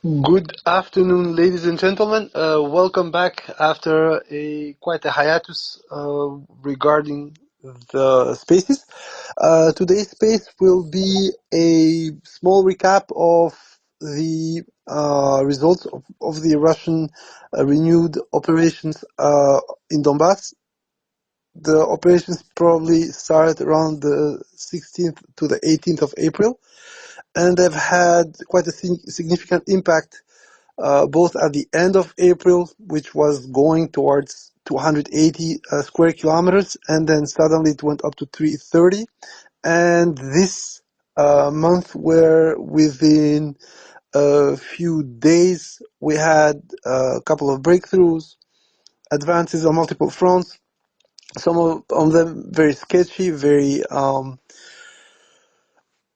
Good afternoon, ladies and gentlemen. Welcome back after quite a hiatus regarding the spaces. Today's space will be a small recap of the results of the Russian renewed operations in Donbass. The operations probably started around the 16th to the 18th of April, and they've had quite a significant impact both at the end of April, which was going towards 280 square kilometers, and then suddenly it went up to 330. And this month, where within a few days we had a couple of breakthroughs, advances on multiple fronts, some of them very sketchy, very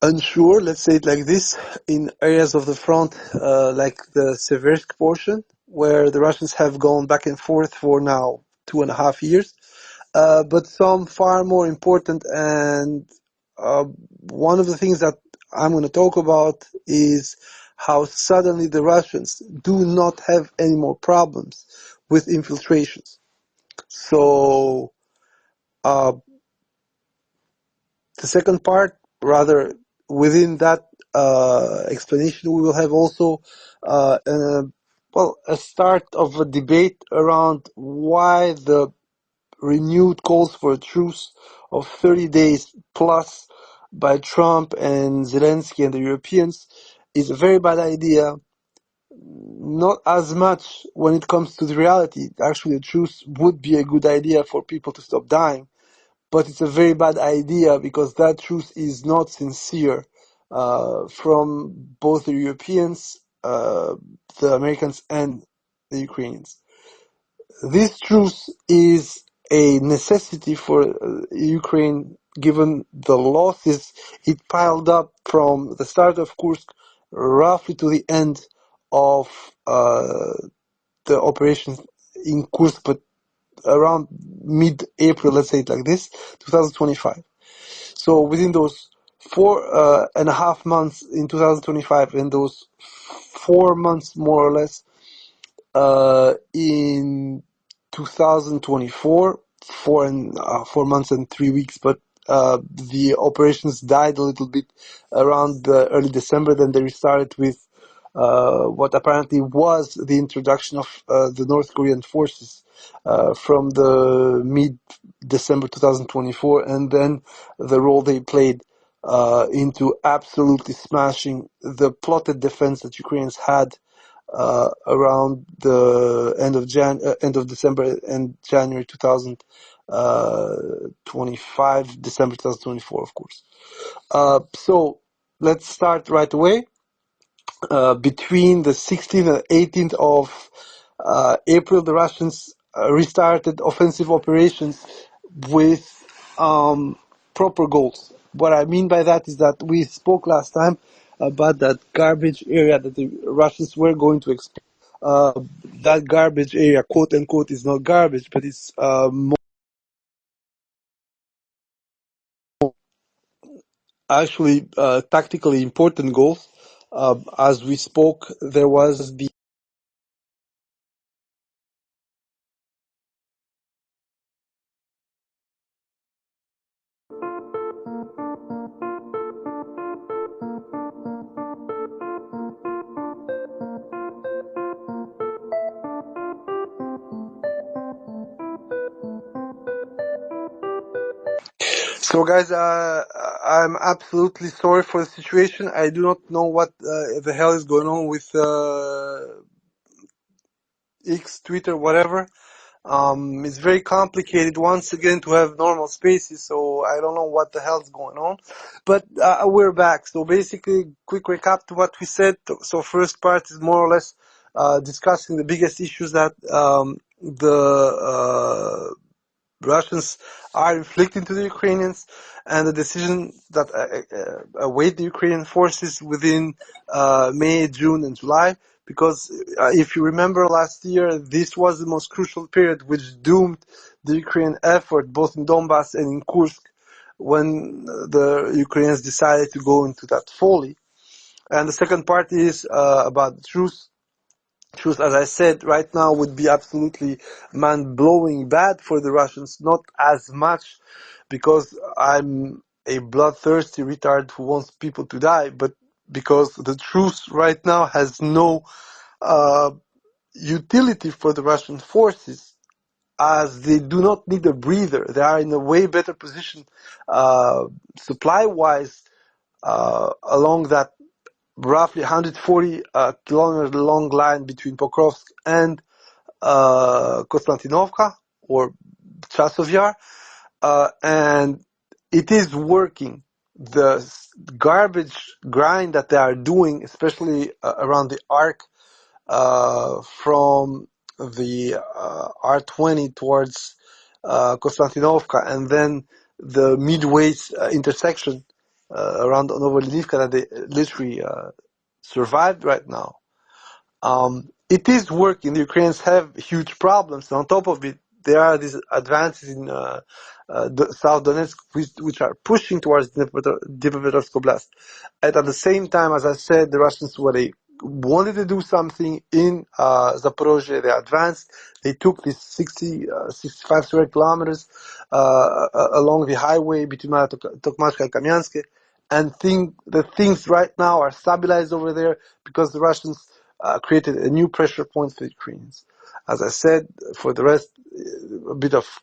unsure, let's say it like this, in areas of the front, like the Seversk portion, where the Russians have gone back and forth for now 2.5 years. But some far more important, and one of the things that I'm going to talk about is how suddenly the Russians do not have any more problems with infiltrations. So, the second part, rather, within that explanation, we will have also a start of a debate around why the renewed calls for a truce of 30 days plus by Trump and Zelensky and the Europeans is a very bad idea. Not as much when it comes to the reality. Actually, a truce would be a good idea for people to stop dying. But it's a very bad idea because that truce is not sincere from both the Europeans, the Americans, and the Ukrainians. This truce is a necessity for Ukraine given the losses it piled up from the start of Kursk roughly to the end of the operations in Kursk, but around mid-April, let's say it like this, 2025. So within those 4.5 months in 2025 and those 4 months more or less in 2024, 4 months and 3 weeks, but the operations died a little bit around early December. Then they restarted with what apparently was the introduction of the North Korean forces from the mid-December 2024, and then the role they played into absolutely smashing the plotted defense that Ukrainians had around the end of December and January 2025, December 2024, of course. So let's start right away. Between the 16th and 18th of April, the Russians restarted offensive operations with proper goals. What I mean by that is that we spoke last time about that garbage area that the Russians were going to exploit. That garbage area, quote unquote, is not garbage, but it's actually tactically important goals. As we spoke, there was the So, guys, I'm absolutely sorry for the situation. I do not know what the hell is going on with X, Twitter, whatever. It's very complicated once again to have normal spaces, so I don't know what the hell's going on. But we're back. So basically, quick recap to what we said. So first part is more or less discussing the biggest issues that the Russians are inflicting to the Ukrainians, and the decision that await the Ukrainian forces within May, June, and July. Because if you remember last year, this was the most crucial period which doomed the Ukrainian effort both in Donbass and in Kursk when the Ukrainians decided to go into that folly. And the second part is about the truce. Truce, as I said, right now would be absolutely mind-blowing bad for the Russians. Not as much because I'm a bloodthirsty retard who wants people to die, but because the truce right now has no uh, utility for the Russian forces, as they do not need a breather. They are in a way better position supply-wise along that roughly 140 kilometer long line between Pokrovsk and Konstantinovka or Chasov Yar, and it is working. The garbage grind that they are doing, especially around the arc from the R20 towards Konstantinovka, and then the midway intersection around Novolenivka that they literally survived right now. It is working. The Ukrainians have huge problems. On top of it, there are these advances in South Donetsk, which are pushing towards Dnipropetrovsk Oblast. And at the same time, as I said, the Russians, what they wanted to do something in Zaporozhye, they advanced. They took these 65 square kilometers along the highway between Tokmachka and Kamyansk, and the things right now are stabilized over there because the Russians created a new pressure point for the Ukrainians. As I said, for the rest, a bit of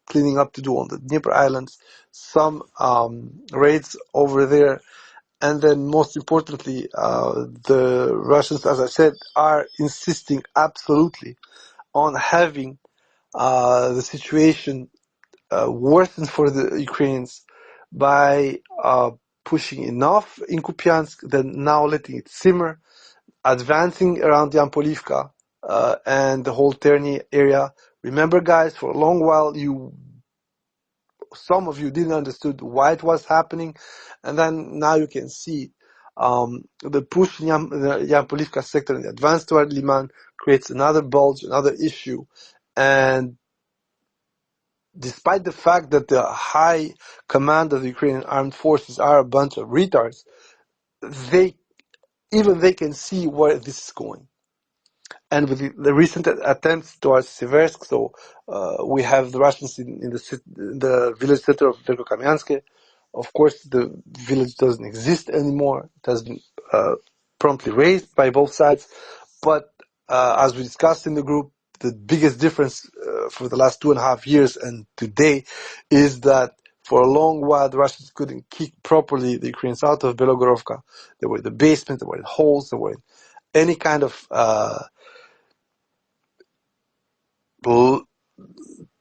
cleaning up to do on the Dnieper Islands, some raids over there, and then most importantly, the Russians, as I said, are insisting absolutely on having the situation worsen for the Ukrainians by pushing enough in Kupiansk, then now letting it simmer, advancing around Yampolivka and the whole Terny area. Remember, guys, for a long while, some of you didn't understood why it was happening, and then now you can see the push in the Yampolivka sector and the advance toward Liman creates another bulge, another issue, and despite the fact that the high command of the Ukrainian armed forces are a bunch of retards, they can see where this is going. And with the recent attempts towards Seversk, so we have the Russians in the village center of Velkokamyansk. Of course, the village doesn't exist anymore. It has been promptly razed by both sides. But as we discussed in the group, the biggest difference for the last 2.5 years and today is that for a long while the Russians couldn't kick properly the Ukrainians out of Belogorovka. There were the basements, there were holes, there were any kind of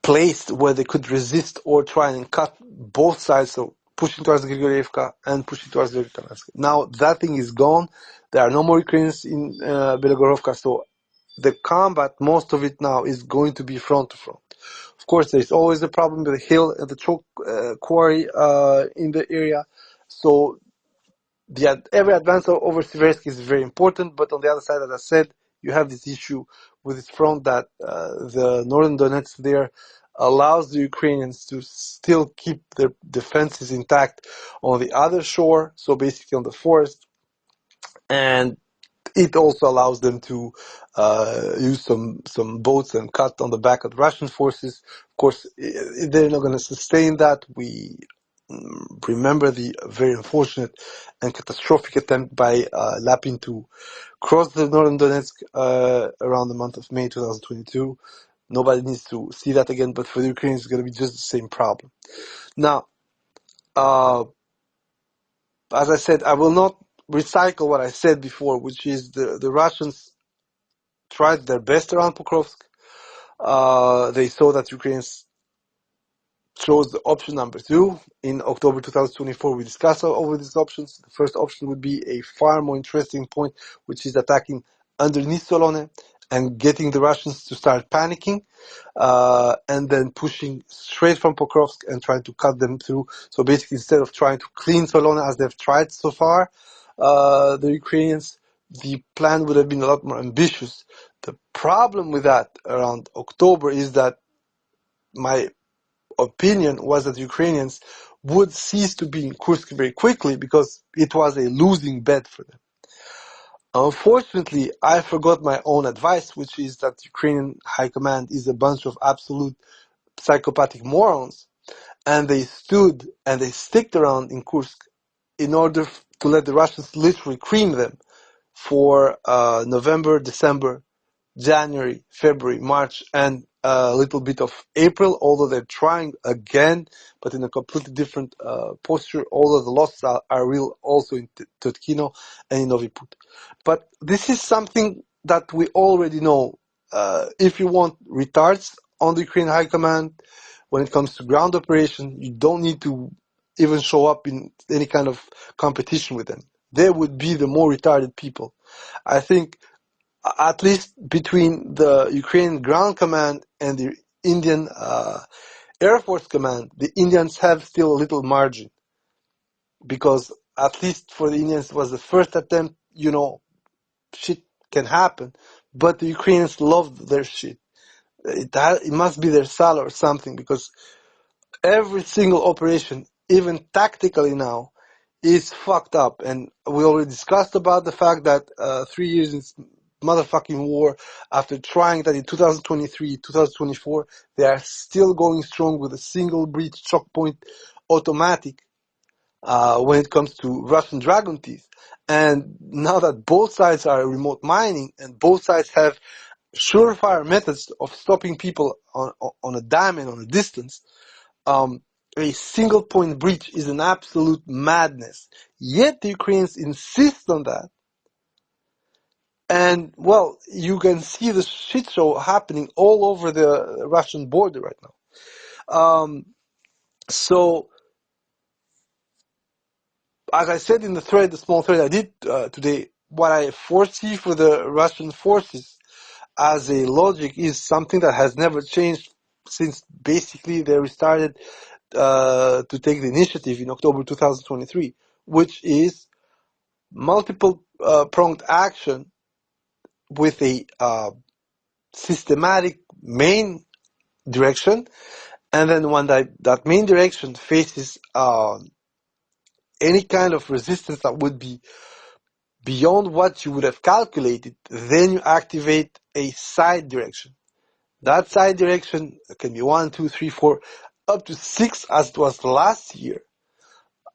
placed where they could resist or try and cut both sides, so pushing towards Grigorievka and pushing towards Velikokamyansk. Now that thing is gone. There are no more Ukrainians in Belogorovka, so the combat, most of it now, is going to be front to front. Of course, there's always a problem with the hill and the choke quarry in the area, so every advance over Seversky is very important, but on the other side, as I said, you have this issue with this front that the northern Donetsk there allows the Ukrainians to still keep their defenses intact on the other shore, so basically on the forest, and it also allows them to use some boats and cut on the back of the Russian forces. Of course, they're not going to sustain that. We remember the very unfortunate and catastrophic attempt by Lapin to cross the northern Donetsk around the month of May 2022. Nobody needs to see that again, but for the Ukrainians, it's going to be just the same problem. Now, as I said, I will not recycle what I said before, which is the Russians tried their best around Pokrovsk. They saw that Ukrainians chose the option number 2. In October 2024, we discussed over these options. The first option would be a far more interesting point, which is attacking underneath Solone and getting the Russians to start panicking, and then pushing straight from Pokrovsk and trying to cut them through. So basically, instead of trying to clean Solone as they've tried so far, the Ukrainians, the plan would have been a lot more ambitious. The problem with that around October is that my opinion was that Ukrainians would cease to be in Kursk very quickly because it was a losing bet for them. Unfortunately, I forgot my own advice, which is that Ukrainian high command is a bunch of absolute psychopathic morons, and they stood and they sticked around in Kursk in order to let the Russians literally cream them for November, December, January, February, March, and a little bit of April, although they're trying again, but in a completely different posture, although the losses are real also in Tetkino and in Novi Put. But this is something that we already know. If you want retards on the Ukrainian High Command, when it comes to ground operation, you don't need to even show up in any kind of competition with them. They would be the more retarded people. I think at least between the Ukrainian ground command and the Indian Air Force command, the Indians have still a little margin, because at least for the Indians it was the first attempt, shit can happen, but the Ukrainians loved their shit. It must be their style or something, because every single operation, even tactically now, is fucked up. And we already discussed about the fact that 3 years in motherfucking war, after trying that in 2023, 2024, they are still going strong with a single breach choke point automatic when it comes to Russian Dragon Teeth. And now that both sides are remote mining and both sides have surefire methods of stopping people on a dime and on a distance, a single point breach is an absolute madness. Yet the Ukrainians insist on that. And, well, you can see the shit show happening all over the Russian border right now. So, as I said in the thread, the small thread I did today, what I foresee for the Russian forces as a logic is something that has never changed since basically they restarted to take the initiative in October 2023, which is multiple pronged action with a systematic main direction, and then when that main direction faces any kind of resistance that would be beyond what you would have calculated, then you activate a side direction. That side direction can be 1, 2, 3, 4, up to 6 as it was last year.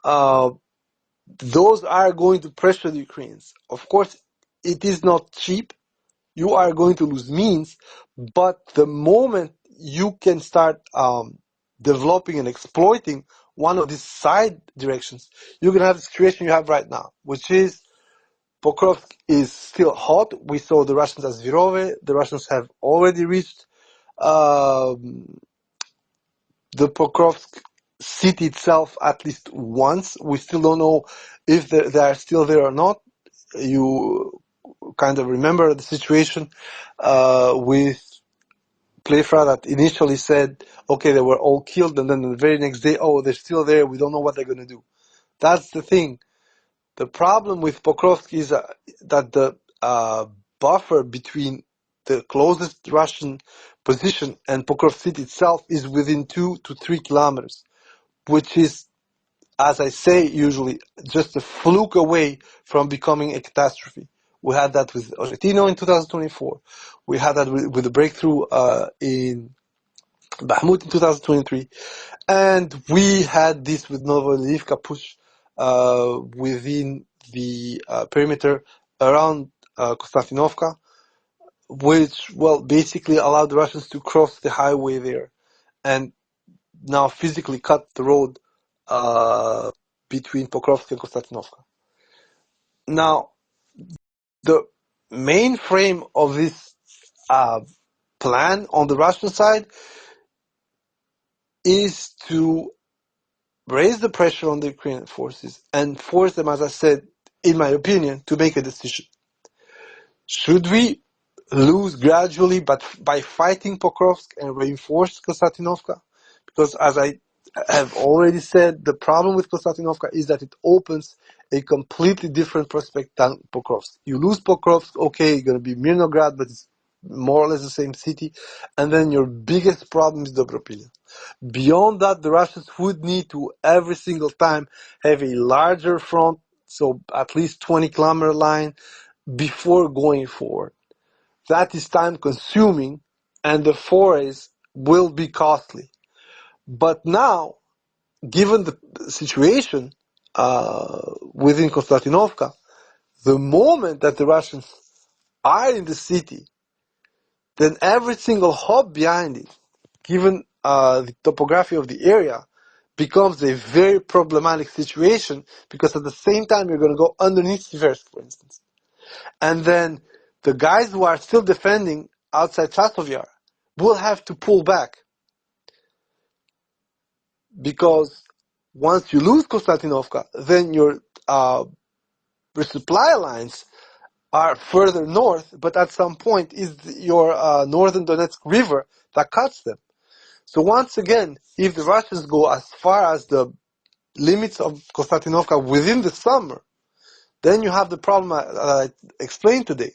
Those are going to pressure the Ukrainians. Of course, it is not cheap. You are going to lose means, but the moment you can start developing and exploiting one of these side directions, you're going to have the situation you have right now, which is Pokrovsk is still hot. We saw the Russians at Zvirove. The Russians have already reached the Pokrovsk city itself at least once. We still don't know if they are still there or not. You kind of remember the situation with Playfra that initially said, okay, they were all killed, and then the very next day, oh, they're still there, we don't know what they're going to do. That's the thing. The problem with Pokrovsk is that the buffer between the closest Russian position and Pokrovsk city itself is within 2 to 3 kilometers, which is, as I say usually, just a fluke away from becoming a catastrophe. We had that with Oretino in 2024. We had that with the breakthrough in Bahmut in 2023. And we had this with Novoselivka push within the perimeter around Konstantinovka, which, well, basically allowed the Russians to cross the highway there and now physically cut the road between Pokrovsk and Konstantinovka. Now, the main frame of this plan on the Russian side is to raise the pressure on the Ukrainian forces and force them, as I said, in my opinion, to make a decision. Should we lose gradually but by fighting Pokrovsk and reinforce Konstantinovka? Because as I have already said, the problem with Konstantinovka is that it opens a completely different prospect than Pokrovsk. You lose Pokrovsk, okay, you're going to be Mirnograd, but it's more or less the same city. And then your biggest problem is Dobropilya. Beyond that, the Russians would need to every single time have a larger front, so at least 20-kilometer line, before going forward. That is time consuming and the forays will be costly. But now, given the situation within Konstantinovka, the moment that the Russians are in the city, then every single hub behind it, given the topography of the area, becomes a very problematic situation because at the same time you're going to go underneath Siversk, for instance. And then the guys who are still defending outside Chasov Yar will have to pull back because once you lose Konstantinovka, then your resupply lines are further north, but at some point is your northern Donetsk river that cuts them. So once again, if the Russians go as far as the limits of Konstantinovka within the summer, then you have the problem I explained today,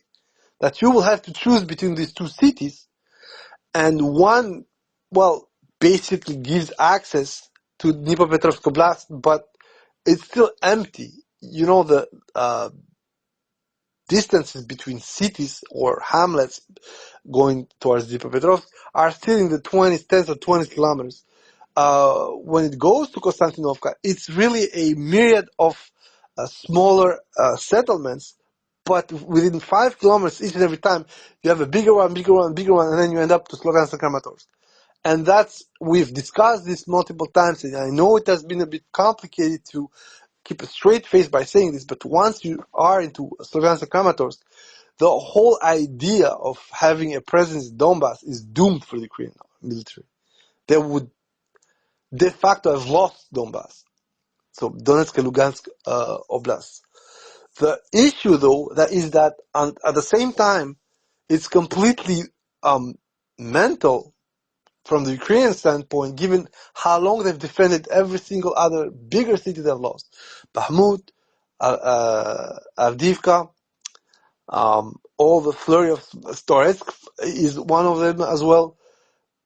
that you will have to choose between these two cities, and one, well, basically gives access to Dnipropetrovsk Oblast, but it's still empty. You know, the distances between cities or hamlets going towards Dnipropetrovsk are still in the 20s, 10s or 20 kilometers. When it goes to Konstantinovka, it's really a myriad of smaller settlements, but within 5 kilometers each and every time, you have a bigger one, bigger one, bigger one, and then you end up to Slogansk and Kramatorsk. And we've discussed this multiple times, and I know it has been a bit complicated to keep a straight face by saying this, but once you are into Slogansk and Kramatorsk, the whole idea of having a presence in Donbass is doomed for the Ukrainian military. They would de facto have lost Donbass. So Donetsk and Lugansk Oblast. The issue, though, is that at the same time, it's completely mental from the Ukrainian standpoint, given how long they've defended every single other bigger city they've lost. Bakhmut, Avdiivka, all the flurry of Storetsk is one of them as well.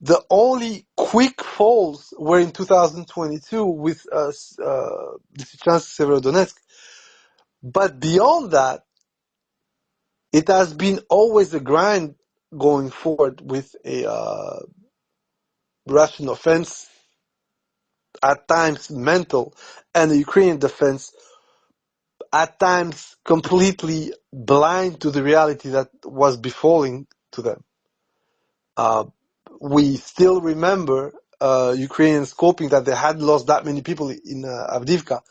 The only quick falls were in 2022 with Lysychansk, Severodonetsk. But beyond that, it has been always a grind going forward with a Russian offense, at times mental, and the Ukrainian defense, at times completely blind to the reality that was befalling to them. We still remember Ukrainians coping that they had lost that many people in Avdiivka,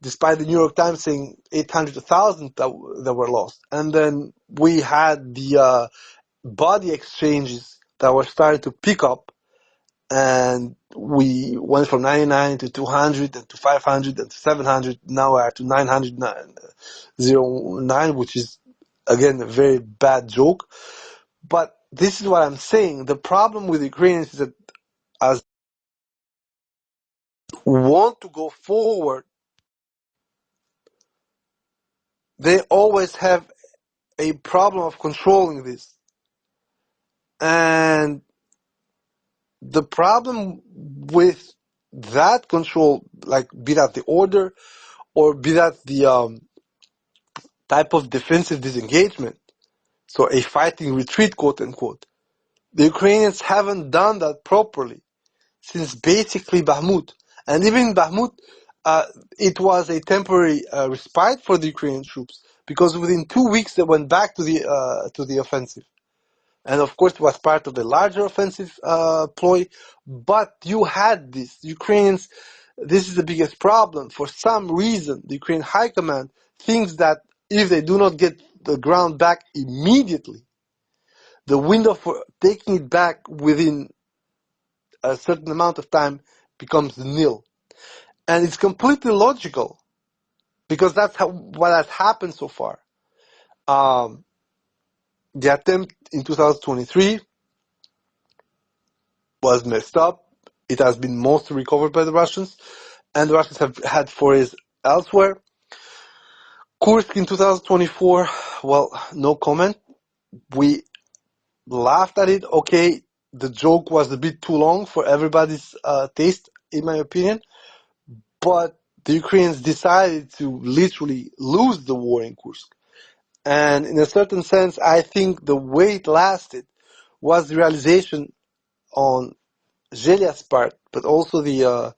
despite the New York Times saying 800 to 1,000 that were lost. And then we had the body exchanges that were starting to pick up, and we went from 99 to 200 and to 500 and to 700. Now we're to 909, which is, again, a very bad joke. But this is what I'm saying. The problem with the Ukrainians is that as they want to go forward, they always have a problem of controlling this. And the problem with that control, like be that the order or be that the type of defensive disengagement, so a fighting retreat, quote unquote, the Ukrainians haven't done that properly since basically Bakhmut. And even in Bakhmut, it was a temporary respite for the Ukrainian troops because within 2 weeks they went back to the offensive. And of course, it was part of the larger offensive ploy. But you had this. Ukrainians, this is the biggest problem. For some reason, the Ukrainian high command thinks that if they do not get the ground back immediately, the window for taking it back within a certain amount of time becomes nil. And it's completely logical because that's what has happened so far. The attempt in 2023 was messed up. It has been mostly recovered by the Russians, and the Russians have had forays elsewhere. Kursk in 2024, well, no comment. We laughed at it. Okay, the joke was a bit too long for everybody's taste, in my opinion. But the Ukrainians decided to literally lose the war in Kursk. And in a certain sense, I think the way it lasted was the realization on Zelia's part, but also the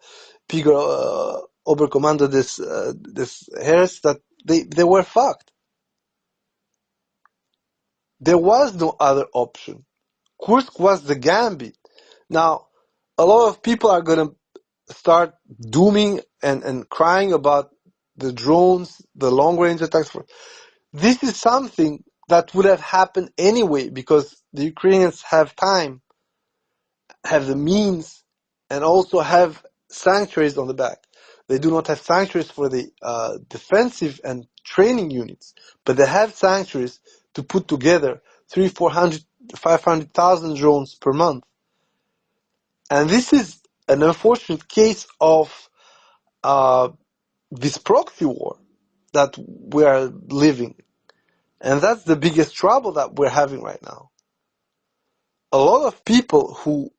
Piger Oberkommando this Heeres, that they were fucked. There was no other option. Kursk was the gambit. Now, a lot of people are going to start dooming and crying about the drones, the long-range attacks. This is something that would have happened anyway because the Ukrainians have time, have the means, and also have sanctuaries on the back. They do not have sanctuaries for the defensive and training units, but they have sanctuaries to put together 300, 400, 500,000 drones per month. And this is an unfortunate case of this proxy war that we are living. And that's the biggest trouble that we're having right now. A lot of people who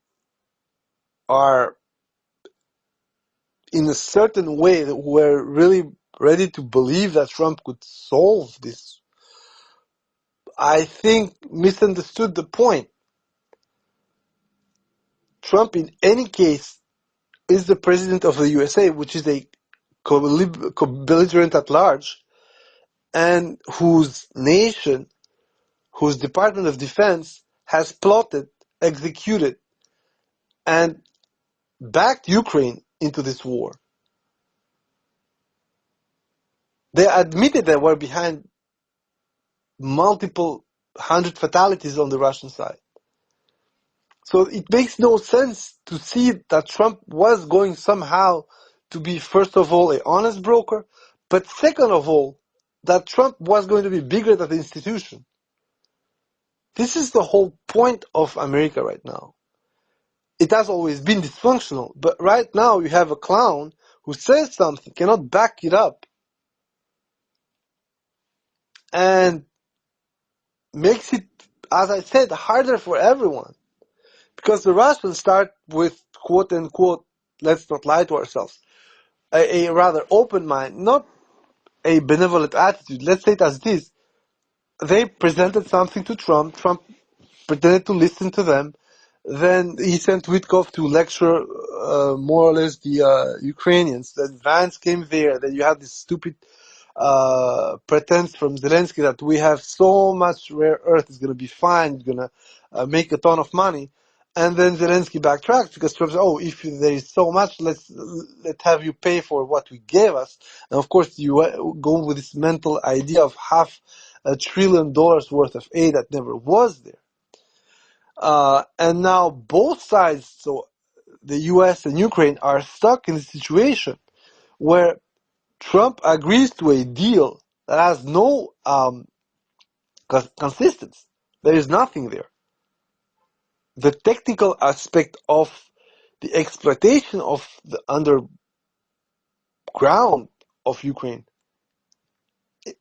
are in a certain way that were really ready to believe that Trump could solve this, I think misunderstood the point. Trump, in any case, is the president of the USA, which is a co-belligerent at large, and whose nation, whose Department of Defense has plotted, executed, and backed Ukraine into this war. They admitted they were behind multiple hundred fatalities on the Russian side. So it makes no sense to see that Trump was going somehow to be, first of all, an honest broker, but second of all, that Trump was going to be bigger than the institution. This is the whole point of America right now. It has always been dysfunctional, but right now you have a clown who says something, cannot back it up, and makes it, as I said, harder for everyone. Because the Russians start with, quote unquote, let's not lie to ourselves, a rather open mind, not a benevolent attitude. Let's say it as it is. They presented something to Trump. Trump pretended to listen to them. Then he sent Witkoff to lecture more or less the Ukrainians. Then Vance came there. Then you have this stupid pretense from Zelensky that we have so much rare earth, it's going to be fine, it's going to make a ton of money. And then Zelensky backtracked because Trump said, oh, if there is so much, let's have you pay for what we gave us. And of course, you go with this mental idea of $500 billion worth of aid that never was there. And now both sides, so the US and Ukraine, are stuck in a situation where Trump agrees to a deal that has no consistency. There is nothing there. The technical aspect of the exploitation of the underground of Ukraine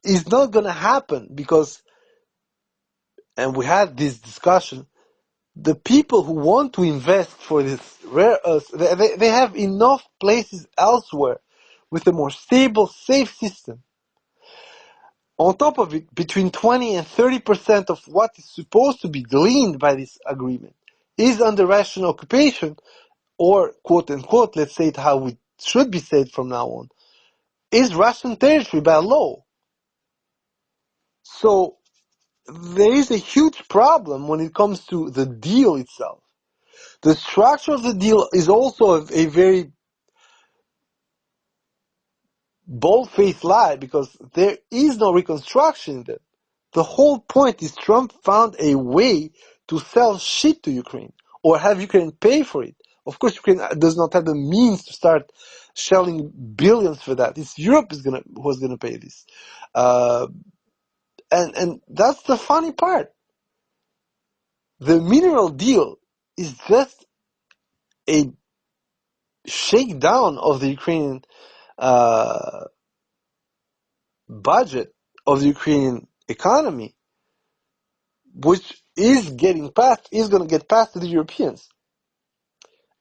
is not going to happen because, and we had this discussion, the people who want to invest for this rare earth, they have enough places elsewhere with a more stable, safe system. On top of it, between 20 and 30% of what is supposed to be gleaned by this agreement is under Russian occupation, or quote unquote, let's say it how it should be said from now on, is Russian territory by law. So there is a huge problem when it comes to the deal itself. The structure of the deal is also a very bold-faced lie because there is no reconstruction in that. The whole point is Trump found a way to sell shit to Ukraine or have Ukraine pay for it. Of course, Ukraine does not have the means to start shelling billions for that. It's Europe who's gonna pay this, and that's the funny part. The mineral deal is just a shakedown of the Ukrainian budget, of the Ukrainian economy, which is going to get passed to the Europeans.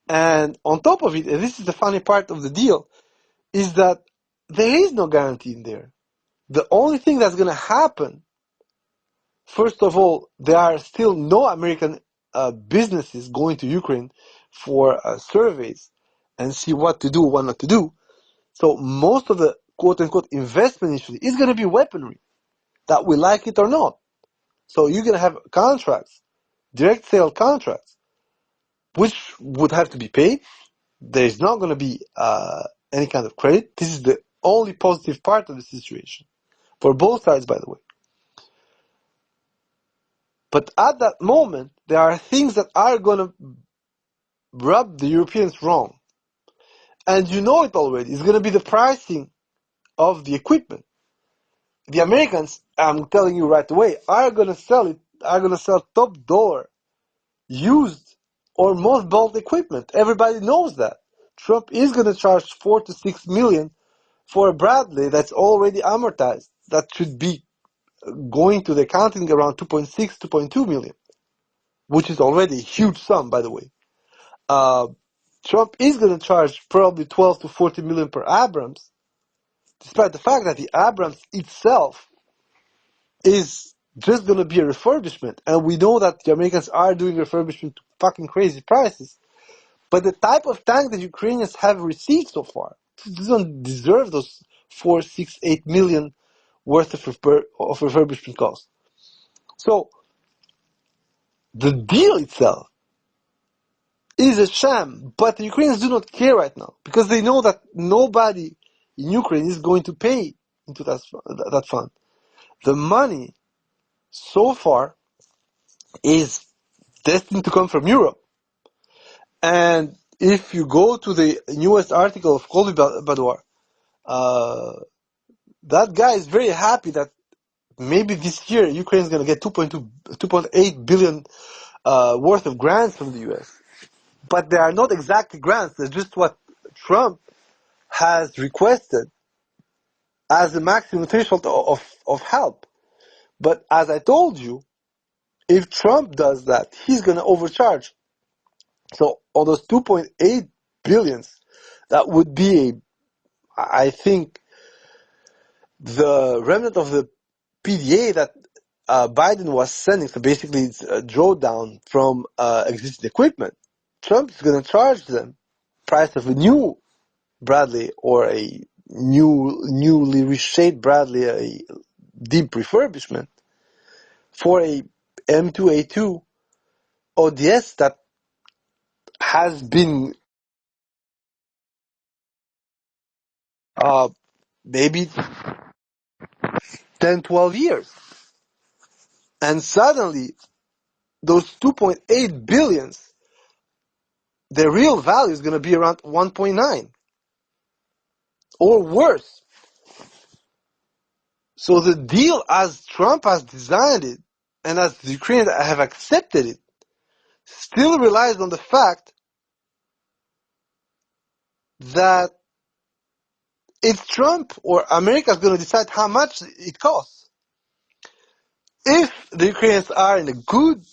And on top of it, and this is the funny part of the deal, is that there is no guarantee in there. The only thing that's going to happen First of all, there are still no American businesses going to Ukraine for surveys and see what to do, what not to do. So most of the quote-unquote investment initially is going to be weaponry, that we like it or not. So you're going to have contracts, direct sale contracts, which would have to be paid. There's not going to be any kind of credit. This is the only positive part of the situation, for both sides, by the way. But at that moment, there are things that are going to rub the Europeans wrong. And you know it already. It's going to be the pricing of the equipment. The Americans, I'm telling you right away, are going to sell top dollar, used or mothballed equipment. Everybody knows that. Trump is going to charge 4 to 6 million for a Bradley that's already amortized. That should be going to the accounting around 2.6, 2.2 million, which is already a huge sum, by the way. Trump is going to charge probably 12 to 40 million per Abrams, despite the fact that the Abrams itself is just going to be a refurbishment. And we know that the Americans are doing refurbishment to fucking crazy prices. But the type of tank that Ukrainians have received so far doesn't deserve those 4, 6, 8 million worth of refurbishment cost. So the deal itself is a sham, but the Ukrainians do not care right now because they know that nobody in Ukraine is going to pay into that fund. The money so far is destined to come from Europe. And if you go to the newest article of Colby Badouar, that guy is very happy that maybe this year Ukraine is going to get 2.8 billion worth of grants from the US. But they are not exactly grants, they're just what Trump has requested as the maximum threshold of help. But as I told you, if Trump does that, he's going to overcharge. So on those 2.8 billions, that would be, I think, the remnant of the PDA that Biden was sending. So basically, it's a drawdown from existing equipment. Trump is going to charge them price of a new Bradley or a newly reshaped Bradley, a deep refurbishment for a M2A2 ODS that has been maybe 10, 12 years. And suddenly, those 2.8 billions, the real value is going to be around 1.9 or worse. So the deal as Trump has designed it and as the Ukrainians have accepted it still relies on the fact that it's Trump or America is going to decide how much it costs. If the Ukrainians are in a good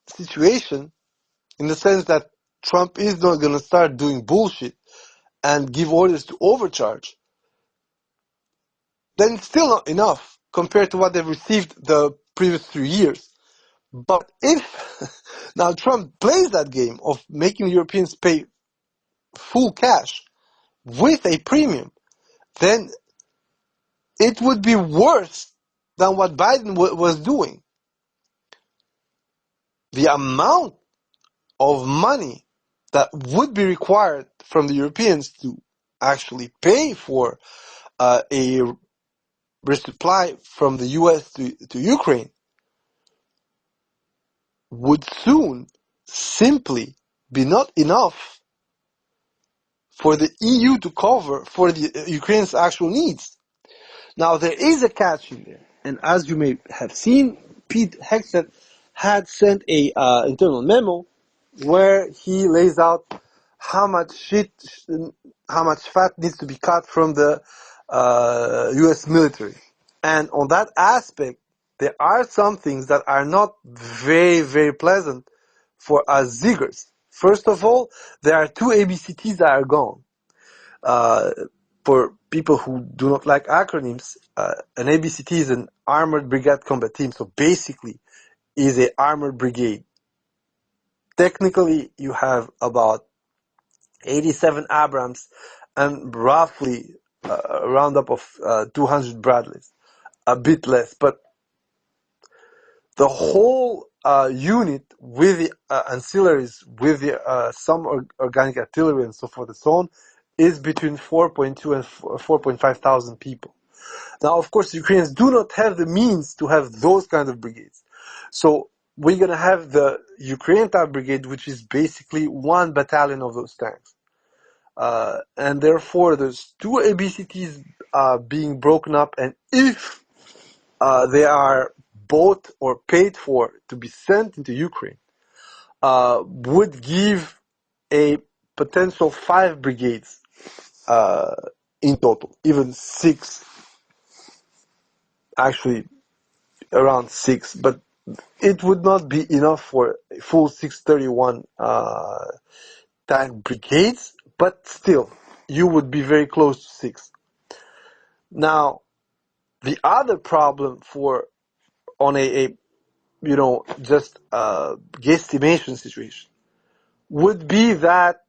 situation, in the sense that Trump is not going to start doing bullshit and give orders to overcharge, then it's still not enough compared to what they've received the previous 3 years. But if now Trump plays that game of making Europeans pay full cash with a premium, then it would be worse than what Biden was doing. The amount of money that would be required from the Europeans to actually pay for a resupply from the US to Ukraine would soon simply be not enough for the EU to cover for the Ukraine's actual needs. Now there is a catch in there, and as you may have seen, Pete Hegseth had sent a internal memo where he lays out how much fat needs to be cut from the US military. And on that aspect, there are some things that are not very, very pleasant for us Ziggers. First of all, there are 2 ABCTs that are gone. for people who do not like acronyms, an ABCT is an Armored Brigade Combat Team. So basically, is a armored brigade. Technically, you have about 87 Abrams and roughly a roundup of 200 Bradleys, a bit less, but the whole unit with the ancillaries, with the some organic artillery and so forth and so on, is between 4.2 and 4.5 thousand people. Now, of course, Ukrainians do not have the means to have those kind of brigades. So we're going to have the Ukrainian Tank Brigade, which is basically one battalion of those tanks. And therefore, there's two ABCTs being broken up, and if they are bought or paid for to be sent into Ukraine, would give a potential 5 brigades in total, even 6, actually around 6, but it would not be enough for full 631 tank brigades, but still, you would be very close to 6. Now, the other problem on a just guesstimation situation would be that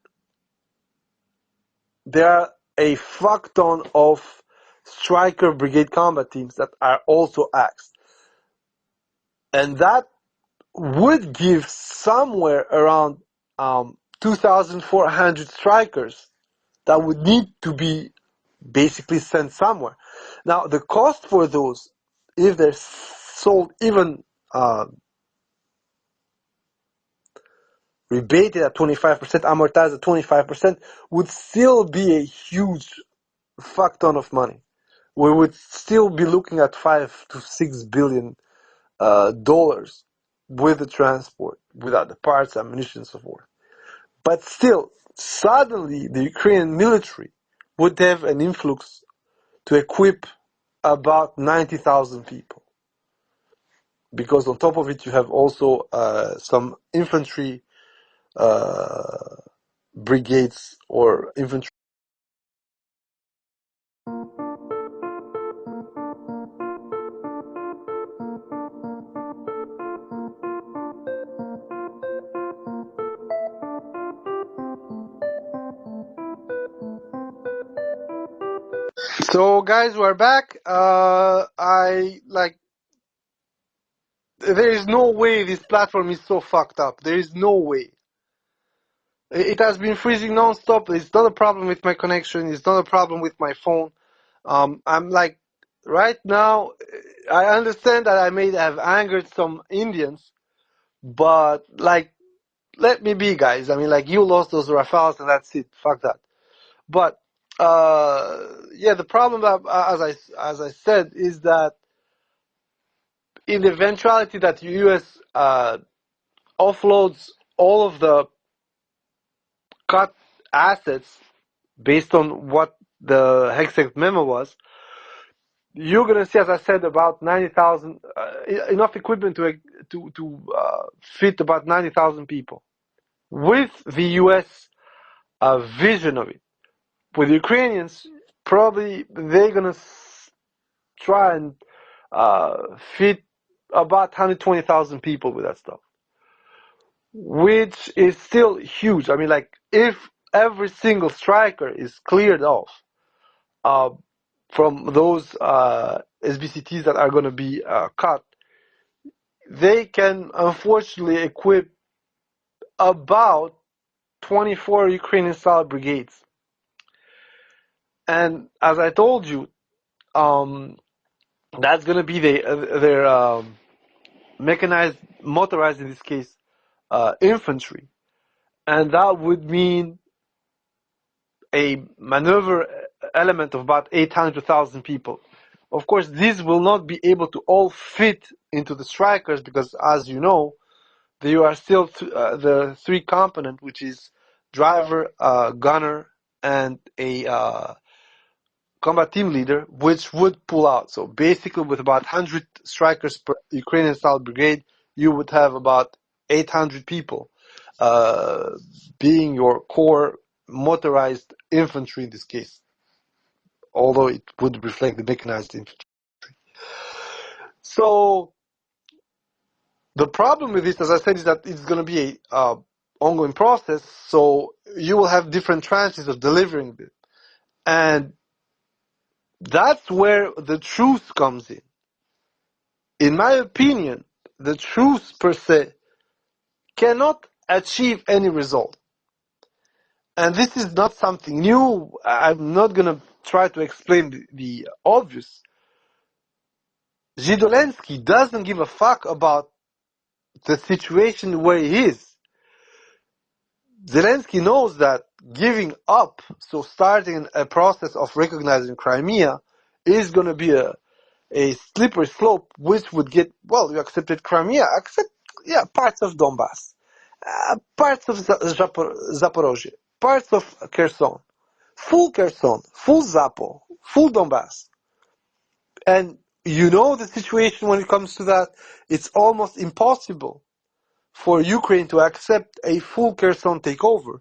there are a fuck ton of striker brigade combat teams that are also axed. And that would give somewhere around 2,400 strikers that would need to be basically sent somewhere. Now, the cost for those, if they're sold even rebated at 25%, amortized at 25%, would still be a huge fuck ton of money. We would still be looking at $5 to $6 billion dollars with the transport, without the parts, ammunition, and so forth. But still, suddenly the Ukrainian military would have an influx to equip about 90,000 people. Because on top of it, you have also some infantry brigades or infantry. So, guys, we're back. There is no way this platform is so fucked up. There is no way. It has been freezing non-stop. It's not a problem with my connection. It's not a problem with my phone. I'm like, right now, I understand that I may have angered some Indians, but like, let me be, guys. I mean, like, you lost those Rafales and that's it. Fuck that. But, yeah, the problem, as I said, is that in the eventuality that the U.S. Offloads all of the cut assets based on what the Hexec memo was, you're going to see, as I said, about 90,000, enough equipment to fit about 90,000 people. With the U.S. Vision of it. With the Ukrainians, probably they're going to try and fit about 120,000 people with that stuff. Which is still huge. I mean, like, if every single striker is cleared off from those SBCTs that are going to be cut, they can unfortunately equip about 24 Ukrainian-style brigades. And as I told you, that's going to be their mechanized, motorized in this case, infantry. And that would mean a maneuver element of about 800,000 people. Of course, these will not be able to all fit into the strikers because, as you know, there are still the 3 component, which is driver, gunner, and a combat team leader, which would pull out. So basically, with about 100 strikers per Ukrainian-style brigade, you would have about 800 people being your core motorized infantry in this case. although it would reflect the mechanized infantry. So the problem with this, as I said, is that it's going to be a ongoing process. So you will have different tranches of delivering it, and that's where the truce comes in. In my opinion, the truce per se cannot achieve any result. And this is not something new. I'm not going to try to explain the obvious. Zhidolensky doesn't give a fuck about the situation where he is. Zelensky knows that giving up, so starting a process of recognizing Crimea, is going to be a slippery slope, which would get, well, you accepted Crimea, parts of Donbass, parts of Zaporozhye, parts of Kherson, full Zapo, full Donbass. And you know the situation when it comes to that, it's almost impossible for Ukraine to accept a full Kherson takeover.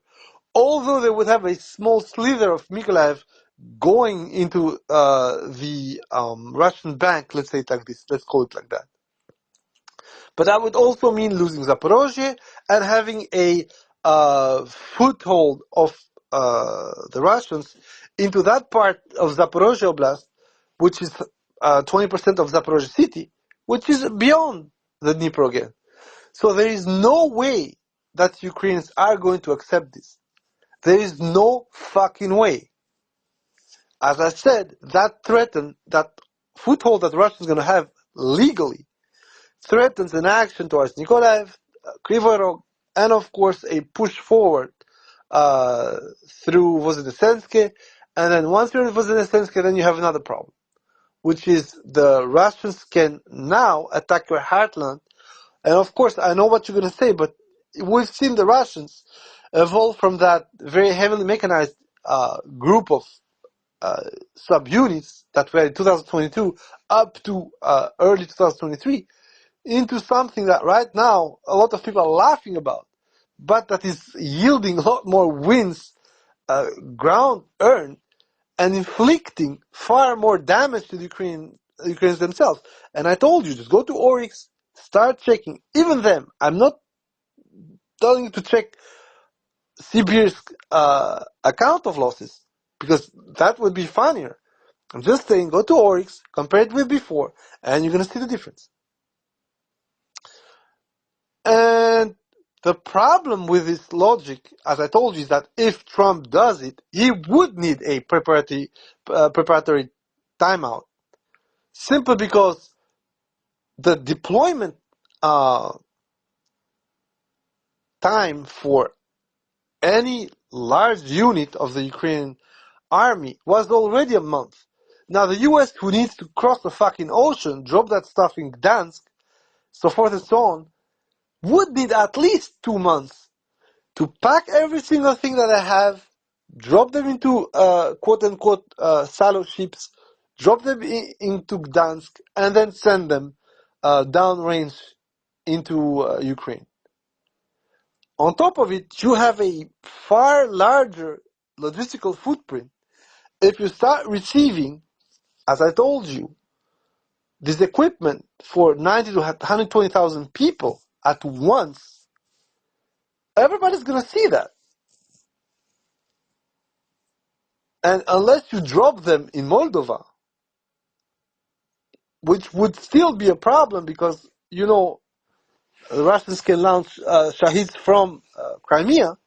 Although they would have a small slither of Mykolaiv going into the Russian bank, let's say it like this, let's call it like that. But that would also mean losing Zaporozhye and having a foothold of the Russians into that part of Zaporozhye Oblast, which is 20% of Zaporozhye city, which is beyond the Dnipro again. So there is no way that Ukrainians are going to accept this. There is no fucking way. As I said, that foothold that Russia is going to have legally threatens an action towards Nikolaev, Kryvyi Rog, and of course a push forward through Voznесensky. And then once you're in Voznесensky, then you have another problem, which is the Russians can now attack your heartland. And of course, I know what you're going to say, but we've seen the Russians evolve from that very heavily mechanized group of subunits that were in 2022 up to early 2023 into something that right now a lot of people are laughing about, but that is yielding a lot more wins, ground earned, and inflicting far more damage to the Ukrainians themselves. And I told you, just go to Oryx, start checking. Even them, I'm not telling you to check Sibir's account of losses, because that would be funnier. I'm just saying, go to Oryx, compare it with before, and you're going to see the difference. And the problem with this logic, as I told you, is that if Trump does it, he would need a preparatory timeout. Simply because the deployment time for any large unit of the Ukrainian army was already a month. Now the US, who needs to cross the fucking ocean, drop that stuff in Gdansk, so forth and so on, would need at least 2 months to pack every single thing that I have, drop them into quote-unquote silo ships, drop them into Gdansk, and then send them downrange into Ukraine. On top of it, you have a far larger logistical footprint if you start receiving, as I told you, this equipment for 90 to 120,000 people at once. Everybody's going to see that. And unless you drop them in Moldova, which would still be a problem because, you know, the Russians can launch Shahids from Crimea,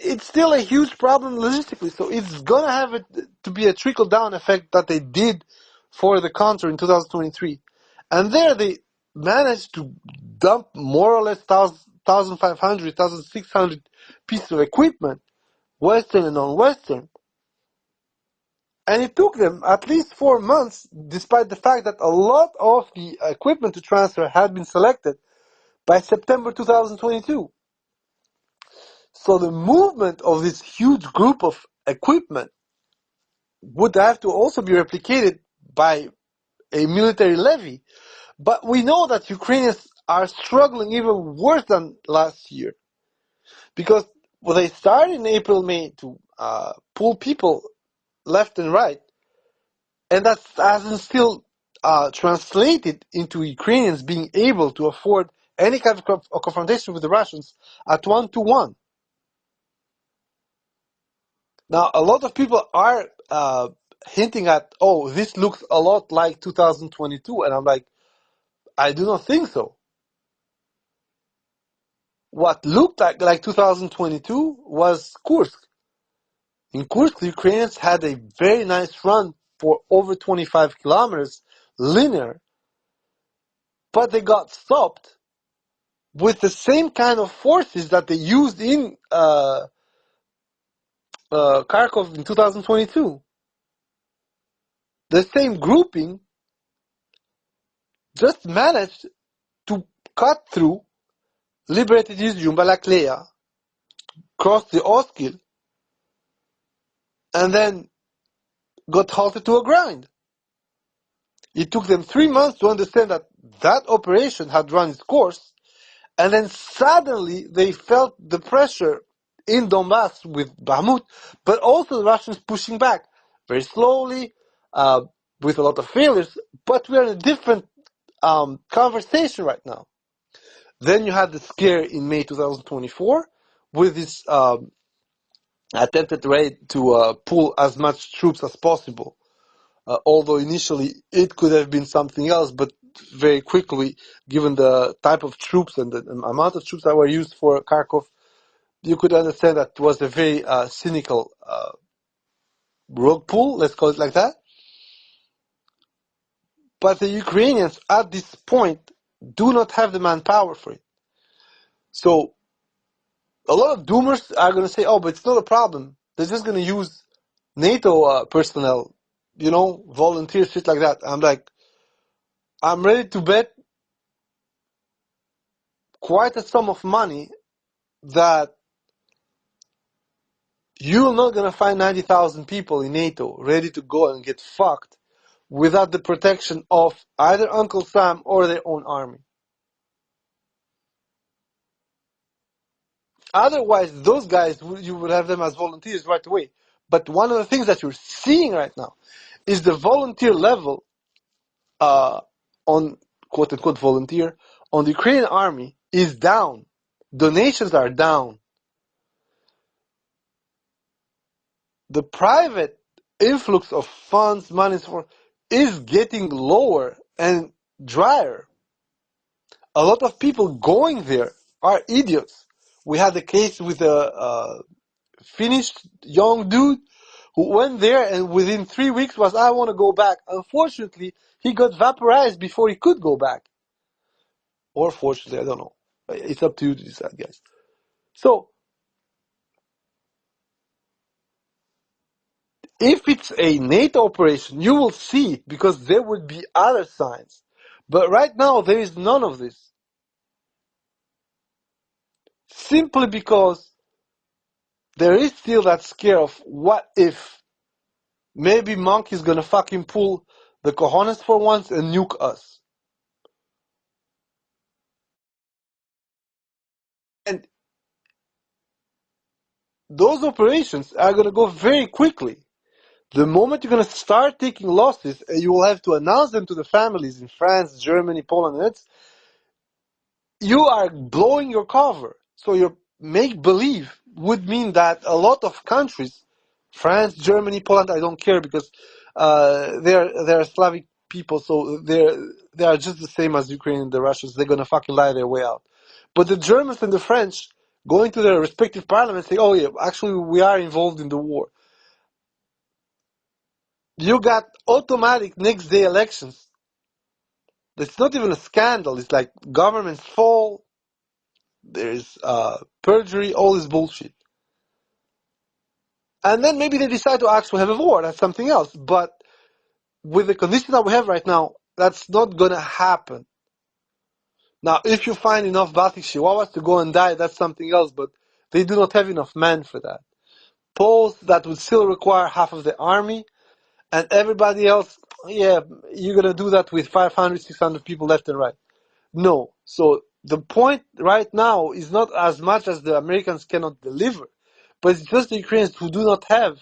it's still a huge problem logistically. So it's going to have to be a trickle-down effect that they did for the counter in 2023. And there they managed to dump more or less 1,500, 1,600 pieces of equipment, Western and non-Western. And it took them at least 4 months, despite the fact that a lot of the equipment to transfer had been selected by September 2022. So the movement of this huge group of equipment would have to also be replicated by a military levy. But we know that Ukrainians are struggling even worse than last year. Because they started in April, May to pull people left and right, and that hasn't still translated into Ukrainians being able to afford any kind of confrontation with the Russians at 1-to-1. Now, a lot of people are hinting at, oh, this looks a lot like 2022, and I'm like, I do not think so. What looked like 2022 was Kursk. In Kursk, the Ukrainians had a very nice run for over 25 kilometers, linear, but they got stopped with the same kind of forces that they used in Kharkov in 2022. The same grouping just managed to cut through, liberated Izium, Balakleya, crossed the Oskil, and then got halted to a grind. It took them 3 months to understand that that operation had run its course, and then suddenly they felt the pressure in Donbass with Bakhmut, but also the Russians pushing back very slowly, with a lot of failures. But we are in a different conversation right now. Then you had the scare in May 2024 with this attempted raid to pull as much troops as possible. Although initially it could have been something else, but very quickly, given the type of troops and the amount of troops that were used for Kharkov, you could understand that it was a very cynical rogue pull, let's call it like that. But the Ukrainians at this point do not have the manpower for it. So a lot of doomers are going to say, oh, but it's not a problem. They're just going to use NATO personnel, volunteers, shit like that. I'm like, I'm ready to bet quite a sum of money that you're not going to find 90,000 people in NATO ready to go and get fucked without the protection of either Uncle Sam or their own army. Otherwise, those guys, you would have them as volunteers right away. But one of the things that you're seeing right now is the volunteer level on quote-unquote volunteer on the Ukrainian army is down. Donations are down. The private influx of funds, money, is getting lower and drier. A lot of people going there are idiots. We had a case with a Finnish young dude who went there and within 3 weeks was, I want to go back. Unfortunately, he got vaporized before he could go back. Or fortunately, I don't know. It's up to you to decide, guys. So, if it's a NATO operation, you will see it because there would be other signs. But right now, there is none of this. Simply because there is still that scare of what if maybe Monk is gonna fucking pull the cojones for once and nuke us. And those operations are gonna go very quickly. The moment you're gonna start taking losses, and you will have to announce them to the families in France, Germany, Poland, you are blowing your cover. So your make-believe would mean that a lot of countries, France, Germany, Poland, I don't care because they're Slavic people, so they are just the same as Ukraine and the Russians. They're gonna fucking lie their way out. But the Germans and the French going to their respective parliaments say, oh yeah, actually we are involved in the war. You got automatic next day elections. It's not even a scandal. It's like governments fall, there's perjury, all this bullshit. And then maybe they decide to actually have a war. That's something else. But with the condition that we have right now, that's not going to happen. Now, if you find enough Baltic Chihuahuas to go and die, that's something else. But they do not have enough men for that. Poles that would still require half of the army. And everybody else, yeah, you're going to do that with 500, 600 people left and right. No. So the point right now is not as much as the Americans cannot deliver, but it's just the Ukrainians who do not have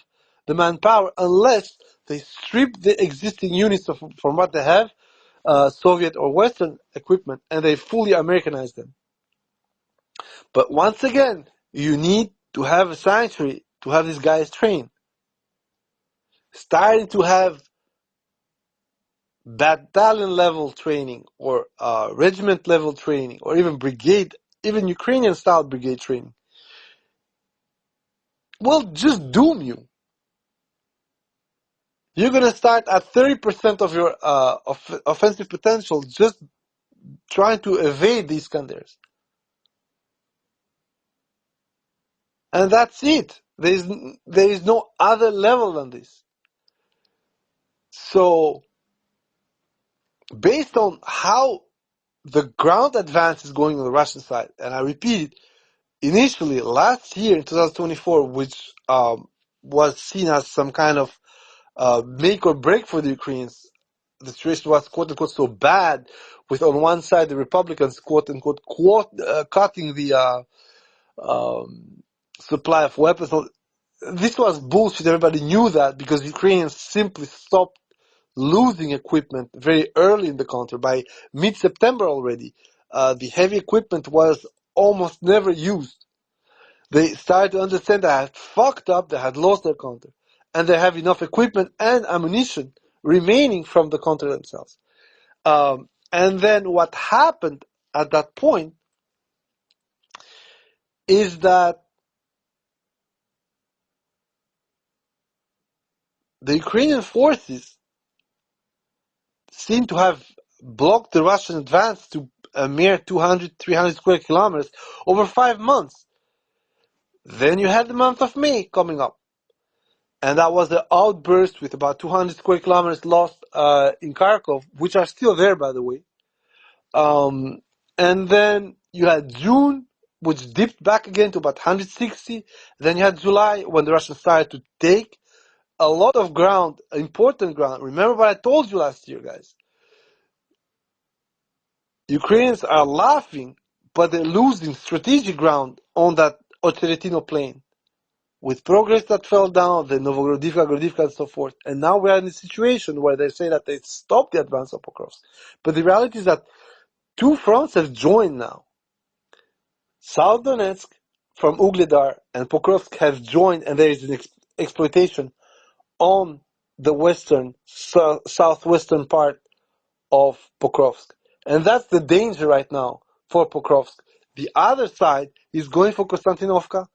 the manpower unless they strip the existing units from what they have, Soviet or Western equipment, and they fully Americanize them. But once again, you need to have a sanctuary to have these guys trained. Starting to have battalion level training or regiment level training or even brigade, even Ukrainian style brigade training will just doom you. You're going to start at 30% of your offensive potential just trying to evade these Iskanders. And that's it. There is no other level than this. So, based on how the ground advance is going on the Russian side, and I repeat it, initially last year in 2024, which was seen as some kind of make or break for the Ukrainians, the situation was quote unquote so bad, with on one side the Republicans quote unquote cutting the supply of weapons. This was bullshit. Everybody knew that because Ukrainians simply stopped losing equipment very early in the counter. By mid-September already, the heavy equipment was almost never used. They started to understand they had fucked up, they had lost their counter, and they have enough equipment and ammunition remaining from the counter themselves. And then what happened at that point is that the Ukrainian forces seem to have blocked the Russian advance to a mere 200, 300 square kilometers over 5 months. Then you had the month of May coming up. And that was the outburst with about 200 square kilometers lost in Kharkov, which are still there, by the way. And then you had June, which dipped back again to about 160. Then you had July, when the Russians started to take a lot of ground, important ground. Remember what I told you last year, guys. Ukrainians are laughing, but they're losing strategic ground on that Ocheretino plain. With progress that fell down, the Novogorodivka, Gorodivka, and so forth. And now we are in a situation where they say that they stopped the advance of Pokrovsk. But the reality is that two fronts have joined now. South Donetsk from Ugledar and Pokrovsk have joined, and there is an exploitation on the western, southwestern part of Pokrovsk. And that's the danger right now for Pokrovsk. The other side is going for Konstantinovka.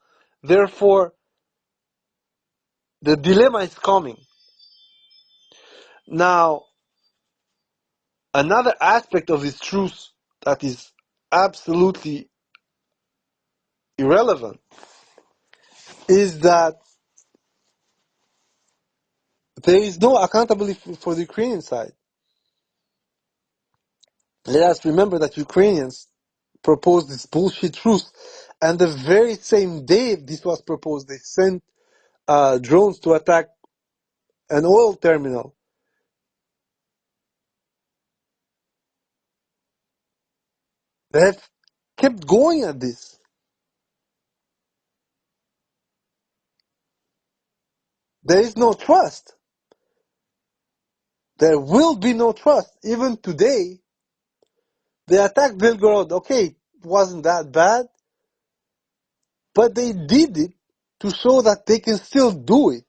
Therefore, the dilemma is coming. Now, another aspect of this truce that is absolutely irrelevant is that there is no accountability for the Ukrainian side. Let us remember that Ukrainians proposed this bullshit truce, and the very same day this was proposed, they sent drones to attack an oil terminal. They have kept going at this. There is no trust. There will be no trust. Even today, they attacked Belgorod. Okay, it wasn't that bad, but they did it to show that they can still do it.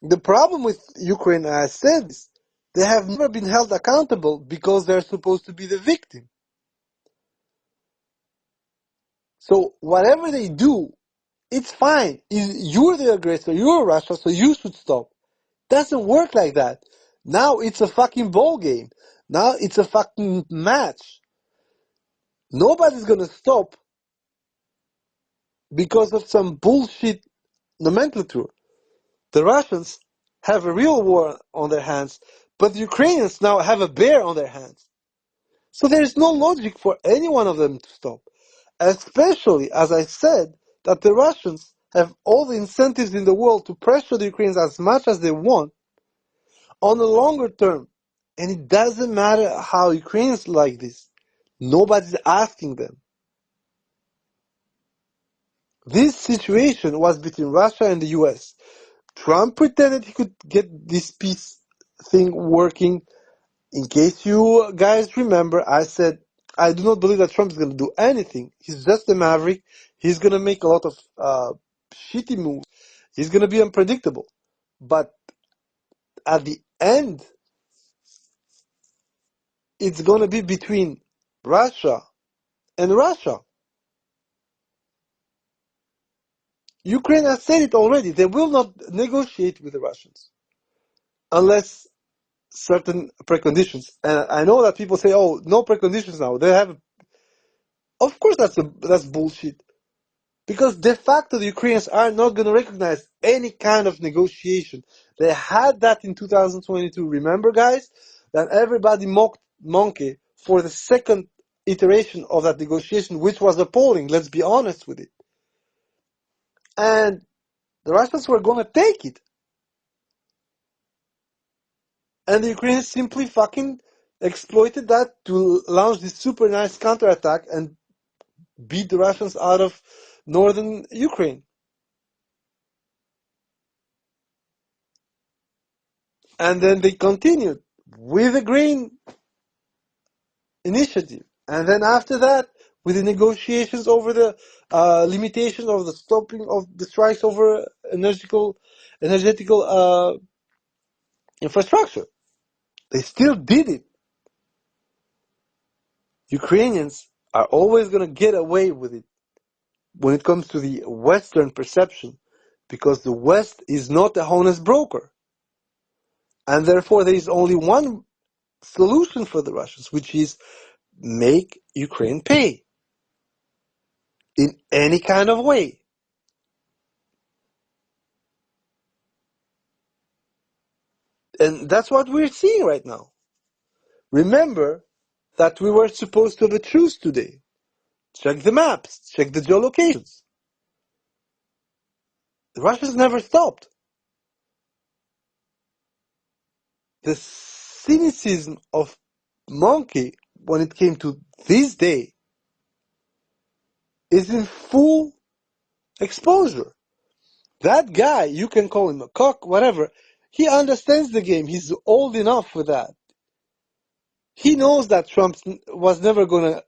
The problem with Ukraine, as I said, is they have never been held accountable because they're supposed to be the victim. So whatever they do, it's fine. You're the aggressor, you're Russia, so you should stop. Doesn't work like that. Now it's a fucking ball game. Now it's a fucking match. Nobody's gonna stop because of some bullshit nomenclature. The Russians have a real war on their hands, but the Ukrainians now have a bear on their hands. So there is no logic for any one of them to stop. Especially, as I said, that the Russians have all the incentives in the world to pressure the Ukrainians as much as they want on the longer term. And it doesn't matter how Ukrainians like this. Nobody's asking them. This situation was between Russia and the US. Trump pretended he could get this peace thing working. In case you guys remember, I said I do not believe that Trump is going to do anything. He's just a maverick. He's going to make a lot of shitty moves. He's going to be unpredictable. But at the end, it's going to be between Russia and Russia. Ukraine has said it already. They will not negotiate with the Russians unless certain preconditions. And I know that people say, "Oh, no preconditions now." They have. Of course, that's bullshit. Because de facto, the Ukrainians are not going to recognize any kind of negotiation. They had that in 2022. Remember, guys, that everybody mocked Monkey for the second iteration of that negotiation, which was appalling. Let's be honest with it. And the Russians were going to take it. And the Ukrainians simply fucking exploited that to launch this super nice counterattack and beat the Russians out of northern Ukraine. And then they continued with the grain initiative. And then after that, with the negotiations over the limitation of the stopping of the strikes over energetical infrastructure. They still did it. Ukrainians are always going to get away with it when it comes to the Western perception, because the West is not a honest broker. And therefore, there is only one solution for the Russians, which is make Ukraine pay in any kind of way. And that's what we're seeing right now. Remember that we were supposed to have a truce today. Check the maps, check the geolocations. The Russians never stopped. The cynicism of Monkey when it came to this day is in full exposure. That guy, you can call him a cock, whatever, he understands the game. He's old enough for that. He knows that Trump was never going to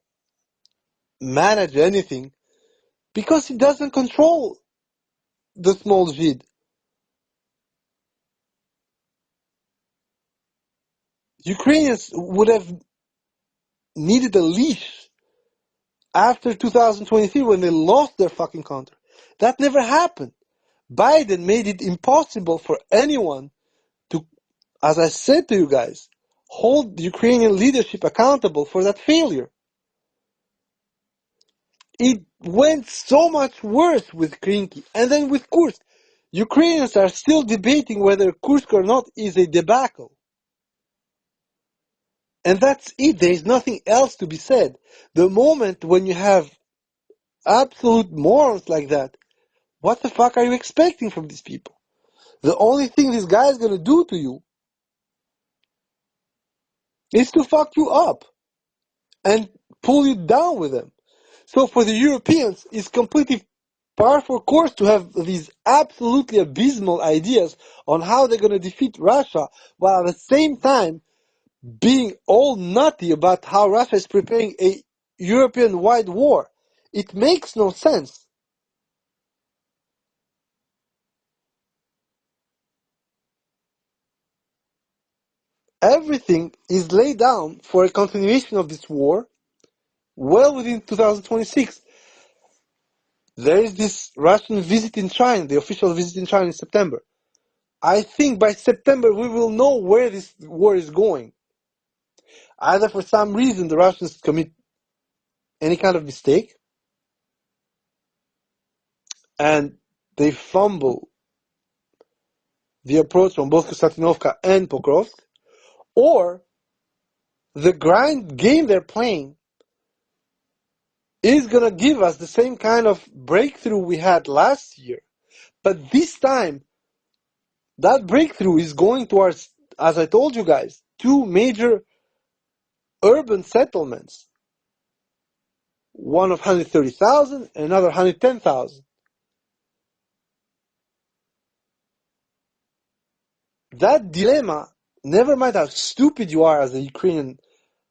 manage anything because he doesn't control the small Jid. Ukrainians would have needed a leash after 2023 when they lost their fucking country. That never happened. Biden made it impossible for anyone to, as I said to you guys, hold the Ukrainian leadership accountable for that failure. It went so much worse with Krinky and then with Kursk. Ukrainians are still debating whether Kursk or not is a debacle. And that's it. There is nothing else to be said. The moment when you have absolute morons like that, what the fuck are you expecting from these people? The only thing this guy is going to do to you is to fuck you up and pull you down with them. So for the Europeans, it's completely par for course to have these absolutely abysmal ideas on how they're going to defeat Russia, while at the same time being all nutty about how Russia is preparing a European-wide war. It makes no sense. Everything is laid down for a continuation of this war well within 2026. There is this Russian visit in China, the official visit in China in September. I think by September we will know where this war is going. Either for some reason the Russians commit any kind of mistake and they fumble the approach from both Konstantinovka and Pokrovsk, or the grind game they're playing is going to give us the same kind of breakthrough we had last year. But this time, that breakthrough is going towards, as I told you guys, two major urban settlements. One of 130,000 and another 110,000. that dilemma, never mind how stupid you are as a Ukrainian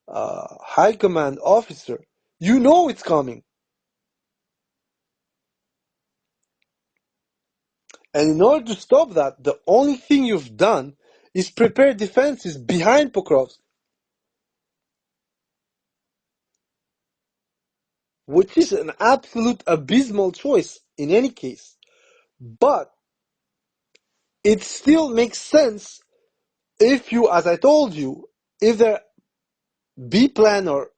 high command officer, you know it's coming. And in order to stop that, the only thing you've done is prepare defenses behind Pokrovsk, which is an absolute abysmal choice in any case. But it still makes sense if you, as I told you, if their B plan or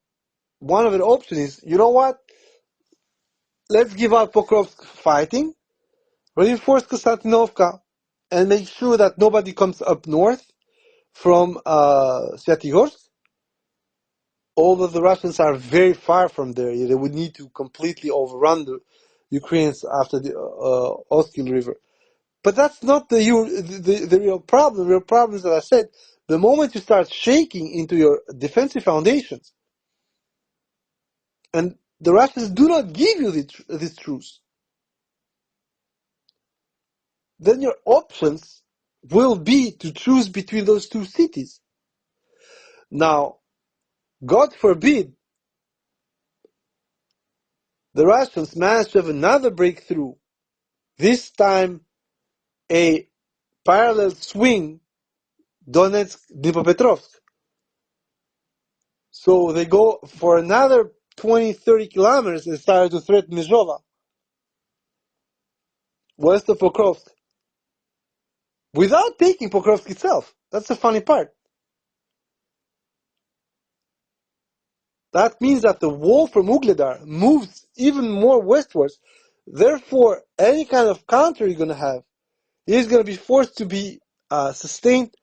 one of the options is, you know what, let's give up Pokrovsk fighting, reinforce Konstantinovka, and make sure that nobody comes up north from Svyatogorsk. Although the Russians are very far from there, they would need to completely overrun the Ukrainians after the Oskil River. But that's not the real problem. The real problem is, as I said, the moment you start shaking into your defensive foundations, and the Russians do not give you this truce, then your options will be to choose between those two cities. Now, God forbid, the Russians manage to have another breakthrough, this time a parallel swing Donetsk-Dnipropetrovsk. So they go for another 20, 30 kilometers and start to threaten Mizhova, west of Pokrovsk, without taking Pokrovsk itself. That's the funny part. That means that the wall from Ugledar moves even more westwards. Therefore, any kind of counter you're going to have is going to be forced to be sustained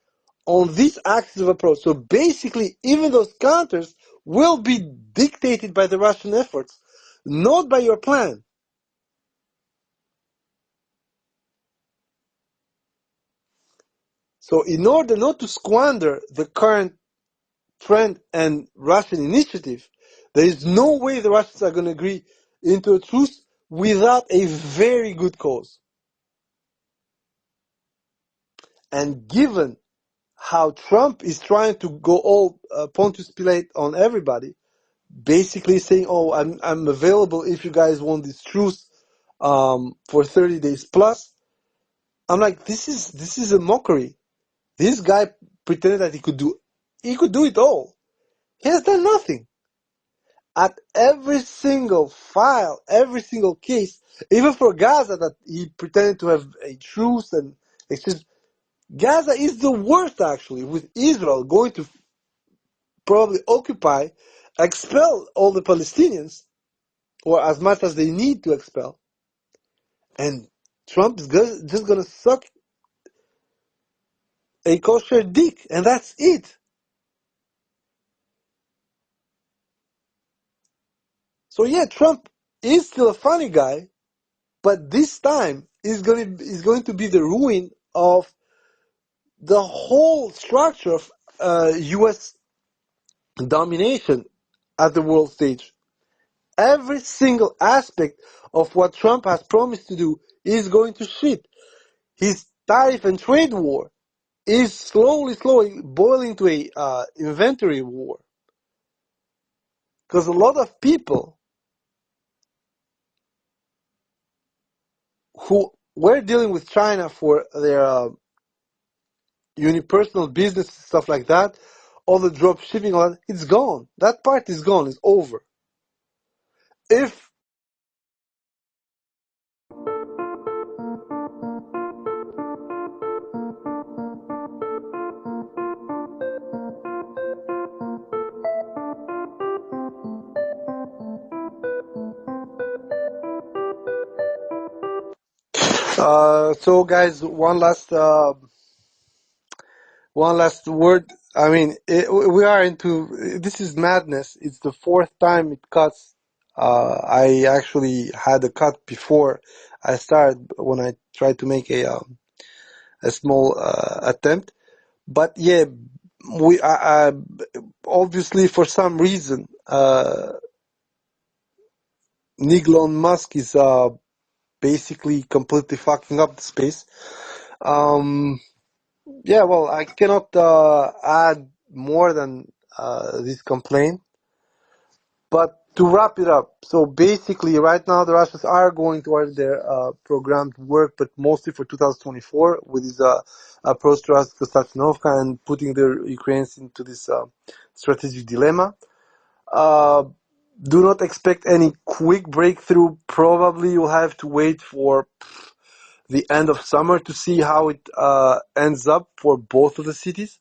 on this axis of approach. So basically, even those counters will be dictated by the Russian efforts, not by your plan. So in order not to squander the current trend and Russian initiative, there is no way the Russians are going to agree into a truce without a very good cause. And given how Trump is trying to go all Pontius Pilate on everybody, basically saying, "Oh, I'm available if you guys want this truce for 30 days plus." I'm like, this is a mockery. This guy pretended that he could do it all. He has done nothing. At every single file, every single case, even for Gaza that he pretended to have a truce and exchange. Gaza is the worst actually, with Israel going to probably occupy, expel all the Palestinians, or as much as they need to expel. And Trump is just going to suck a kosher dick, and that's it. So yeah, Trump is still a funny guy, but this time is going to be the ruin of the whole structure of U.S. domination at the world stage. Every single aspect of what Trump has promised to do is going to shit. His tariff and trade war is slowly boiling to a inventory war. Because a lot of people who were dealing with China for their unipersonal business, stuff like that, all the drop shipping, all that, it's gone. That part is gone. It's over. If so, guys, one last word. I mean, we are into this is madness. It's the fourth time it cuts. I actually had a cut before I started when I tried to make a small attempt. But yeah, we obviously for some reason Elon Musk is basically completely fucking up the space. Yeah, well, I cannot add more than this complaint. But to wrap it up, so basically, right now the Russians are going towards their programmed work, but mostly for 2024, with this approach to Konstantinovka and putting the Ukrainians into this strategic dilemma. Uh, do not expect any quick breakthrough. Probably you'll have to wait for the end of summer to see how it ends up for both of the cities.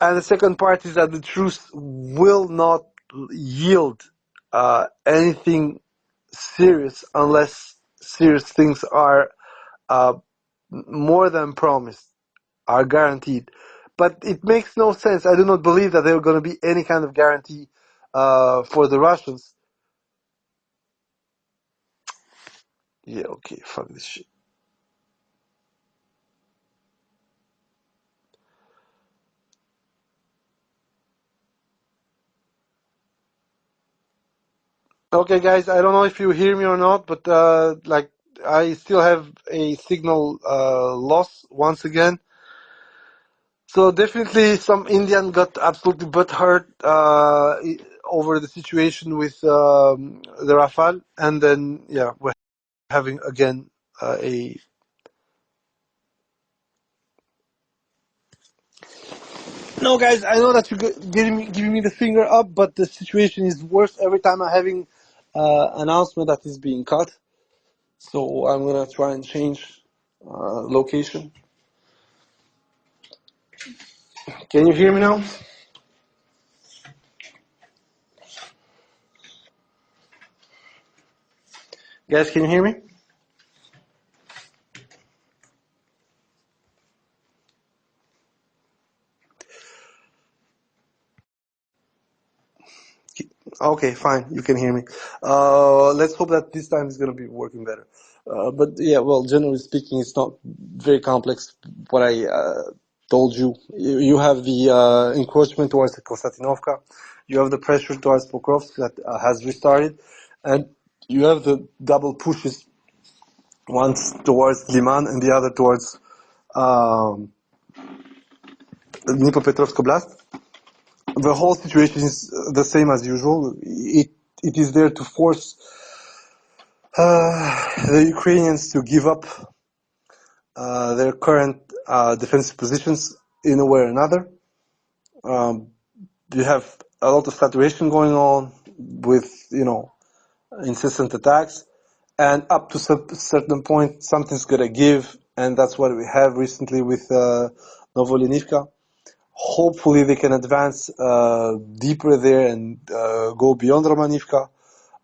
And the second part is that the truce will not yield anything serious unless serious things are uh, more than promised, are guaranteed. But it makes no sense. I do not believe that there are going to be any kind of guarantee for the Russians. Yeah, okay, fuck this shit. Okay, guys, I don't know if you hear me or not, but like I still have a signal loss once again. So definitely, some Indian got absolutely butthurt over the situation with the Rafale, and then yeah, we're having again a. No, guys, I know that you're giving me the finger up, but the situation is worse every time I'm having announcement that is being cut. So I'm gonna try and change location. Can you hear me now? Guys, can you hear me? Okay, fine. You can hear me. Let's hope that this time is going to be working better. But yeah, well, generally speaking, it's not very complex. What I told you, you have the encroachment towards the Konstantinovka, you have the pressure towards Pokrovsk that has restarted, and you have the double pushes, once towards Liman and the other towards um, Dnipropetrovsk Oblast. The whole situation is the same as usual. It is there to force the Ukrainians to give up their current defensive positions in a way or another. Um, you have a lot of saturation going on with, incessant attacks, and up to a certain point, something's gonna give, and that's what we have recently with Novolenivka. Hopefully, they can advance deeper there and go beyond Romanivka.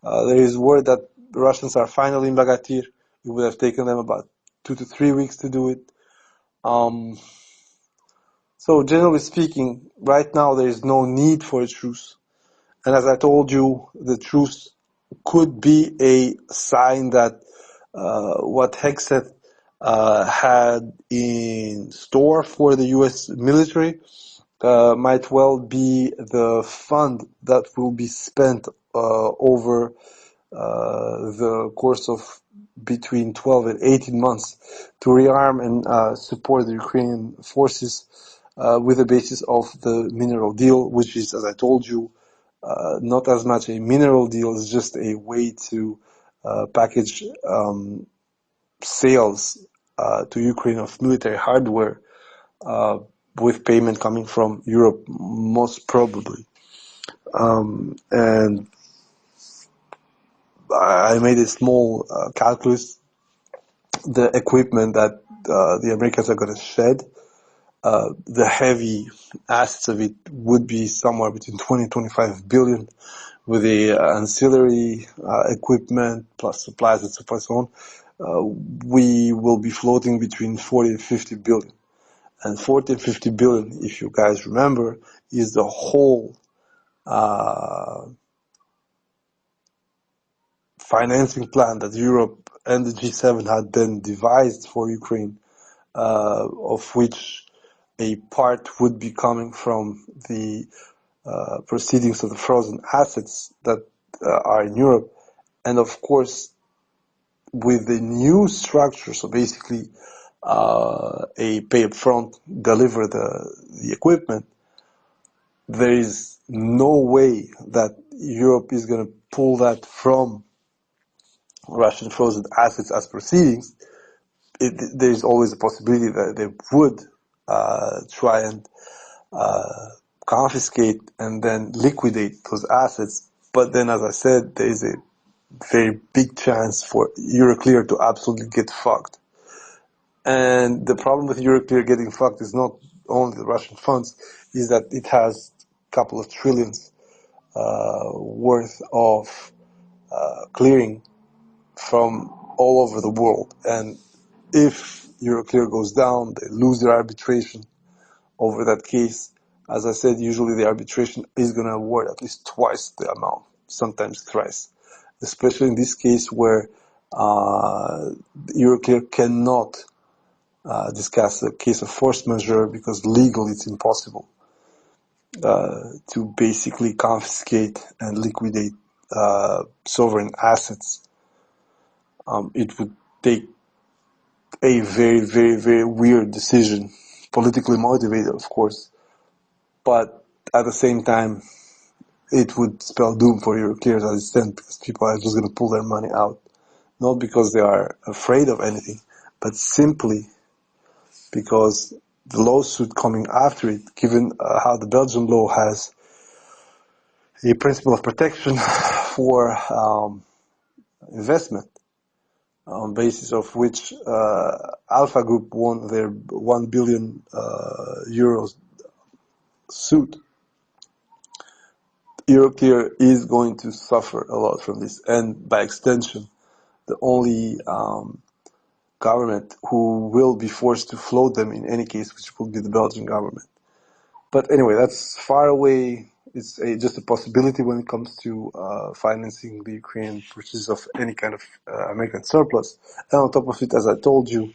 There is word that the Russians are finally in Bagatir. It would have taken them about 2 to 3 weeks to do it. Um, so generally speaking, right now there is no need for a truce. And as I told you, the truce could be a sign that what Hegseth had in store for the U.S. military might well be the fund that will be spent over the course of between 12 and 18 months to rearm and support the Ukrainian forces with the basis of the mineral deal, which is, as I told you, not as much a mineral deal, it's just a way to package sales to Ukraine of military hardware with payment coming from Europe, most probably. And I made a small calculus. The equipment that the Americans are going to shed, the heavy assets of it would be somewhere between 20 and 25 billion, with the ancillary equipment plus supplies and so forth and so on. We will be floating between 40 and 50 billion. And 40 and 50 billion, if you guys remember, is the whole financing plan that Europe and the G7 had then devised for Ukraine, of which a part would be coming from the proceedings of the frozen assets that are in Europe. And of course, with the new structure, so basically a pay up front, deliver the equipment, there is no way that Europe is going to pull that from Russian frozen assets as proceedings. There's always a possibility that they would try and confiscate and then liquidate those assets. But then, as I said, there is a very big chance for Euroclear to absolutely get fucked. And the problem with Euroclear getting fucked is not only the Russian funds, is that it has a couple of trillions worth of clearing from all over the world. And if Euroclear goes down, they lose their arbitration over that case. As I said, usually the arbitration is going to award at least twice the amount, sometimes thrice. Especially in this case where Euroclear cannot discuss a case of force majeure because legally it's impossible to basically confiscate and liquidate sovereign assets. It would take a very, very, very weird decision, politically motivated, of course, but at the same time, it would spell doom for Euroclear as it stands because people are just going to pull their money out, not because they are afraid of anything, but simply because the lawsuit coming after it, given how the Belgian law has a principle of protection for investment, on basis of which Alpha Group won their 1 billion euros suit. Euroclear is going to suffer a lot from this, and by extension, the only government who will be forced to float them in any case, which will be the Belgian government. But anyway, that's far away. It's just a possibility when it comes to financing the Ukrainian purchase of any kind of American surplus. And on top of it, as I told you,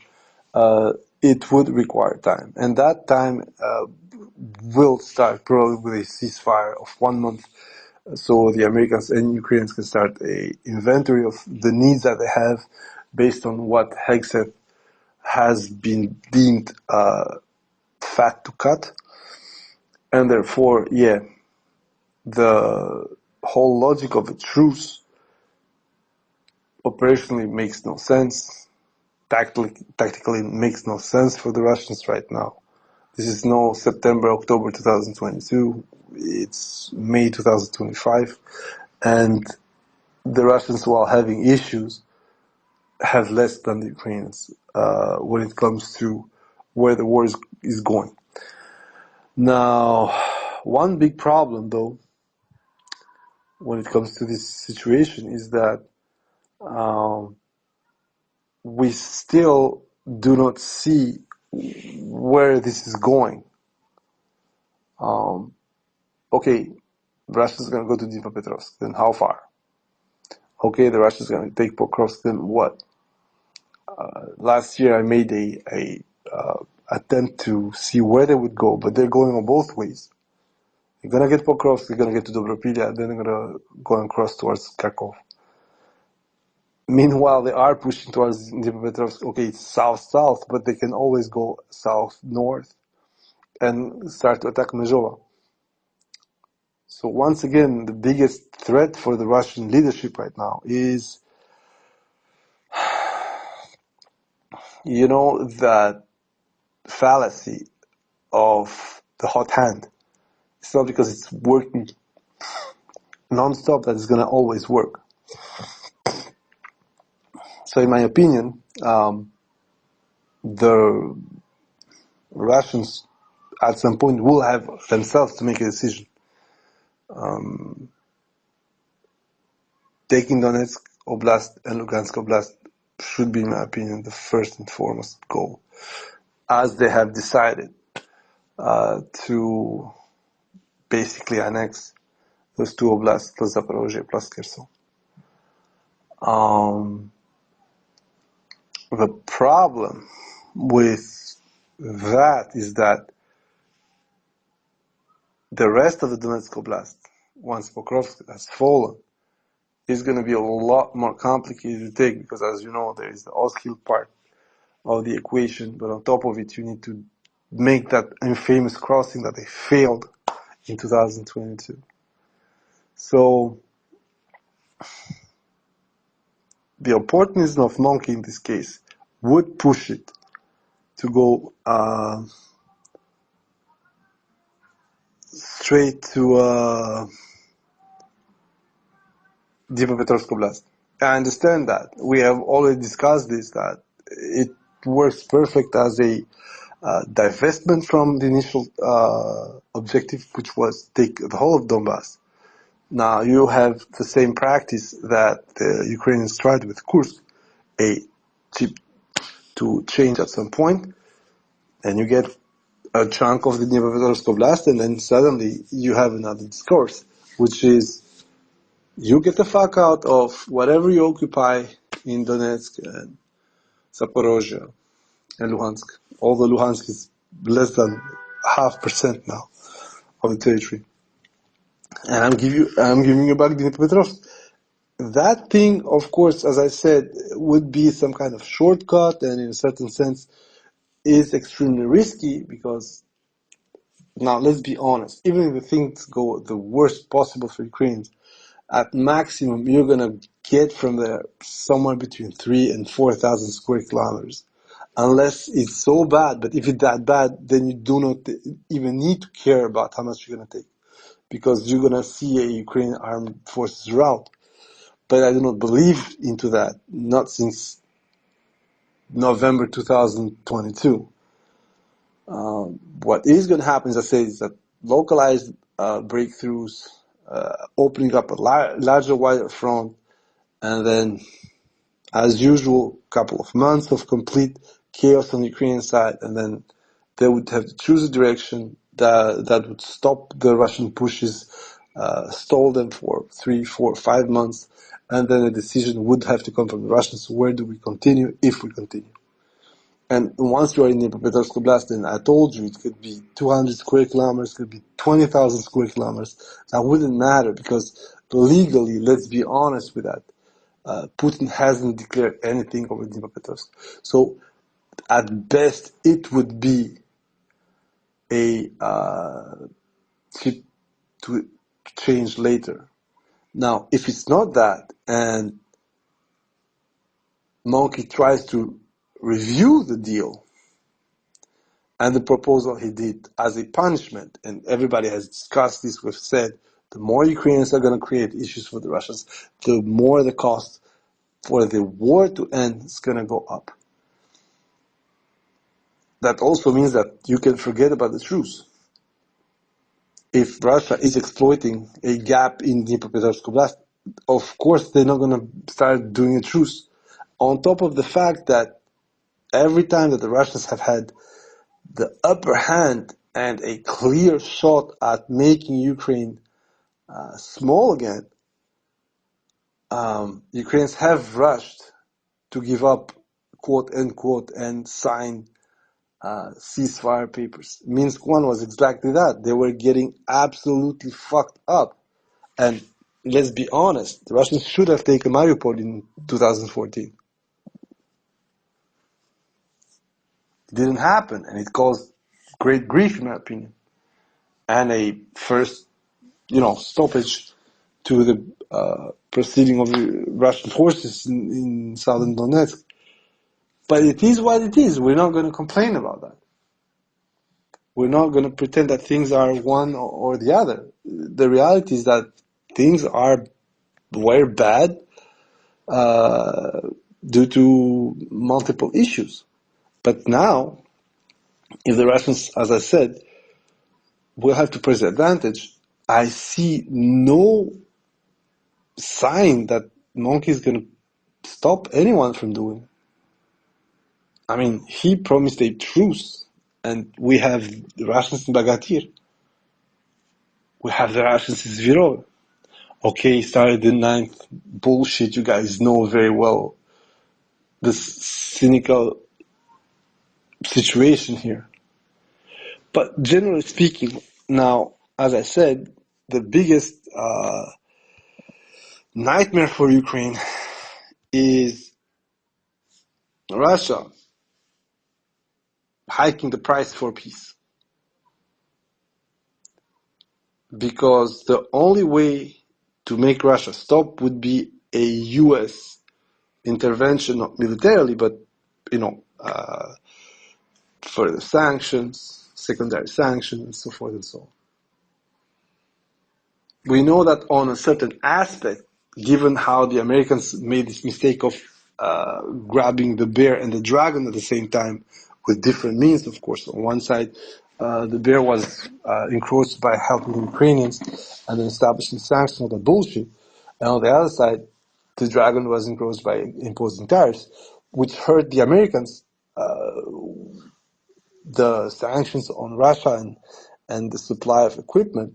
it would require time. And that time will start probably with a ceasefire of 1 month, so the Americans and Ukrainians can start a inventory of the needs that they have based on what Hegseth has been deemed fat to cut. And therefore, the whole logic of a truce operationally makes no sense. Tactically makes no sense for the Russians right now. This is no September, October 2022. It's May 2025. And the Russians, while having issues, have less than the Ukrainians when it comes to where the war is going. Now, one big problem, though, when it comes to this situation is that we still do not see where this is going. Okay, Russia's going to go to Dnipropetrovsk, then how far? Okay, the Russians going to take Pokrovsk, then what? Last year I made a attempt to see where they would go, but they're going on both ways. They're going to get Pokrovsk, they're going to get to Dobropilya, then they're going to go and cross towards Kharkov. Meanwhile, they are pushing towards Dnipropetrovsk. Okay, it's south-south, but they can always go south-north and start to attack Mezhova. So once again, the biggest threat for the Russian leadership right now is, that fallacy of the hot hand. It's not because it's working non-stop that it's going to always work. So in my opinion, the Russians at some point will have themselves to make a decision. Taking Donetsk Oblast and Lugansk Oblast should be, in my opinion, the first and foremost goal, as they have decided to basically annex those two oblasts plus Zaporozhye plus Kherson. The problem with that is that the rest of the Donetsk Oblast, once Pokrovsk has fallen, is going to be a lot more complicated to take because, as you know, there is the Oskil part of the equation, but on top of it, you need to make that infamous crossing that they failed in 2022. So the opportunism of Monkey in this case would push it to go straight to Dnipropetrovsk Oblast. I understand that. We have already discussed this, that it works perfect as a divestment from the initial objective, which was take the whole of Donbass. Now you have the same practice that the Ukrainians tried with Kursk, a chip to change at some point, and you get a chunk of the Dnipropetrovsk Oblast, and then suddenly you have another discourse, which is you get the fuck out of whatever you occupy in Donetsk and Zaporozhye and Luhansk. Although Luhansk is less than 0.5% now of the territory. And I'm giving you back Dnipropetrovsk. That thing, of course, as I said, would be some kind of shortcut, and in a certain sense is extremely risky, because now let's be honest, even if things go the worst possible for Ukrainians, at maximum you're gonna get from there somewhere between 3,000 and 4,000 square kilometers. Unless it's so bad, but if it's that bad, then you do not even need to care about how much you're gonna take, because you're gonna see a Ukrainian armed forces rout. But I do not believe into that, not since November 2022. What is going to happen, as I say, is that localized breakthroughs, opening up a larger, wider front, and then, as usual, a couple of months of complete chaos on the Ukrainian side, and then they would have to choose a direction that would stop the Russian pushes, stall them for 3, 4, 5 months, and then a decision would have to come from the Russians. Where do we continue, if we continue? And once you are in the Dnipropetrovsk Oblast, and I told you it could be 200 square kilometers, could be 20,000 square kilometers. That wouldn't matter, because legally, let's be honest with that, Putin hasn't declared anything over Dnipropetrovsk. So at best, it would be a chip to change later. Now, if it's not that, and Monkey tries to review the deal and the proposal he did as a punishment, and everybody has discussed this, we've said, the more Ukrainians are going to create issues for the Russians, the more the cost for the war to end is going to go up. That also means that you can forget about the truce. If Russia is exploiting a gap in Dnipropetrovsk Oblast, of course they're not going to start doing a truce. On top of the fact that every time that the Russians have had the upper hand and a clear shot at making Ukraine small again, Ukrainians have rushed to give up, quote unquote, and sign ceasefire papers. Minsk 1 was exactly that. They were getting absolutely fucked up. And let's be honest, the Russians should have taken Mariupol in 2014. It didn't happen, and it caused great grief, in my opinion, and a first, stoppage to the proceeding of the Russian forces in southern Donetsk. But it is what it is. We're not going to complain about that. We're not going to pretend that things are one or the other. The reality is that things were bad due to multiple issues. But now, if the Russians, as I said, will have to press the advantage, I see no sign that Monkey is going to stop anyone from doing. I mean, he promised a truce, and we have the Russians in Bagatir. We have the Russians in Zvirov. Okay, started the 9th bullshit. You guys know very well the cynical situation here. But generally speaking, now, as I said, the biggest nightmare for Ukraine is Russia hiking the price for peace. Because the only way to make Russia stop would be a U.S. intervention, not militarily, but, further sanctions, secondary sanctions, and so forth and so on. We know that on a certain aspect, given how the Americans made this mistake of grabbing the bear and the dragon at the same time with different means, of course. On one side, the bear was encroached by helping the Ukrainians and then establishing sanctions, all that bullshit. And on the other side, the dragon was encroached by imposing tariffs, which hurt the Americans. The sanctions on Russia and the supply of equipment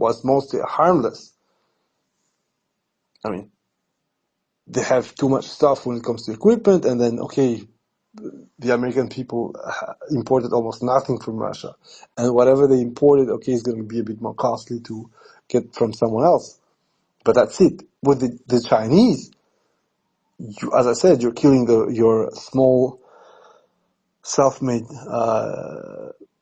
was mostly harmless. I mean, they have too much stuff when it comes to equipment, and then, okay, the American people imported almost nothing from Russia. And whatever they imported, okay, is going to be a bit more costly to get from someone else. But that's it. With the Chinese, as I said, you're killing your small self-made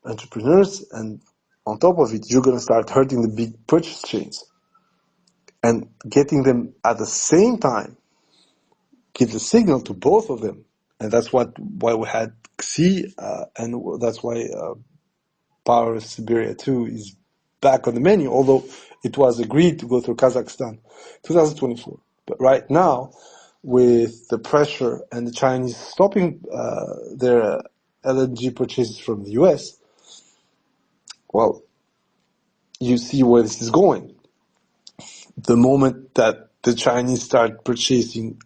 entrepreneurs, and on top of it, you're going to start hurting the big purchase chains. And getting them at the same time gives a signal to both of them. And that's why we had Xi, and that's why Power of Siberia 2 is back on the menu, although it was agreed to go through Kazakhstan 2024. But right now, with the pressure and the Chinese stopping their LNG purchases from the US, well, you see where this is going. The moment that the Chinese start purchasing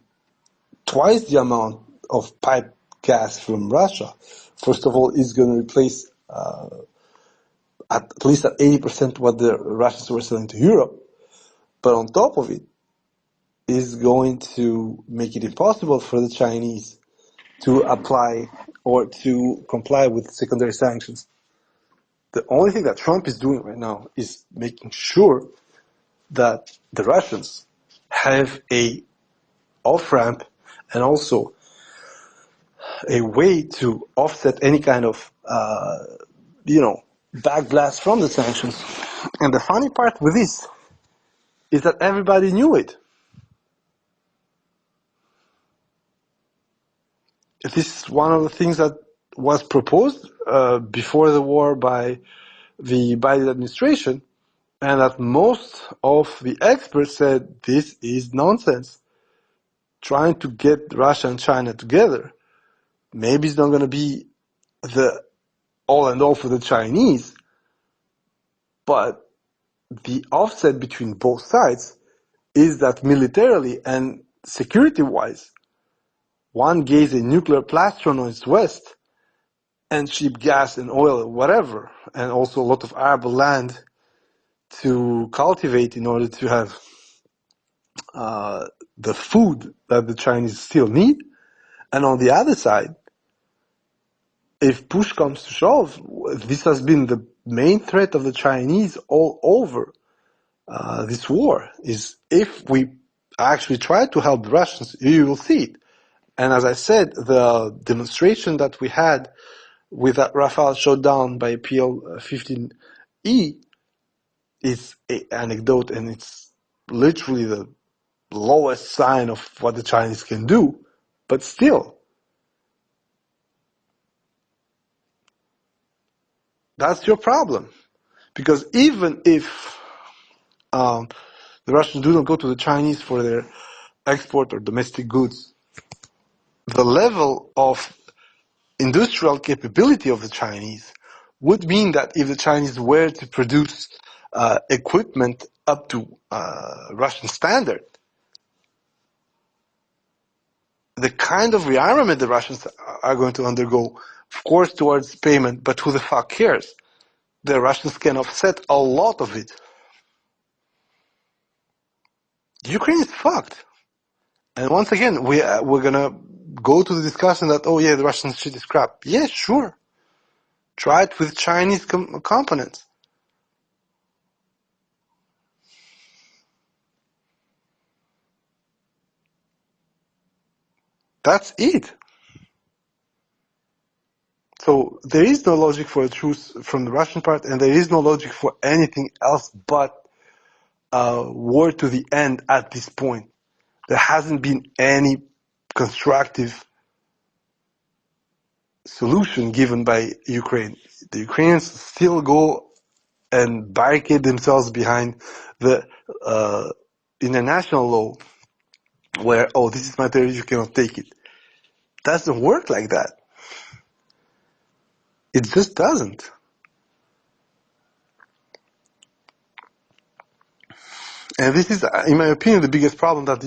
twice the amount of pipe gas from Russia, first of all, is going to replace at least at 80% what the Russians were selling to Europe. But on top of it, is going to make it impossible for the Chinese to apply or to comply with secondary sanctions. The only thing that Trump is doing right now is making sure that the Russians have a off-ramp and also a way to offset any kind of, backblast from the sanctions. And the funny part with this is that everybody knew it. This is one of the things that was proposed before the war by the Biden administration, and that most of the experts said this is nonsense. Trying to get Russia and China together, maybe it's not going to be the all and all for the Chinese, but the offset between both sides is that militarily and security-wise, one gains a nuclear plastron on its west and cheap gas and oil or whatever, and also a lot of arable land to cultivate in order to have the food that the Chinese still need. And on the other side, if push comes to shove, this has been the main threat of the Chinese all over this war, is if we actually try to help the Russians, you will see it. And as I said, the demonstration that we had with that Rafale shot down by PL-15E is an anecdote, and it's literally the lowest sign of what the Chinese can do. But still, that's your problem. Because even if the Russians do not go to the Chinese for their export or domestic goods, the level of industrial capability of the Chinese would mean that if the Chinese were to produce equipment up to Russian standard, the kind of rearmament the Russians are going to undergo, of course, towards payment, but who the fuck cares? The Russians can offset a lot of it. Ukraine is fucked. And once again, we're gonna go to the discussion that, oh yeah, the Russian shit is crap. Yeah, sure. Try it with Chinese components. That's it. So there is no logic for a truce from the Russian part, and there is no logic for anything else but war to the end at this point. There hasn't been any constructive solution given by Ukraine. The Ukrainians still go and barricade themselves behind the international law where, oh, this is my territory, you cannot take it. Doesn't work like that. It just doesn't. And this is, in my opinion, the biggest problem that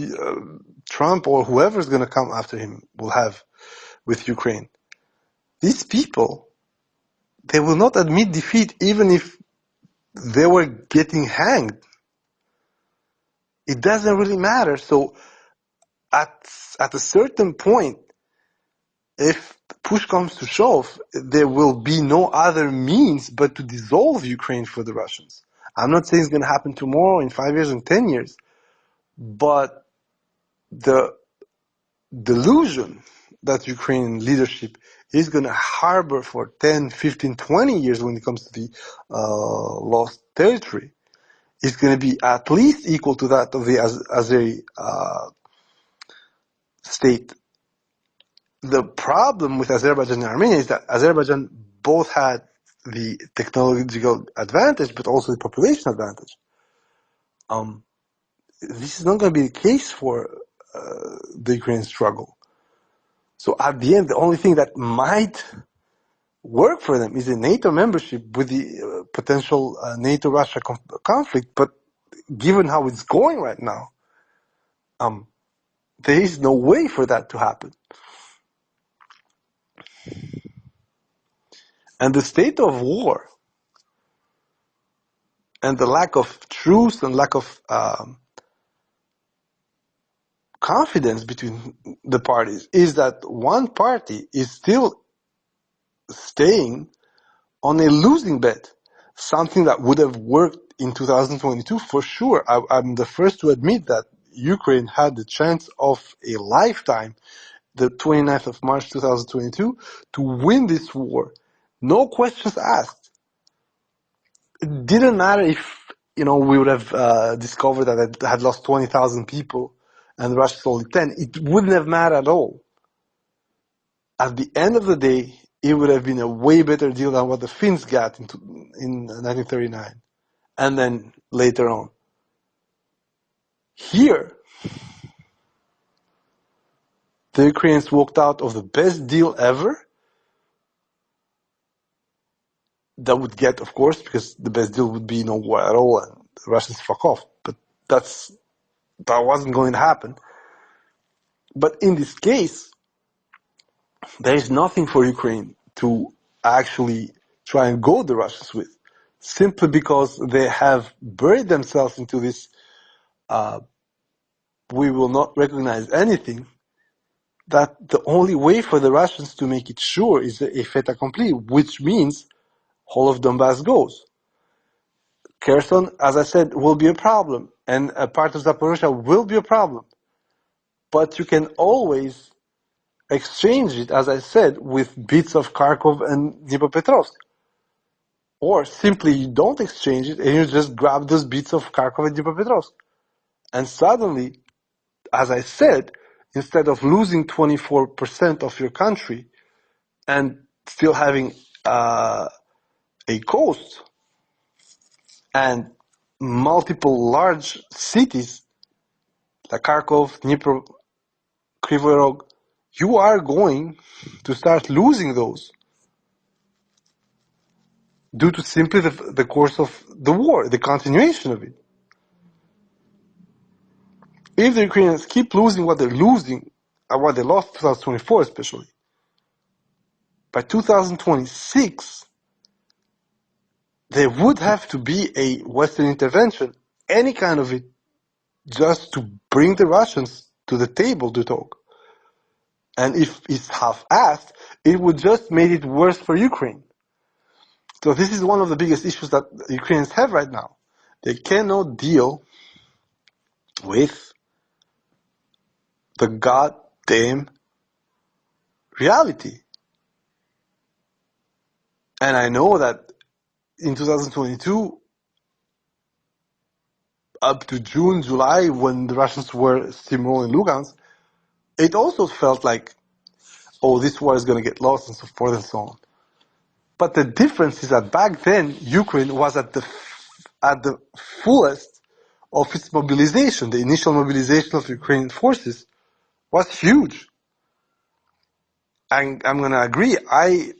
Trump or whoever is going to come after him will have with Ukraine. These people, they will not admit defeat even if they were getting hanged. It doesn't really matter. So at a certain point, if push comes to shove, there will be no other means but to dissolve Ukraine for the Russians. I'm not saying it's going to happen tomorrow, in 5 years, in 10 years, but the delusion that Ukrainian leadership is going to harbor for 10, 15, 20 years when it comes to the lost territory is going to be at least equal to that of the Azeri state. The problem with Azerbaijan and Armenia is that Azerbaijan both had the technological advantage but also the population advantage. This is not going to be the case for the Ukrainian struggle. So at the end, the only thing that might work for them is a NATO membership with the potential NATO-Russia conflict. But given how it's going right now, there is no way for that to happen. And the state of war and the lack of truce and lack of confidence between the parties is that one party is still staying on a losing bet, something that would have worked in 2022 for sure. I'm the first to admit that Ukraine had the chance of a lifetime, the 29th of March 2022, to win this war. No questions asked. It didn't matter if we would have discovered that it had lost 20,000 people and Russia only 10. It wouldn't have mattered at all. At the end of the day, it would have been a way better deal than what the Finns got in 1939, and then later on. Here, the Ukrainians walked out of the best deal ever. That would get, of course, because the best deal would be no war at all and the Russians fuck off. But that wasn't going to happen. But in this case, there is nothing for Ukraine to actually try and goad the Russians with, simply because they have buried themselves into this we will not recognize anything, that the only way for the Russians to make it sure is a fait accompli, which means whole of Donbass goes. Kherson, as I said, will be a problem, and a part of Zaporozhye will be a problem. But you can always exchange it, as I said, with bits of Kharkov and Dnipropetrovsk. Or simply you don't exchange it and you just grab those bits of Kharkov and Dnipropetrovsk. And suddenly, as I said, instead of losing 24% of your country and still having a coast and multiple large cities like Kharkov, Dnipro, Kryvyi Rog, you are going to start losing those due to simply the course of the war, the continuation of it. If the Ukrainians keep losing what they're losing, and what they lost in 2024 especially, by 2026, there would have to be a Western intervention, any kind of it, just to bring the Russians to the table to talk. And if it's half-assed, it would just make it worse for Ukraine. So this is one of the biggest issues that Ukrainians have right now. They cannot deal with the goddamn reality. And I know that in 2022, up to June, July, when the Russians were steamrolling Lugansk, it also felt like, oh, this war is going to get lost and so forth and so on. But the difference is that back then, Ukraine was at the fullest of its mobilization. The initial mobilization of Ukrainian forces was huge. And I'm going to agree, I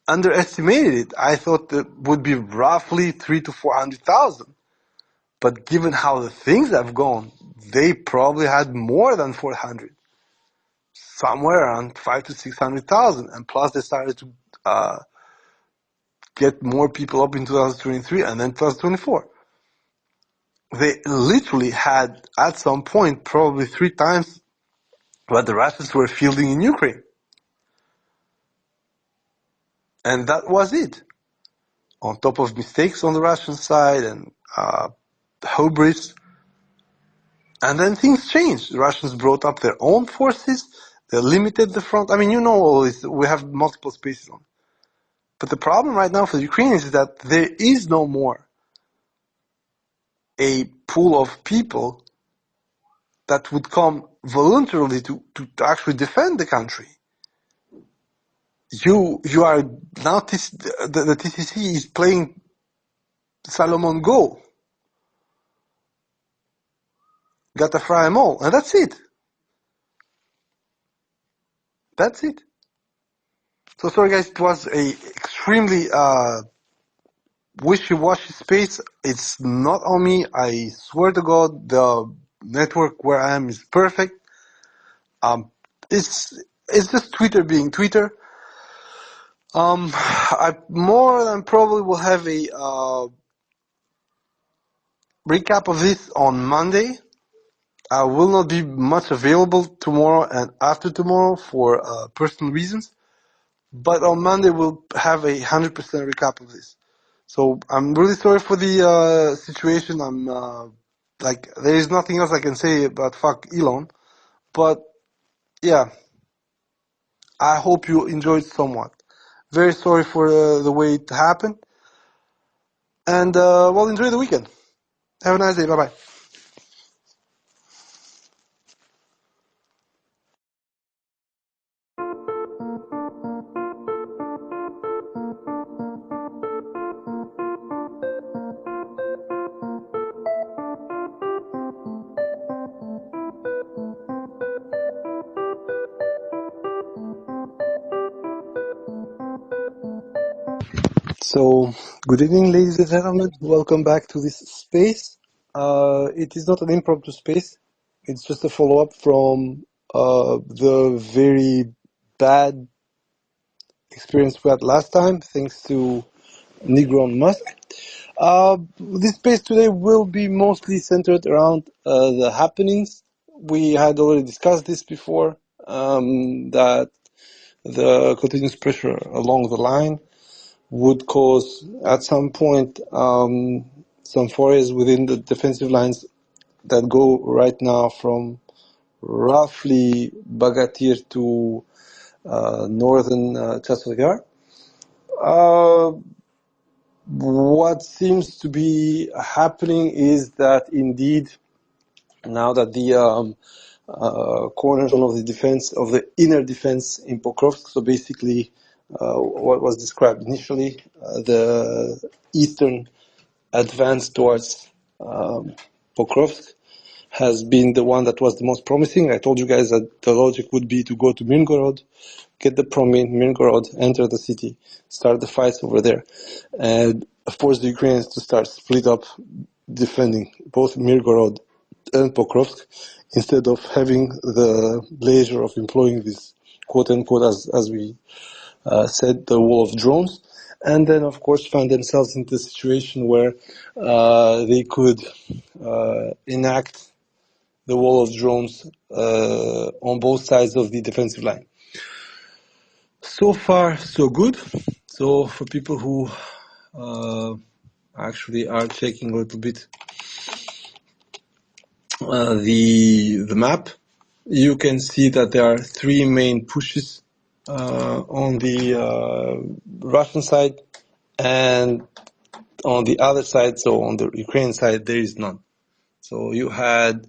underestimated it. I thought it would be roughly 300,000 to 400,000. But given how the things have gone, they probably had more than 400, somewhere around 500,000 to 600,000. And plus, they started to get more people up in 2023 and then 2024. They literally had, at some point, probably 3 times what the Russians were fielding in Ukraine. And that was it. On top of mistakes on the Russian side and hubris. And then things changed. The Russians brought up their own forces. They limited the front. I mean, you know all this. We have multiple spaces on. But the problem right now for the Ukrainians is that there is no more a pool of people that would come voluntarily to actually defend the country. You are now, the TCC is playing Salomon Go. Gotta fry them all. And that's it. That's it. So sorry guys, it was a extremely wishy-washy space. It's not on me. I swear to God, the network where I am is perfect. It's just Twitter being Twitter. I more than probably will have a recap of this on Monday. I will not be much available tomorrow and after tomorrow for personal reasons. But on Monday we'll have a 100% recap of this. So I'm really sorry for the situation. I'm there is nothing else I can say about fuck Elon. But yeah, I hope you enjoyed somewhat. Very sorry for the way it happened. And well, enjoy the weekend. Have a nice day. Bye bye. So, good evening, ladies and gentlemen. Welcome back to this space. It is not an impromptu space. It's just a follow-up from the very bad experience we had last time, thanks to Negron Musk. This space today will be mostly centered around the happenings. We had already discussed this before, that the continuous pressure along the line would cause, at some point, some forays within the defensive lines that go right now from roughly Bagatir to northern Chassagar. What seems to be happening is that indeed, now that the cornerstone of the defense, of the inner defense in Pokrovsk, so basically what was described initially, the eastern advance towards Pokrovsk, has been the one that was the most promising. I told you guys that the logic would be to go to Mirgorod, get the prom in Mirgorod, enter the city, start the fights over there, and force the Ukrainians to start split up defending both Mirgorod and Pokrovsk, instead of having the leisure of employing this quote-unquote, as we said, the wall of drones, and then of course find themselves in the situation where they could enact the wall of drones on both sides of the defensive line. So far, so good. So for people who actually are checking a little bit the map, you can see that there are 3 main pushes on the Russian side, and on the other side, so on the Ukrainian side, there is none. So you had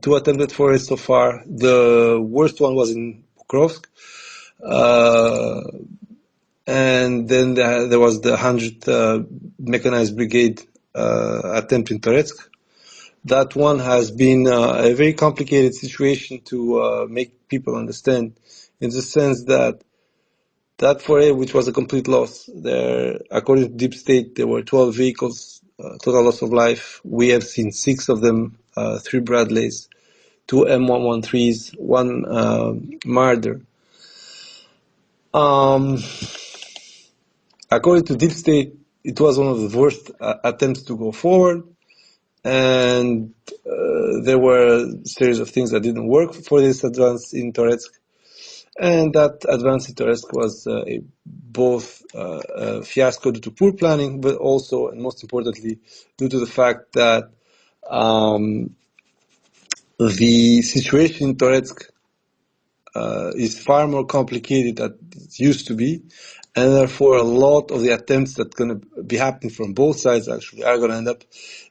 two attempted for it so far. The worst one was in Pokrovsk, and then there was the 100th Mechanized Brigade attempt in Toretsk. That one has been a very complicated situation to make people understand, in the sense that that foray, which was a complete loss, there, according to Deep State, there were 12 vehicles, total loss of life. We have seen 6 of them, 3 Bradleys, 2 M113s, 1 Marder. According to Deep State, it was one of the worst attempts to go forward, and there were a series of things that didn't work for this advance in Toretsk. And that advance in Toretsk was both a fiasco due to poor planning, but also, and most importantly, due to the fact that the situation in Toretsk is far more complicated than it used to be, and therefore a lot of the attempts that are going to be happening from both sides actually are going to end up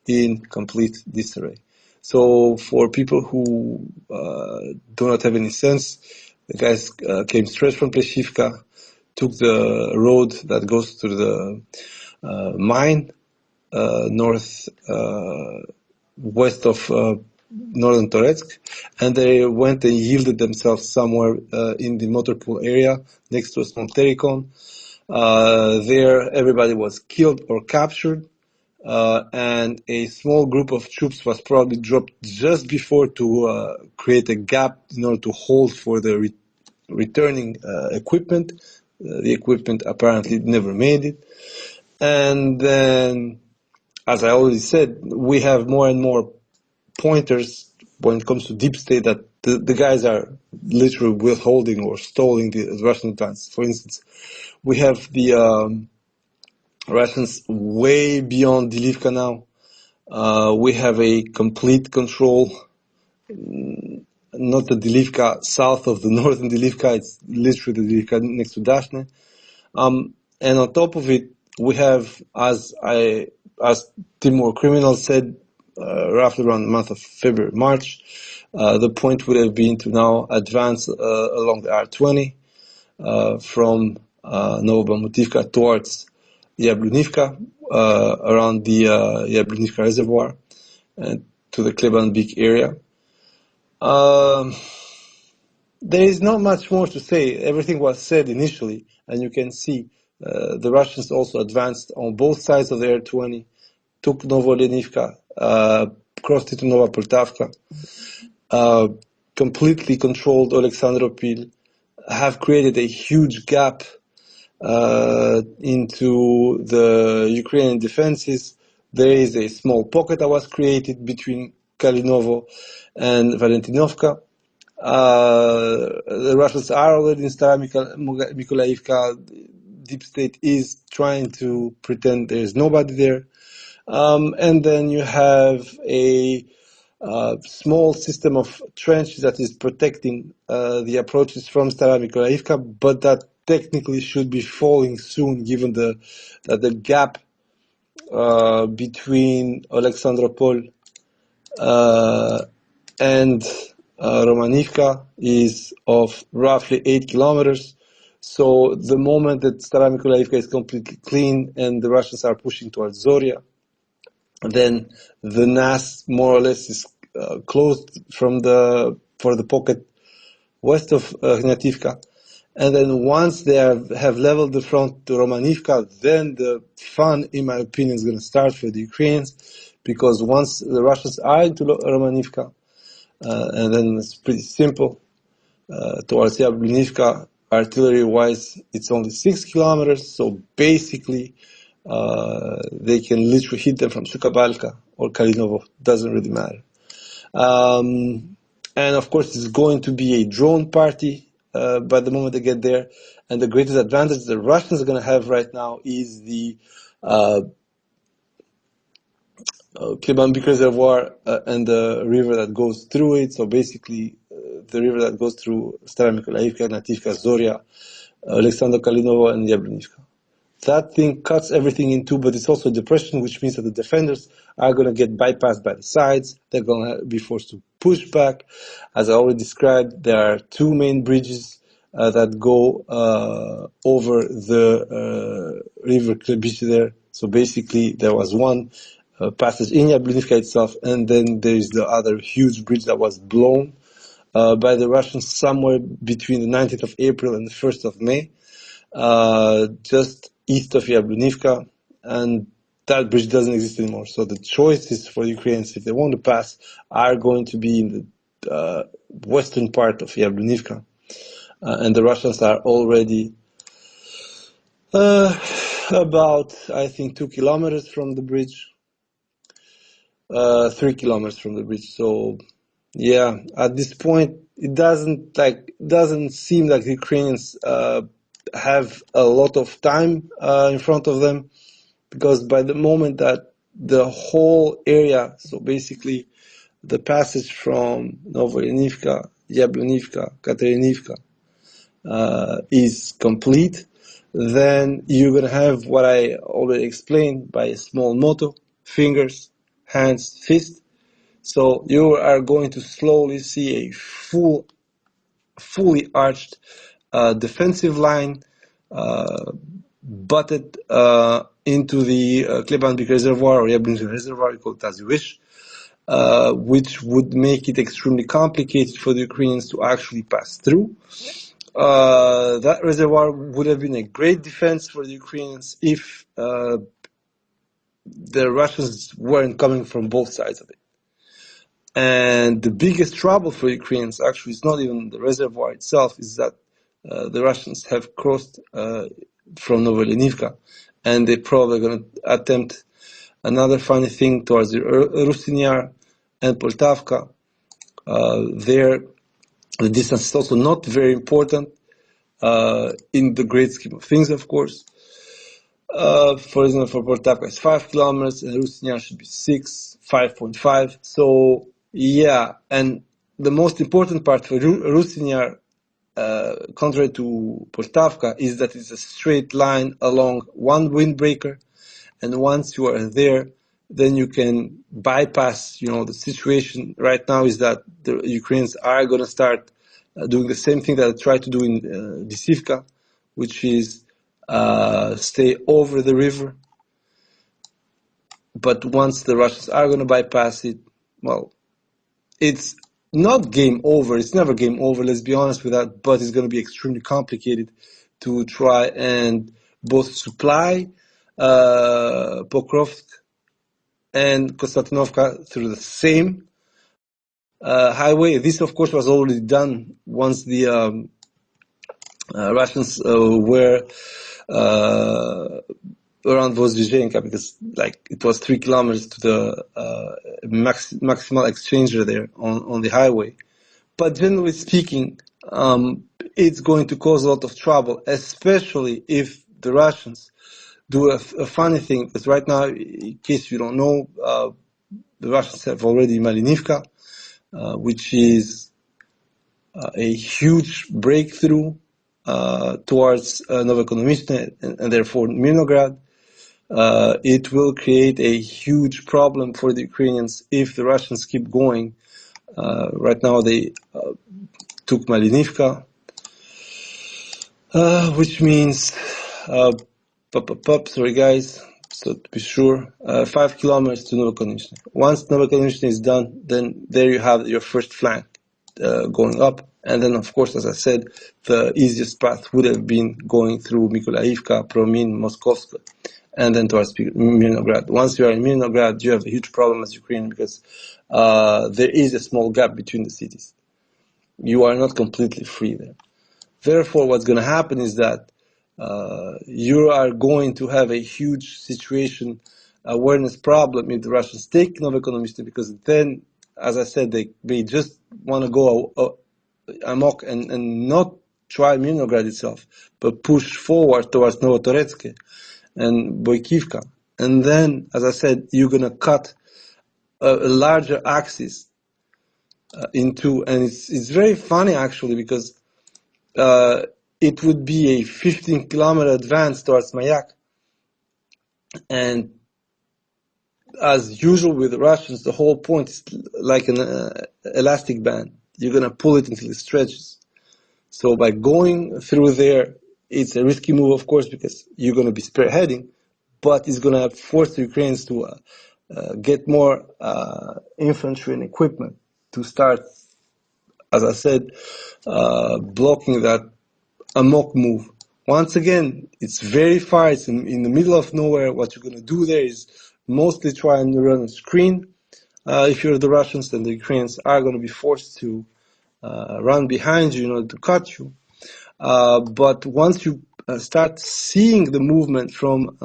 in complete disarray. So for people who do not have any sense, the guys came straight from Pleshivka, took the road that goes to the mine north west of northern Toretsk, and they went and yielded themselves somewhere in the motor pool area next to a small tericon. There, everybody was killed or captured, and a small group of troops was probably dropped just before to create a gap in order to hold for the returning equipment. The equipment apparently never made it. And then, as I already said, we have more and more pointers when it comes to Deep State that the guys are literally withholding or stalling the Russian advance. For instance, we have the Russians way beyond Dilivka now. We have a complete control, not the Dilivka south of the northern Dilivka, it's literally the Dilivka next to Dashne. And on top of it, we have, as Timur Criminal said, roughly around the month of February, March, the point would have been to now advance along the R20 from Novobamutivka towards Yablunivka, around the Yablunivka reservoir, and to the Klebanbik area. There is not much more to say. Everything was said initially, and you can see the Russians also advanced on both sides of the R20, took Novolenivka, crossed into Nova Poltavka, completely controlled Alexandropil, have created a huge gap into the Ukrainian defenses. There is a small pocket that was created between Kalinovo and Valentinovka. The Russians are already in Stara Mikolaivka. Deep State is trying to pretend there is nobody there. And then you have a small system of trenches that is protecting the approaches from Stara Mikolaivka, but that technically should be falling soon, given that the gap between Alexandropol and Romanivka is of roughly 8 kilometers. So the moment that Stara Mikolaivka is completely clean and the Russians are pushing towards Zoria, then the NAS more or less is closed for the pocket west of Hnativka. And then once they have leveled the front to Romanivka, then the fun, in my opinion, is going to start for the Ukrainians, because once the Russians are into Romanivka, and then it's pretty simple, towards Yablunivka, artillery-wise, it's only 6 kilometers, so basically they can literally hit them from Sukabalka or Kalinovo, doesn't really matter. And of course, it's going to be a drone party by the moment they get there. And the greatest advantage the Russians are going to have right now is the Klebanbik reservoir and the river that goes through it. So basically, the river that goes through Stara Mikolaivka, Nativka, Zoria, Alexander Kalinovo, and Yablunivka. that thing cuts everything in two, but it's also a depression, which means that the defenders are going to get bypassed by the sides. They're going to be forced to push back. As I already described, there are two main bridges that go over the river Klebici there. So basically, there was one passage in Yablonivka itself, and then there is the other huge bridge that was blown by the Russians somewhere between the 19th of April and the 1st of May. Just east of Yablonivka, and that bridge doesn't exist anymore. So the choices for Ukrainians, if they want to pass, are going to be in the western part of Yablonivka. And the Russians are already about, I think, 2 kilometers from the bridge, 3 kilometers from the bridge. So, yeah, at this point, it doesn't seem like the Ukrainians have a lot of time in front of them, because by the moment that the whole area, so basically the passage from Novoyanivka, Yablonivka, Katerinivka, is complete, then you're going to have what I already explained by a small motto: fingers, hands, fist. So you are going to slowly see a fully arched defensive line butted into the Klebanbik Reservoir or Yablonivka Reservoir, you call it as you wish, which would make it extremely complicated for the Ukrainians to actually pass through. That reservoir would have been a great defense for the Ukrainians if the Russians weren't coming from both sides of it. And the biggest trouble for Ukrainians actually is not even the reservoir itself, is that the Russians have crossed from Novoyanivka, and they're probably going to attempt another funny thing towards the Rusinyar and Poltavka. There, the distance is also not very important in the great scheme of things, of course. For example, for Poltavka it's 5 kilometers, and Rusinyar should be 5.5. So, yeah, and the most important part for Rusinyar, contrary to Poltavka, is that it's a straight line along one windbreaker, and once you are there, then you can bypass, the situation right now is that the Ukrainians are going to start doing the same thing that I tried to do in Disivka, which is stay over the river. But once the Russians are going to bypass it, well, it's not game over. It's never game over, let's be honest with that, but it's going to be extremely complicated to try and both supply Pokrovsk and Konstantinovka through the same highway. This, of course, was already done once the Russians were around Vozdvizhenka, because it was 3 kilometers to the maximal exchanger there on the highway. But generally speaking, it's going to cause a lot of trouble, especially if the Russians do a funny thing, because right now, in case you don't know, the Russians have already Malinivka, which is a huge breakthrough towards Novoekonomichne and therefore Mirnograd. It will create a huge problem for the Ukrainians if the Russians keep going. Right now they took Malinivka, which means, sorry guys, so to be sure, 5 kilometers to Novoekonomichne. Once Novoekonomichne is done, then there you have your first flank going up. And then, of course, as I said, the easiest path would have been going through Mykolaivka, Promin, Moskovsk, and then towards Mirnograd. Once you are in Mirnograd, you have a huge problem as Ukraine, because there is a small gap between the cities. You are not completely free there. Therefore, what's going to happen is that you are going to have a huge situation awareness problem if the Russians take Novoekonomichne, because then, as I said, they may just want to go amok and not try Mirnograd itself, but push forward towards Novotoretsk and Boykivka. And then, as I said, you're going to cut a larger axis in two. And it's very funny, actually, because it would be a 15-kilometer advance towards Mayak, And as usual with the Russians, the whole point is like an elastic band. You're going to pull it until it stretches. So by going through there, it's a risky move, of course, because you're going to be spearheading, but it's going to force the Ukrainians to get more infantry and equipment to start, as I said, blocking that amok move. Once again, it's very far. It's in the middle of nowhere. What you're going to do there is mostly try and run a screen. If you're the Russians, then the Ukrainians are going to be forced to run behind you in order to cut you. But once you start seeing the movement from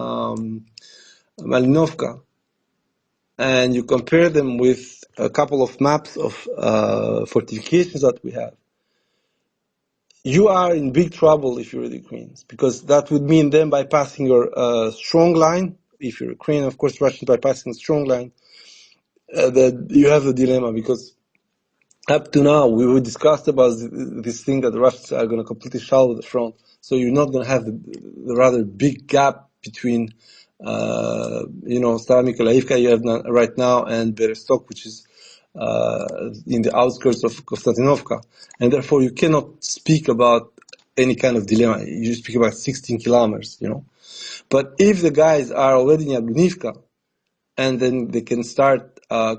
Malinovka, and you compare them with a couple of maps of fortifications that we have, you are in big trouble if you're the Ukrainians, because that would mean them bypassing your strong line. If you're Ukrainian, of course, Russians bypassing the strong line. That you have a dilemma, because up to now we discussed about this thing that the Russians are going to completely shallow the front, so you're not going to have the rather big gap between Stara Nikolaivka you have right now and Bereztok, which is in the outskirts of Konstantinovka, and therefore you cannot speak about any kind of dilemma. You speak about 16 kilometers, But if the guys are already in Yablunivka, and then they can start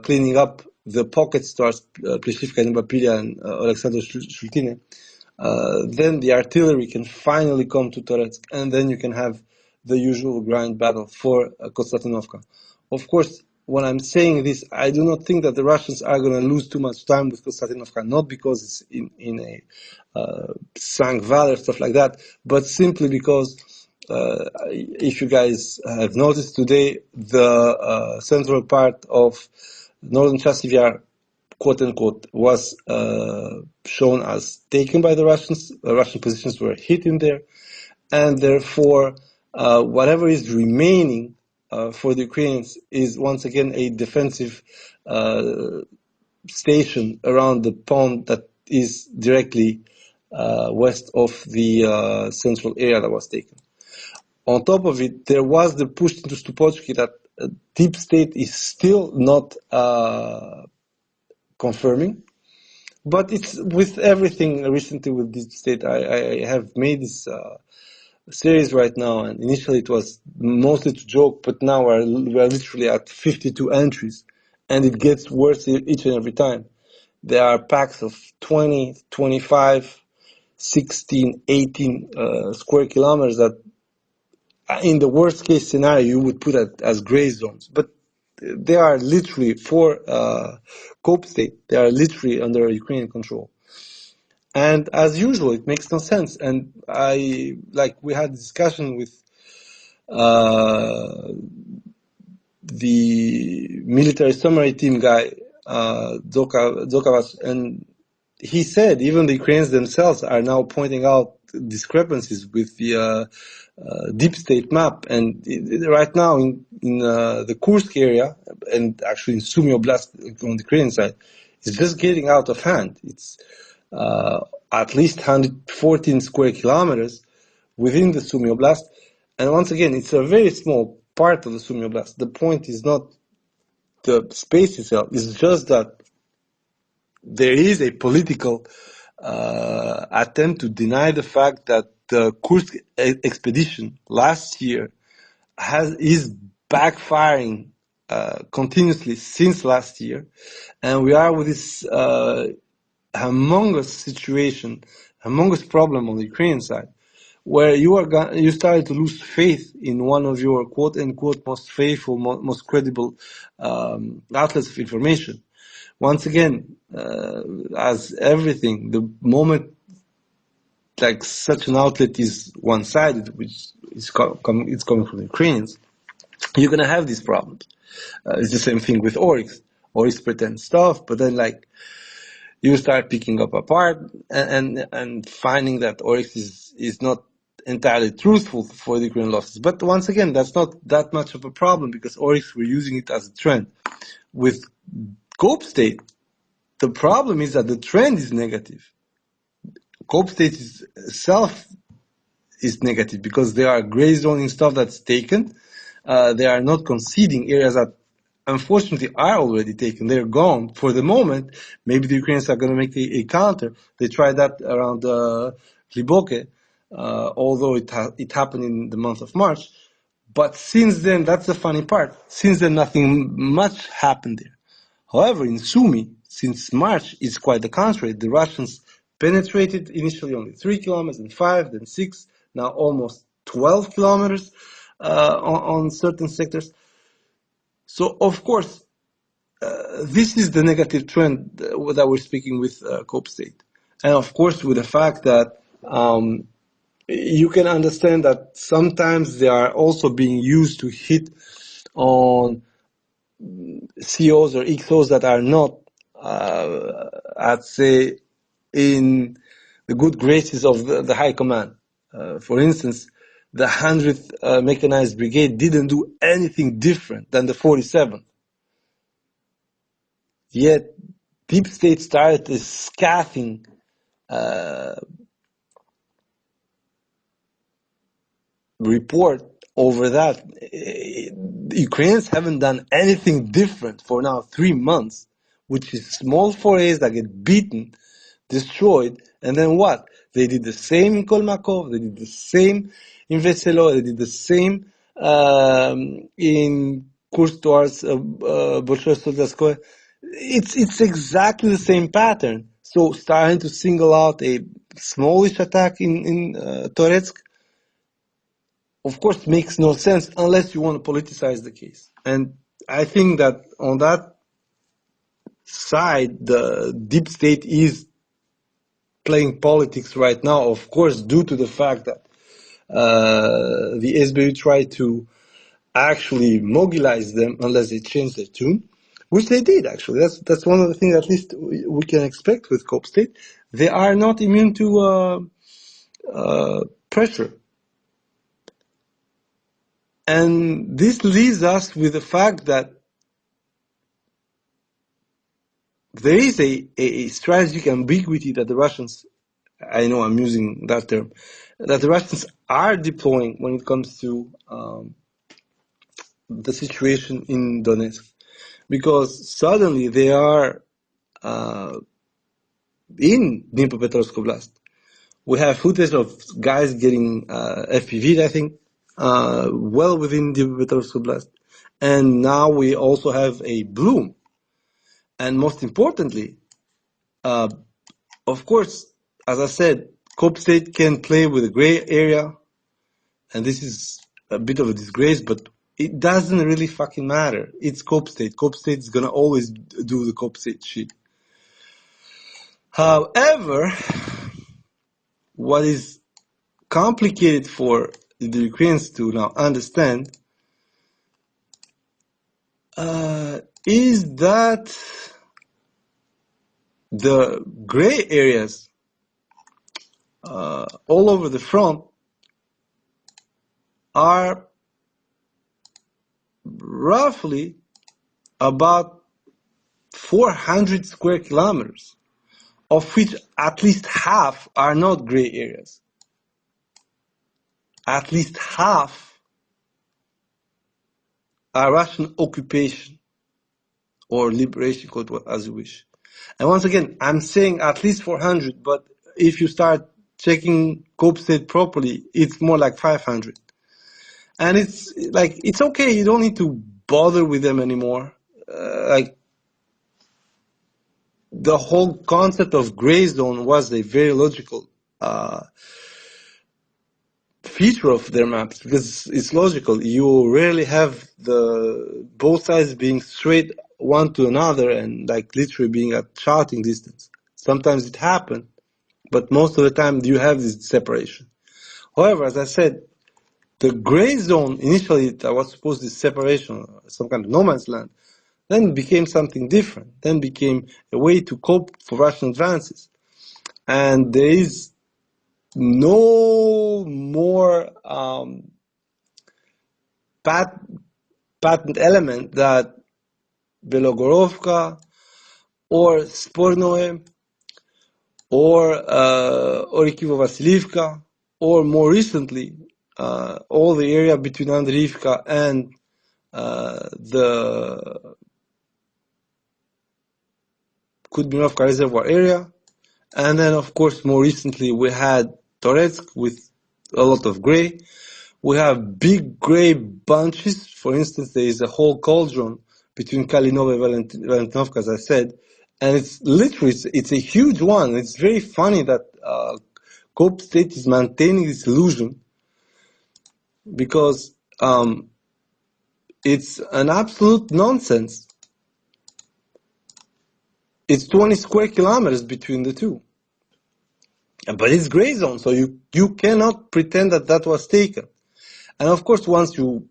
cleaning up the pockets towards Pleshivka and Bapilia and Alexander Shultine, then the artillery can finally come to Toretsk, and then you can have the usual grind battle for Konstantinovka. Of course, when I'm saying this, I do not think that the Russians are going to lose too much time with Konstantinovka, not because it's in a sang valor, stuff like that, but simply because if you guys have noticed today, the central part of northern Chasiv, quote unquote, was shown as taken by the Russians. Russian positions were hit in there, and therefore, whatever is remaining for the Ukrainians is once again a defensive station around the pond that is directly west of the central area that was taken. On top of it, there was the push into Stupochki that deep state is still not confirming. But it's with everything recently with deep state. I have made this series right now, and initially it was mostly to joke, but now we're literally at 52 entries, and it gets worse each and every time. There are packs of 20, 25, 16, 18 square kilometers that in the worst case scenario, you would put it as gray zones, but they are literally for Cope state. They are literally under Ukrainian control. And as usual, it makes no sense. And we had a discussion with the military summary team guy, Dzokavas, and he said even the Ukrainians themselves are now pointing out discrepancies with the deep state map. And right now in the Kursk area, and actually in Sumy Oblast on the Ukrainian side, it's just getting out of hand. It's at least 114 square kilometers within the Sumy Oblast. And once again, it's a very small part of the Sumy Oblast. The point is not the space itself, it's just that there is a political attempt to deny the fact that the Kursk expedition last year is backfiring continuously since last year, and we are with this humongous situation, humongous problem on the Ukrainian side, where you started to lose faith in one of your quote unquote most faithful, most credible outlets of information. Once again, as everything, the moment like such an outlet is one-sided, which is it's coming from the Ukrainians, you're gonna have these problems. It's the same thing with Oryx. Oryx pretends stuff, but then you start picking up apart and finding that Oryx is not entirely truthful for the Ukrainian losses. But once again, that's not that much of a problem because Oryx were using it as a trend. With Cope State, the problem is that the trend is negative. Cope State itself is negative because there are gray zoning stuff that's taken, They are not conceding areas that unfortunately are already taken. They're gone for the moment. Maybe the Ukrainians are going to make a counter. They tried that around Liboke, although it happened in the month of March. But since then, that's the funny part. Since then, nothing much happened there. However, in Sumy, since March, it's quite the contrary. The Russians penetrated initially only 3 kilometers, then 5, then 6, now almost 12 kilometers on certain sectors. So, of course, this is the negative trend that we're speaking with Cope State. And of course, with the fact that you can understand that sometimes they are also being used to hit on COs or XOs that are not, I'd say, in the good graces of the high command. For instance, the 100th Mechanized Brigade didn't do anything different than the 47th. Yet, Deep State started a scathing report over that. Ukrainians haven't done anything different for now 3 months, which is small forays that get beaten, destroyed, and then what? They did the same in Kolmakov, they did the same in Veselo, they did the same in Kurs towards Bolshoi-Soldatskoye. It's exactly the same pattern. So starting to single out a smallish attack in Toretsk, of course, makes no sense unless you want to politicize the case. And I think that on that side, the deep state is playing politics right now, of course, due to the fact that the SBU tried to actually mobilize them unless they changed their tune, which they did, actually. That's one of the things at least we can expect with Cope State. They are not immune to pressure. And this leaves us with the fact that there is a strategic ambiguity that the Russians, I know I'm using that term, that the Russians are deploying when it comes to the situation in Donetsk. Because suddenly they are in Dnipropetrovsk Oblast. We have footage of guys getting FPV'd, I think, well within Dnipropetrovsk Oblast. And now we also have a bloom. And most importantly, of course, as I said, Cope State can play with a gray area, and this is a bit of a disgrace, but it doesn't really fucking matter. It's Cope State. Cope State is gonna always do the Cope State shit. However, what is complicated for the Ukrainians to now understand is that the gray areas all over the front are roughly about 400 square kilometers, of which at least half are not gray areas. At least half are Russian occupation or liberation, call it as you wish. And once again, I'm saying at least 400, but if you start checking Cope State properly, it's more like 500. And it's like, it's okay, you don't need to bother with them anymore. Like, the whole concept of gray zone was a very logical feature of their maps, because it's logical. You rarely have the both sides being straight one to another and like literally being at shouting distance. Sometimes it happens, but most of the time you have this separation. However, as I said, the gray zone initially that was supposed to be separation, some kind of no man's land, then became something different. Then became a way to cope for Russian advances, and there is no more patent element that Belogorovka or Spornoe or Orikivo-Vasilievka, or more recently all the area between Andriivka and the Kudbinovka Reservoir area. And then, of course, more recently, we had Toretsk with a lot of gray. We have big gray bunches. For instance, there is a whole cauldron between Kalinova and Valentinovka, as I said. And it's literally, it's a huge one. It's very funny that Cope State is maintaining this illusion because it's an absolute nonsense. It's 20 square kilometers between the two. But it's gray zone, so you cannot pretend that that was taken. And of course, once you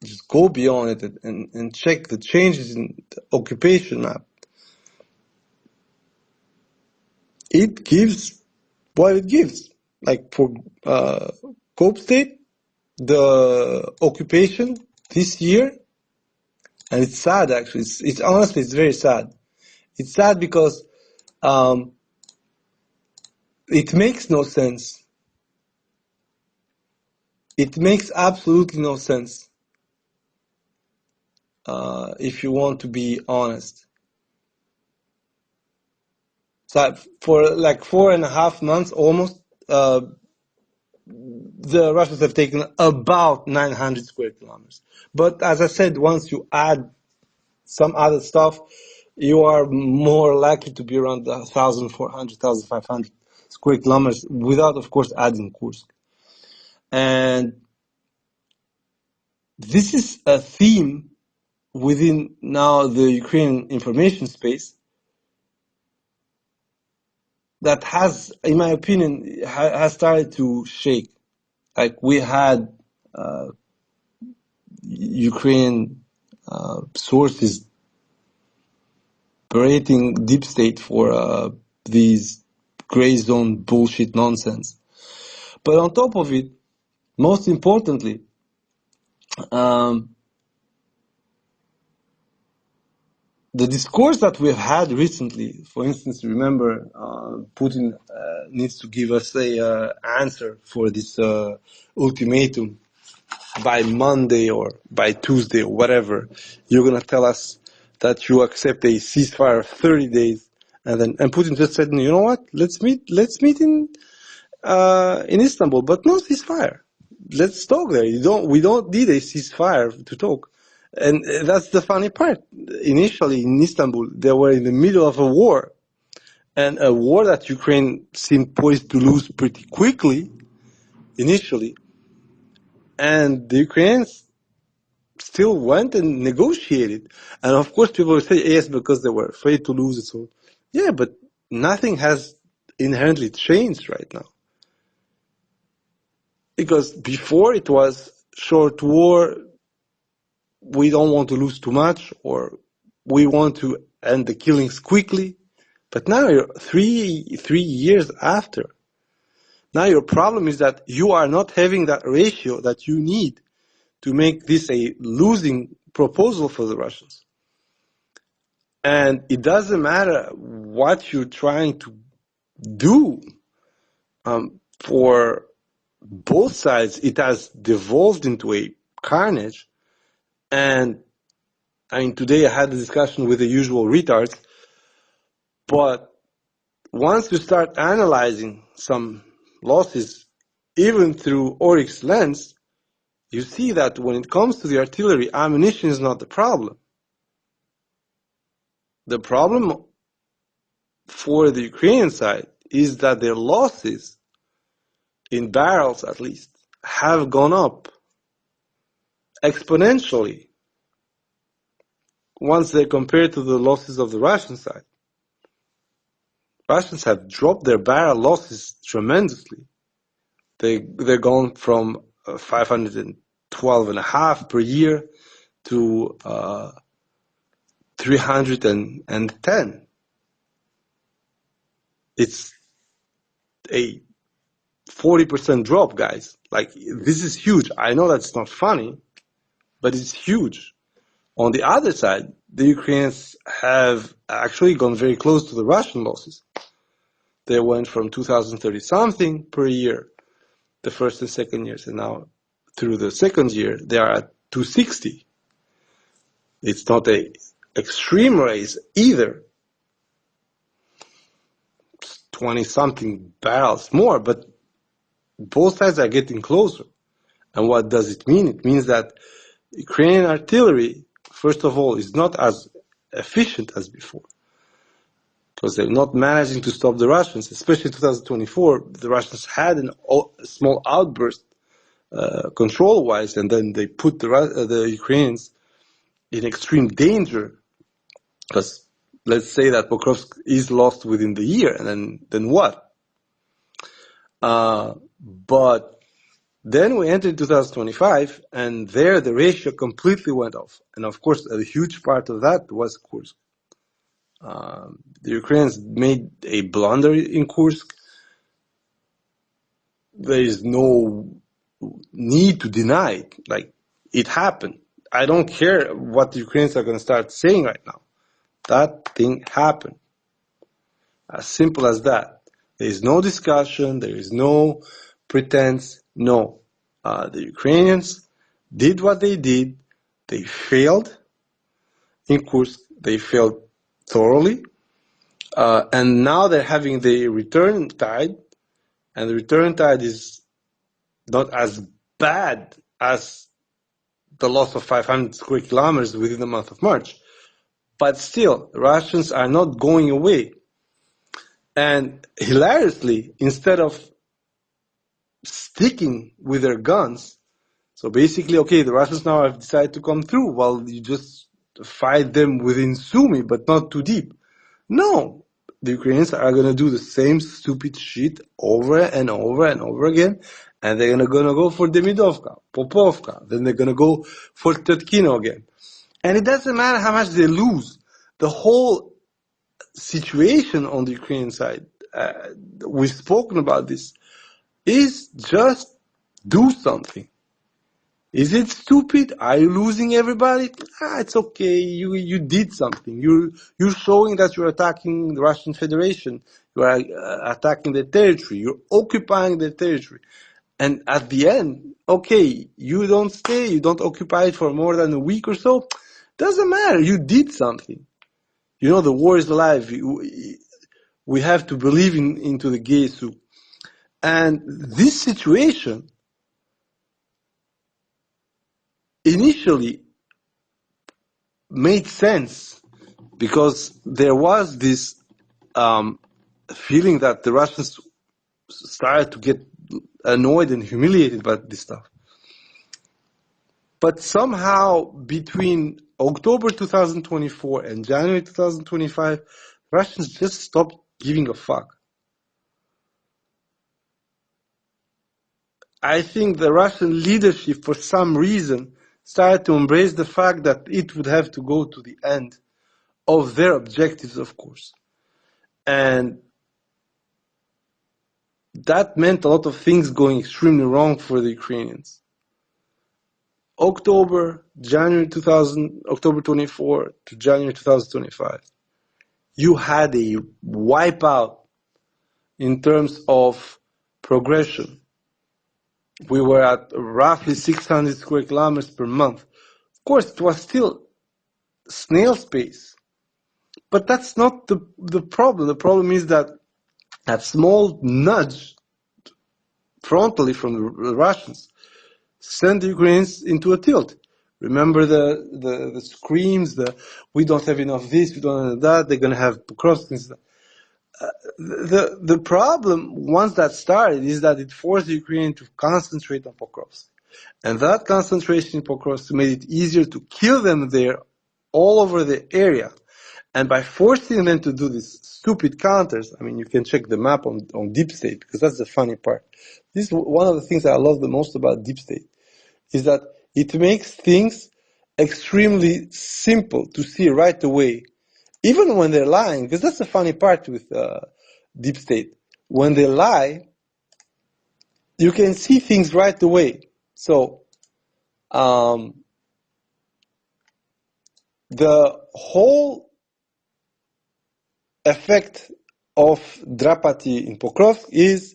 just go beyond it and check the changes in the occupation map, it gives what it gives. Like for Cope State, the occupation this year, and it's sad actually. It's honestly, it's very sad. It's sad because it makes no sense. It makes absolutely no sense. If you want to be honest. So for like 4.5 months almost, the Russians have taken about 900 square kilometers. But as I said, once you add some other stuff, you are more likely to be around 1,400, 1,500 square kilometers without, of course, adding Kursk. And this is a theme within now the Ukrainian information space that has, in my opinion, has started to shake. Like we had Ukrainian sources berating deep state for these gray zone bullshit nonsense. But on top of it, most importantly, the discourse that we've had recently, for instance, remember, Putin needs to give us a answer for this ultimatum by Monday or by Tuesday or whatever. You're gonna tell us that you accept a ceasefire of 30 days, and Putin just said, you know what? Let's meet in Istanbul, but no ceasefire. Let's talk there. We don't need a ceasefire to talk. And that's the funny part. Initially in Istanbul, they were in the middle of a war, and a war that Ukraine seemed poised to lose pretty quickly, initially. And the Ukrainians still went and negotiated. And of course, people will say, yes, because they were afraid to lose it. So, yeah, but nothing has inherently changed right now. Because before it was short war, we don't want to lose too much, or we want to end the killings quickly. But now you're three years after. Now your problem is that you are not having that ratio that you need to make this a losing proposal for the Russians. And it doesn't matter what you're trying to do for both sides. It has devolved into a carnage. And I mean, today I had a discussion with the usual retards, but once you start analyzing some losses, even through Oryx's lens, you see that when it comes to the artillery, ammunition is not the problem. The problem for the Ukrainian side is that their losses, in barrels at least, have gone up exponentially once they compare to the losses of the Russian side. Russians have dropped their barrel losses tremendously. They're gone from 512.5 per year to 310. It's a 40% drop, guys. Like, this is huge. I know that's not funny, but it's huge. On the other side, the Ukrainians have actually gone very close to the Russian losses. They went from 2,030 something per year the first and second years, and now through the second year they are at 260. It's not a extreme raise either. 20 something barrels more, but both sides are getting closer. And what does it mean? It means that Ukrainian artillery, first of all, is not as efficient as before, because they're not managing to stop the Russians. Especially in 2024, the Russians had a small outburst control-wise, and then they put the Ukrainians in extreme danger, because let's say that Pokrovsk is lost within the year, and then what? But then we entered 2025, and there the ratio completely went off. And of course, a huge part of that was Kursk. The Ukrainians made a blunder in Kursk. There is no need to deny it. Like, it happened. I don't care what the Ukrainians are going to start saying right now. That thing happened. As simple as that. There is no discussion. There is no pretense. No. The Ukrainians did what they did. They failed in Kursk. They failed thoroughly. And now they're having the return tide. And the return tide is not as bad as the loss of 500 square kilometers within the month of March. But still, the Russians are not going away. And hilariously, instead of sticking with their guns, so basically, okay, the Russians now have decided to come through, while you just fight them within Sumy, but not too deep. No, the Ukrainians are going to do the same stupid shit over and over and over again, and they're going to go for Demidovka, Popovka, then they're going to go for Tetkino again. And it doesn't matter how much they lose. The whole situation on the Ukrainian side, we've spoken about this, is just do something. Is it stupid? Are you losing everybody? It's okay. You did something. You're showing that you're attacking the Russian Federation. You are attacking their territory. You're occupying their territory. And at the end, okay, you don't stay. You don't occupy it for more than a week or so. Doesn't matter. You did something. You know, the war is alive. We have to believe into the Gesu. And this situation initially made sense because there was this feeling that the Russians started to get annoyed and humiliated by this stuff. But somehow between October 2024 and January 2025, Russians just stopped giving a fuck. I think the Russian leadership, for some reason, started to embrace the fact that it would have to go to the end of their objectives, of course. And that meant a lot of things going extremely wrong for the Ukrainians. October 24 to January 2025, you had a wipeout in terms of progression. We were at roughly 600 square kilometers per month. Of course, it was still snail's pace, but that's not the problem. The problem is that small nudge frontally from the Russians sent the Ukrainians into a tilt. Remember the screams, we don't have enough this, we don't have that, they're going to have Pokrovsk and stuff. The problem, once that started, is that it forced the Ukrainians to concentrate on Pokrovsk. And that concentration in Pokrovsk made it easier to kill them there all over the area. And by forcing them to do these stupid counters, I mean, you can check the map on Deep State, because that's the funny part. This is one of the things that I love the most about Deep State, is that it makes things extremely simple to see right away, even when they're lying, because that's the funny part with Deep State. When they lie, you can see things right away. So, the whole effect of Drapati in Pokrovsk is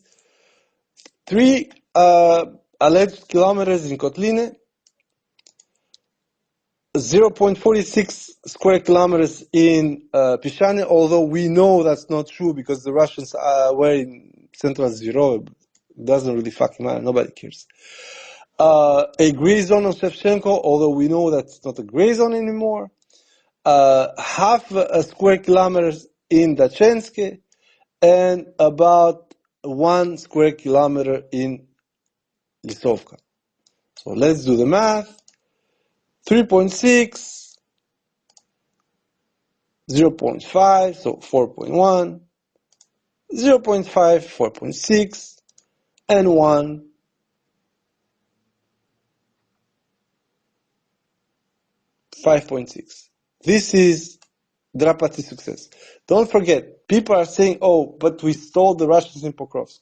3 alleged kilometers in Kotline, 0.46 square kilometers in Pishane, although we know that's not true because the Russians were in central Zero. It doesn't really fucking matter, nobody cares. A gray zone of Shevchenko, although we know that's not a gray zone anymore. Half a square kilometers in Dachenske, and about 1 square kilometer in Lisovka. So let's do the math. 3.6, 0.5, so 4.1, 0.5, 4.6, and 1, 5.6. This is Drapati success. Don't forget, people are saying, oh, but we stole the Russians in Pokrovsk.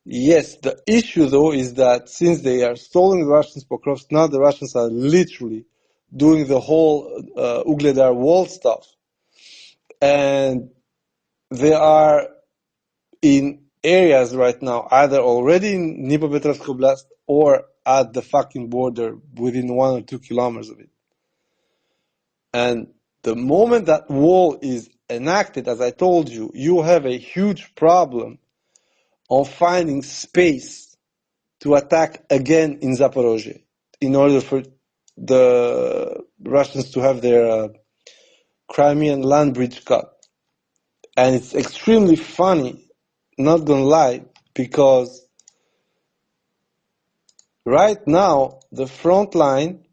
Yes, the issue though is that since they are stalling the Russians Pokrovsk, now the Russians are literally doing the whole Ugledar wall stuff. And they are in areas right now, either already in Dnipropetrovsk Oblast or at the fucking border within 1 or 2 kilometers of it. And the moment that wall is enacted, as I told you, you have a huge problem of finding space to attack again in Zaporozhye in order for the Russians to have their Crimean land bridge cut. And it's extremely funny, not gonna lie, because right now the front line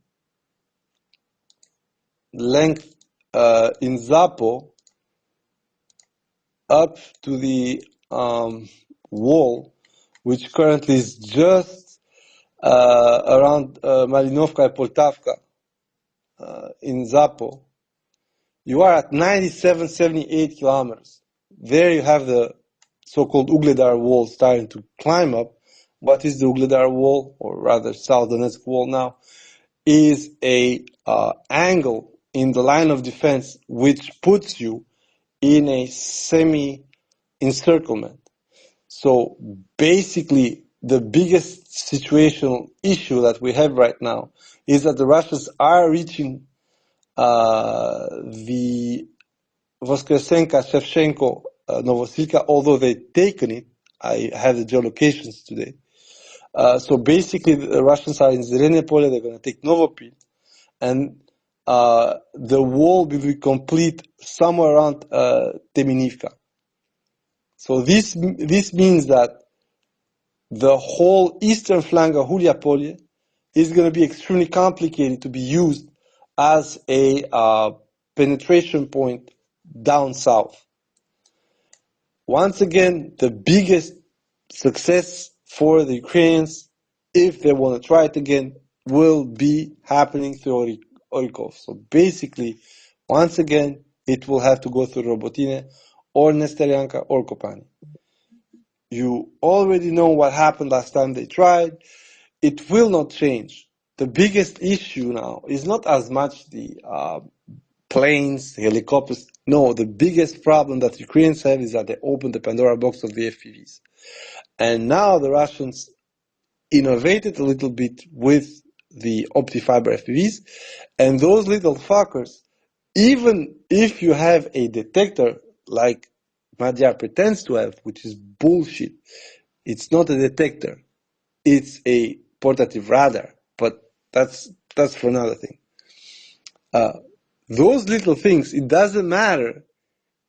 length in Zapo up to the wall, which currently is just around Malinovka and Poltavka in Zapo, you are at 97, 78 kilometers. There you have the so-called Ugledar wall starting to climb up. What is the Ugledar wall, or rather South Donetsk wall now? Is a angle in the line of defense which puts you in a semi-encirclement. So basically, the biggest situational issue that we have right now is that the Russians are reaching the Voskresenka, Shevchenko, Novosilka, although they've taken it. I have the geolocations today. So basically, the Russians are in Zelene Pole, they're going to take Novopil, and the wall will be complete somewhere around Teminivka. So this means that the whole eastern flank of Hulia is going to be extremely complicated to be used as a penetration point down south. Once again, the biggest success for the Ukrainians, if they want to try it again, will be happening through Orikov. So basically, once again, it will have to go through Robotine or Nesterianka or Kopani. You already know what happened last time they tried. It will not change. The biggest issue now is not as much the planes, helicopters. No, the biggest problem that Ukrainians have is that they opened the Pandora box of the FPVs. And now the Russians innovated a little bit with the optifiber FPVs. And those little fuckers, even if you have a detector like Magyar pretends to have, which is bullshit, it's not a detector. It's a portative radar. But that's for another thing. Those little things, it doesn't matter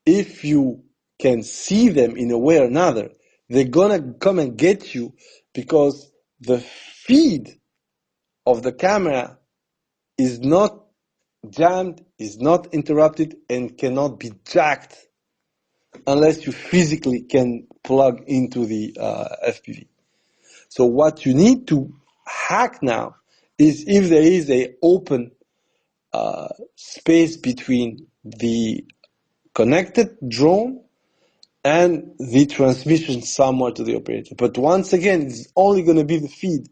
if you can see them in a way or another. They're gonna come and get you because the feed of the camera is not jammed, is not interrupted, and cannot be jacked unless you physically can plug into the FPV. So what you need to hack now is if there is a open space between the connected drone and the transmission somewhere to the operator. But once again, it's only going to be the feed.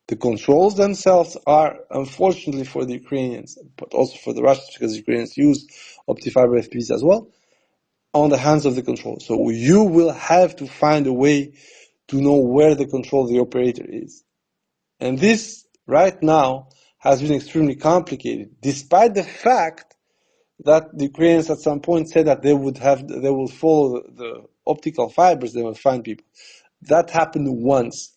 The controls themselves are, unfortunately for the Ukrainians, but also for the Russians, because the Ukrainians use optifiber FPVs as well, on the hands of the control. So you will have to find a way to know where the control of the operator is. And this, right now, has been extremely complicated, despite the fact that the Ukrainians at some point said that they will follow the optical fibers, they will find people. That happened once.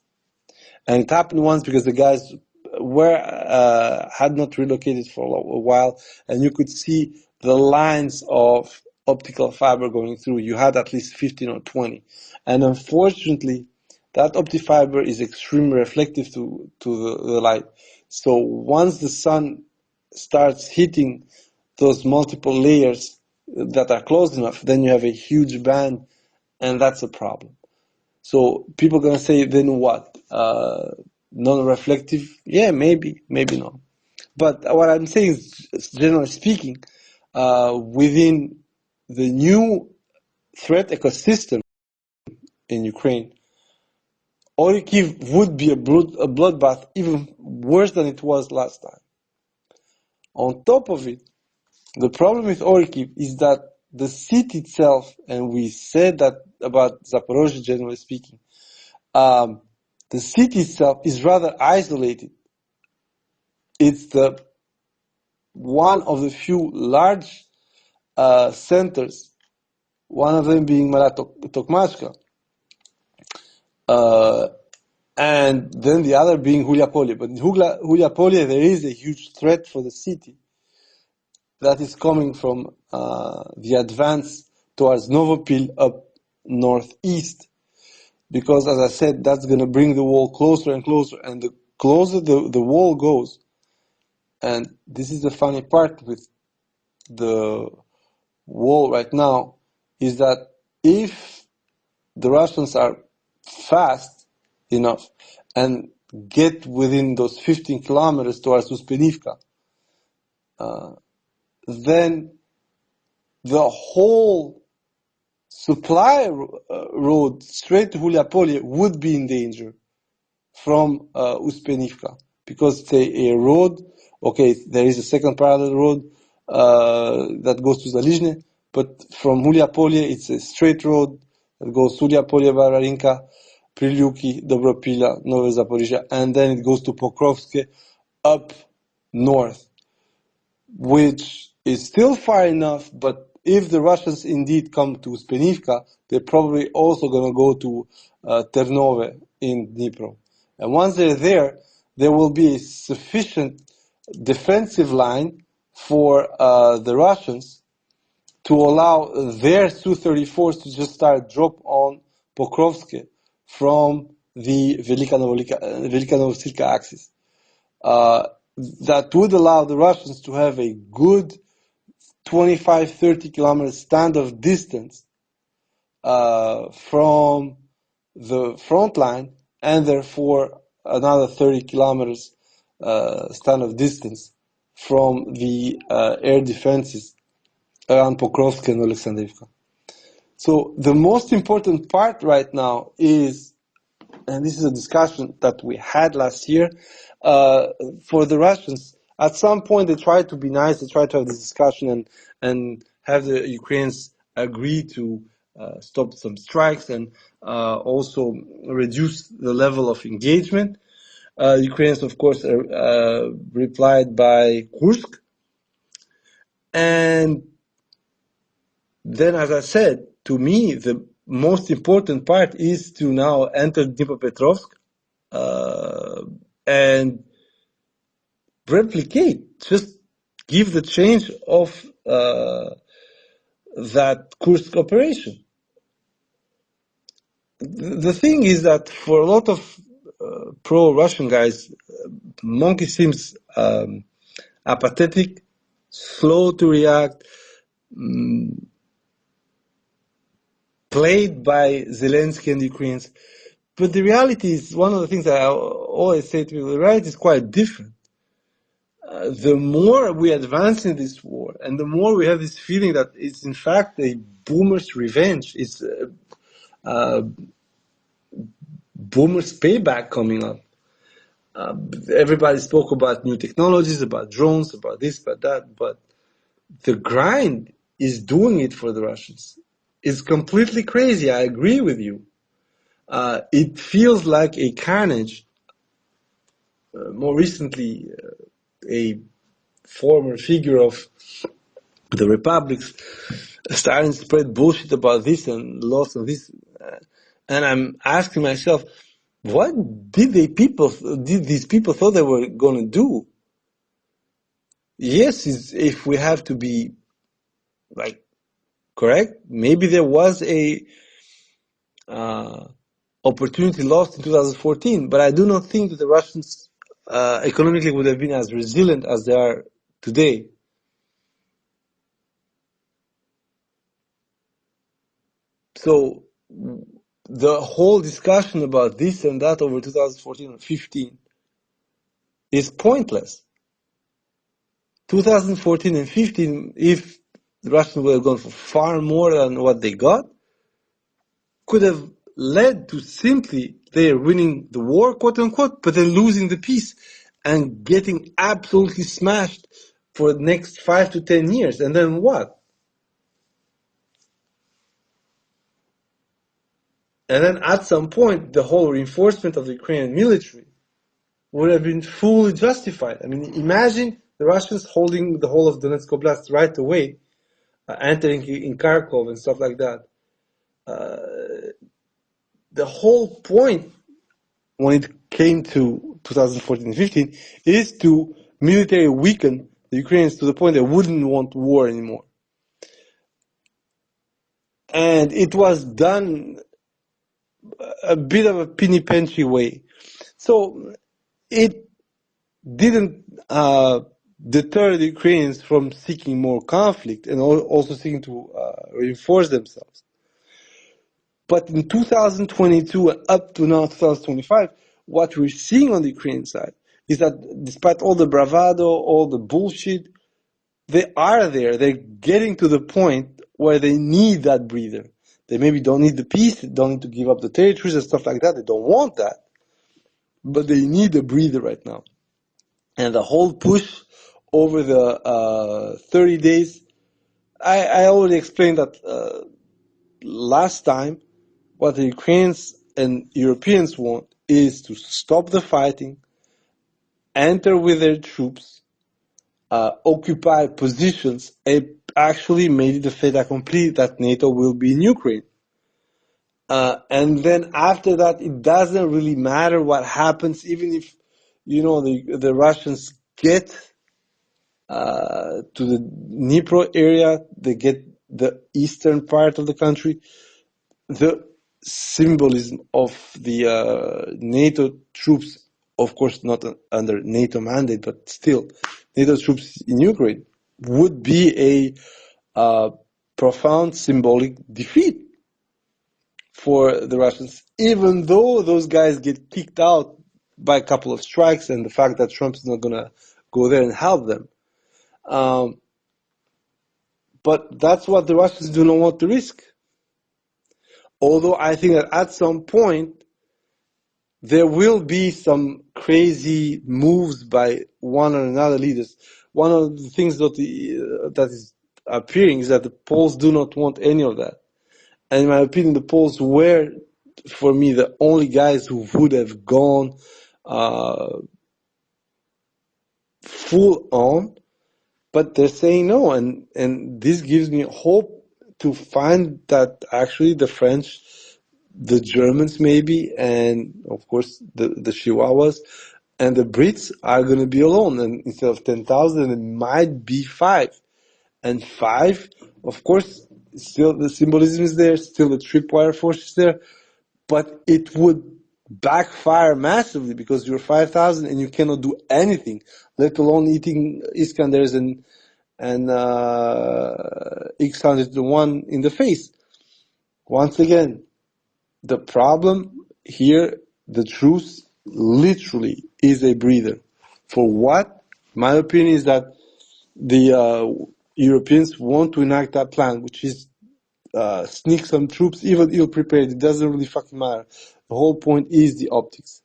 And it happened once because the guys had not relocated for a while, and you could see the lines of optical fiber going through. You had at least 15 or 20. And unfortunately, that optic fiber is extremely reflective to the light. So once the sun starts hitting those multiple layers that are close enough, then you have a huge band, and that's a problem. So people are going to say, then what? Non-reflective? Yeah, maybe not. But what I'm saying is, generally speaking, within the new threat ecosystem in Ukraine, Orikhiv would be a bloodbath even worse than it was last time. On top of it, the problem with Orikhiv is that the city itself, and we said that about Zaporozhye generally speaking, the city itself is rather isolated. It's one of the few large centers, one of them being Tokmachka, and then the other being Hulia-Polye. But in Hulia-Polye, there is a huge threat for the city that is coming from the advance towards Novopil up northeast. Because, as I said, that's going to bring the wall closer and closer. And the closer the wall goes, and this is the funny part with the wall right now, is that if the Russians are fast enough and get within those 15 kilometers towards Uspenivka, then the whole supply road straight to Hulia-Polye would be in danger from Uspenivka, because it's a road. Okay, there is a second parallel road that goes to Zalizhne, but from Hulia-Polye it's a straight road that goes Hulia-Polye, Bararinka, Prilyuki, Dobropila, Nove Zaporizhia, and then it goes to Pokrovske up north, which is still far enough, but if the Russians indeed come to Uspenivka, they're probably also going to go to Ternove in Dnipro. And once they're there, there will be a sufficient defensive line for the Russians to allow their Su-34s to just start drop on Pokrovske from the Velika Novosilka axis. That would allow the Russians to have a good 25-30 kilometers standoff distance from the front line, and therefore another 30 kilometers standoff distance from the air defenses around Pokrovsk and Alexandrivka. So the most important part right now is, and this is a discussion that we had last year, for the Russians, at some point they tried to be nice, they tried to have this discussion and have the Ukrainians agree to stop some strikes and also reduce the level of engagement. Ukrainians, of course, replied by Kursk. And then, as I said, to me, the most important part is to now enter Dnipropetrovsk and replicate, just give the change of that Kursk operation. The thing is that for a lot of pro-Russian guys, Monkey seems apathetic, slow to react, played by Zelensky and the Ukrainians. But the reality is, one of the things that I always say to people, the reality is quite different. The more we advance in this war, and the more we have this feeling that it's in fact a boomer's revenge, it's boomer's payback coming up. Everybody spoke about new technologies, about drones, about this, about that, but the grind is doing it for the Russians. It's completely crazy. I agree with you. It feels like a carnage. More recently, a former figure of the republics starting to spread bullshit about this and loss of this, and I'm asking myself, what did these people thought they were going to do? Yes, if we have to be like correct, maybe there was a opportunity lost in 2014, but I do not think that the Russians economically would have been as resilient as they are today. So the whole discussion about this and that over 2014 and 15 is pointless. 2014 and 15, if the Russians would have gone for far more than what they got, could have led to simply they're winning the war, quote unquote, but then losing the peace and getting absolutely smashed for the next 5 to 10 years. And then what? And then at some point, the whole reinforcement of the Ukrainian military would have been fully justified. I mean, imagine the Russians holding the whole of Donetsk Oblast right away, entering in Kharkov and stuff like that. The whole point when it came to 2014 and 15 is to military weaken the Ukrainians to the point they wouldn't want war anymore. And it was done a bit of a penny-pinch way. So it didn't deter the Ukrainians from seeking more conflict and also seeking to reinforce themselves. But in 2022 and up to now 2025, what we're seeing on the Ukrainian side is that despite all the bravado, all the bullshit, they are there. They're getting to the point where they need that breather. They maybe don't need the peace, they don't need to give up the territories and stuff like that. They don't want that. But they need a breather right now. And the whole push over the 30 days, I already explained that last time. What the Ukrainians and Europeans want is to stop the fighting, enter with their troops, occupy positions, and actually made it a fait accompli that NATO will be in Ukraine. And then after that, it doesn't really matter what happens, even if, the Russians get to the Dnipro area, they get the eastern part of the country. The symbolism of the NATO troops, of course not under NATO mandate, but still NATO troops in Ukraine, would be a profound symbolic defeat for the Russians, even though those guys get kicked out by a couple of strikes and the fact that Trump is not going to go there and help them. But that's what the Russians do not want to risk. Although I think that at some point, there will be some crazy moves by one or another leaders. One of the things that is appearing is that the Poles do not want any of that. And in my opinion, the Poles were, for me, the only guys who would have gone full on, but they're saying no. And this gives me hope to find that actually the French, the Germans maybe, and of course the Chihuahuas and the Brits are going to be alone. And instead of 10,000, it might be 5. And 5, of course, still the symbolism is there, still the tripwire force is there, but it would backfire massively because you're 5,000 and you cannot do anything, let alone eating Iskanders and X-101 in the face. Once again, the problem here, the truce, literally is a breather. For what? My opinion is that the Europeans want to enact that plan, which is sneak some troops, even ill-prepared. It doesn't really fucking matter. The whole point is the optics.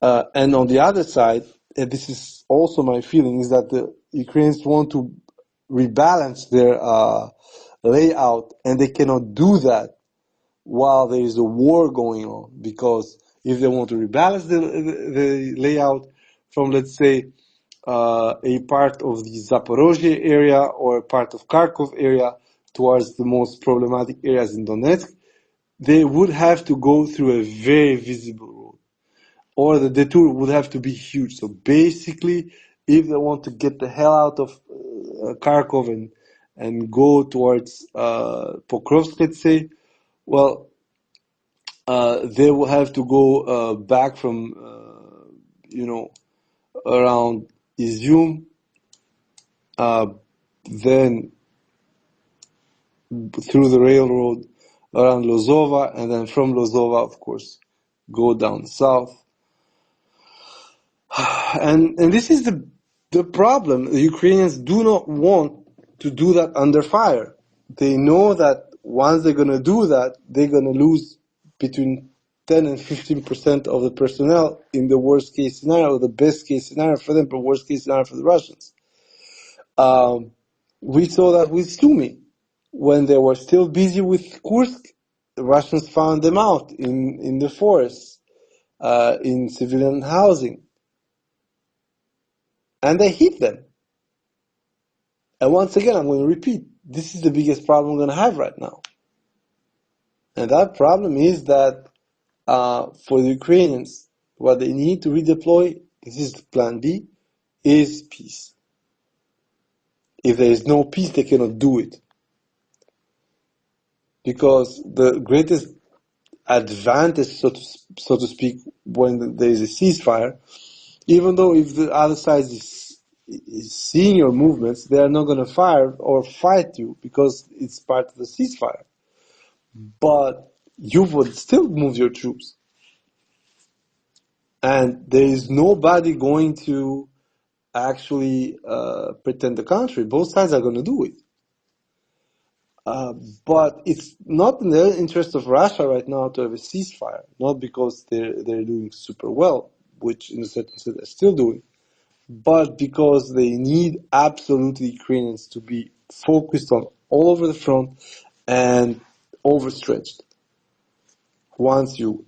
And on the other side, and this is also my feeling, is that the Ukrainians want to rebalance their layout, and they cannot do that while there is a war going on, because if they want to rebalance the layout from, let's say, a part of the Zaporozhye area or a part of Kharkov area towards the most problematic areas in Donetsk, they would have to go through a very visible road, or the detour would have to be huge. So basically, if they want to get the hell out of Kharkov and go towards Pokrovsk, let's say, well, they will have to go back from, around Izium, then through the railroad around Lozova, and then from Lozova, of course, go down south. And this is the problem. The Ukrainians do not want to do that under fire. They know that once they're going to do that, they're going to lose between 10 and 15% of the personnel in the worst case scenario, the best case scenario for them, but worst case scenario for the Russians. We saw that with Sumy. When they were still busy with Kursk, the Russians found them out in the forests, in civilian housing. And they hit them. And once again, I'm going to repeat, this is the biggest problem we're going to have right now. And that problem is that for the Ukrainians, what they need to redeploy, this is plan B, is peace. If there is no peace, they cannot do it. Because the greatest advantage, so to speak, when there is a ceasefire, even though if the other side is seeing your movements, they are not going to fire or fight you because it's part of the ceasefire. But you would still move your troops. And there is nobody going to actually pretend the contrary. Both sides are going to do it. But it's not in the interest of Russia right now to have a ceasefire, not because they're doing super well, which in a certain sense they're still doing, but because they need absolutely Ukrainians to be focused on all over the front and overstretched. Once you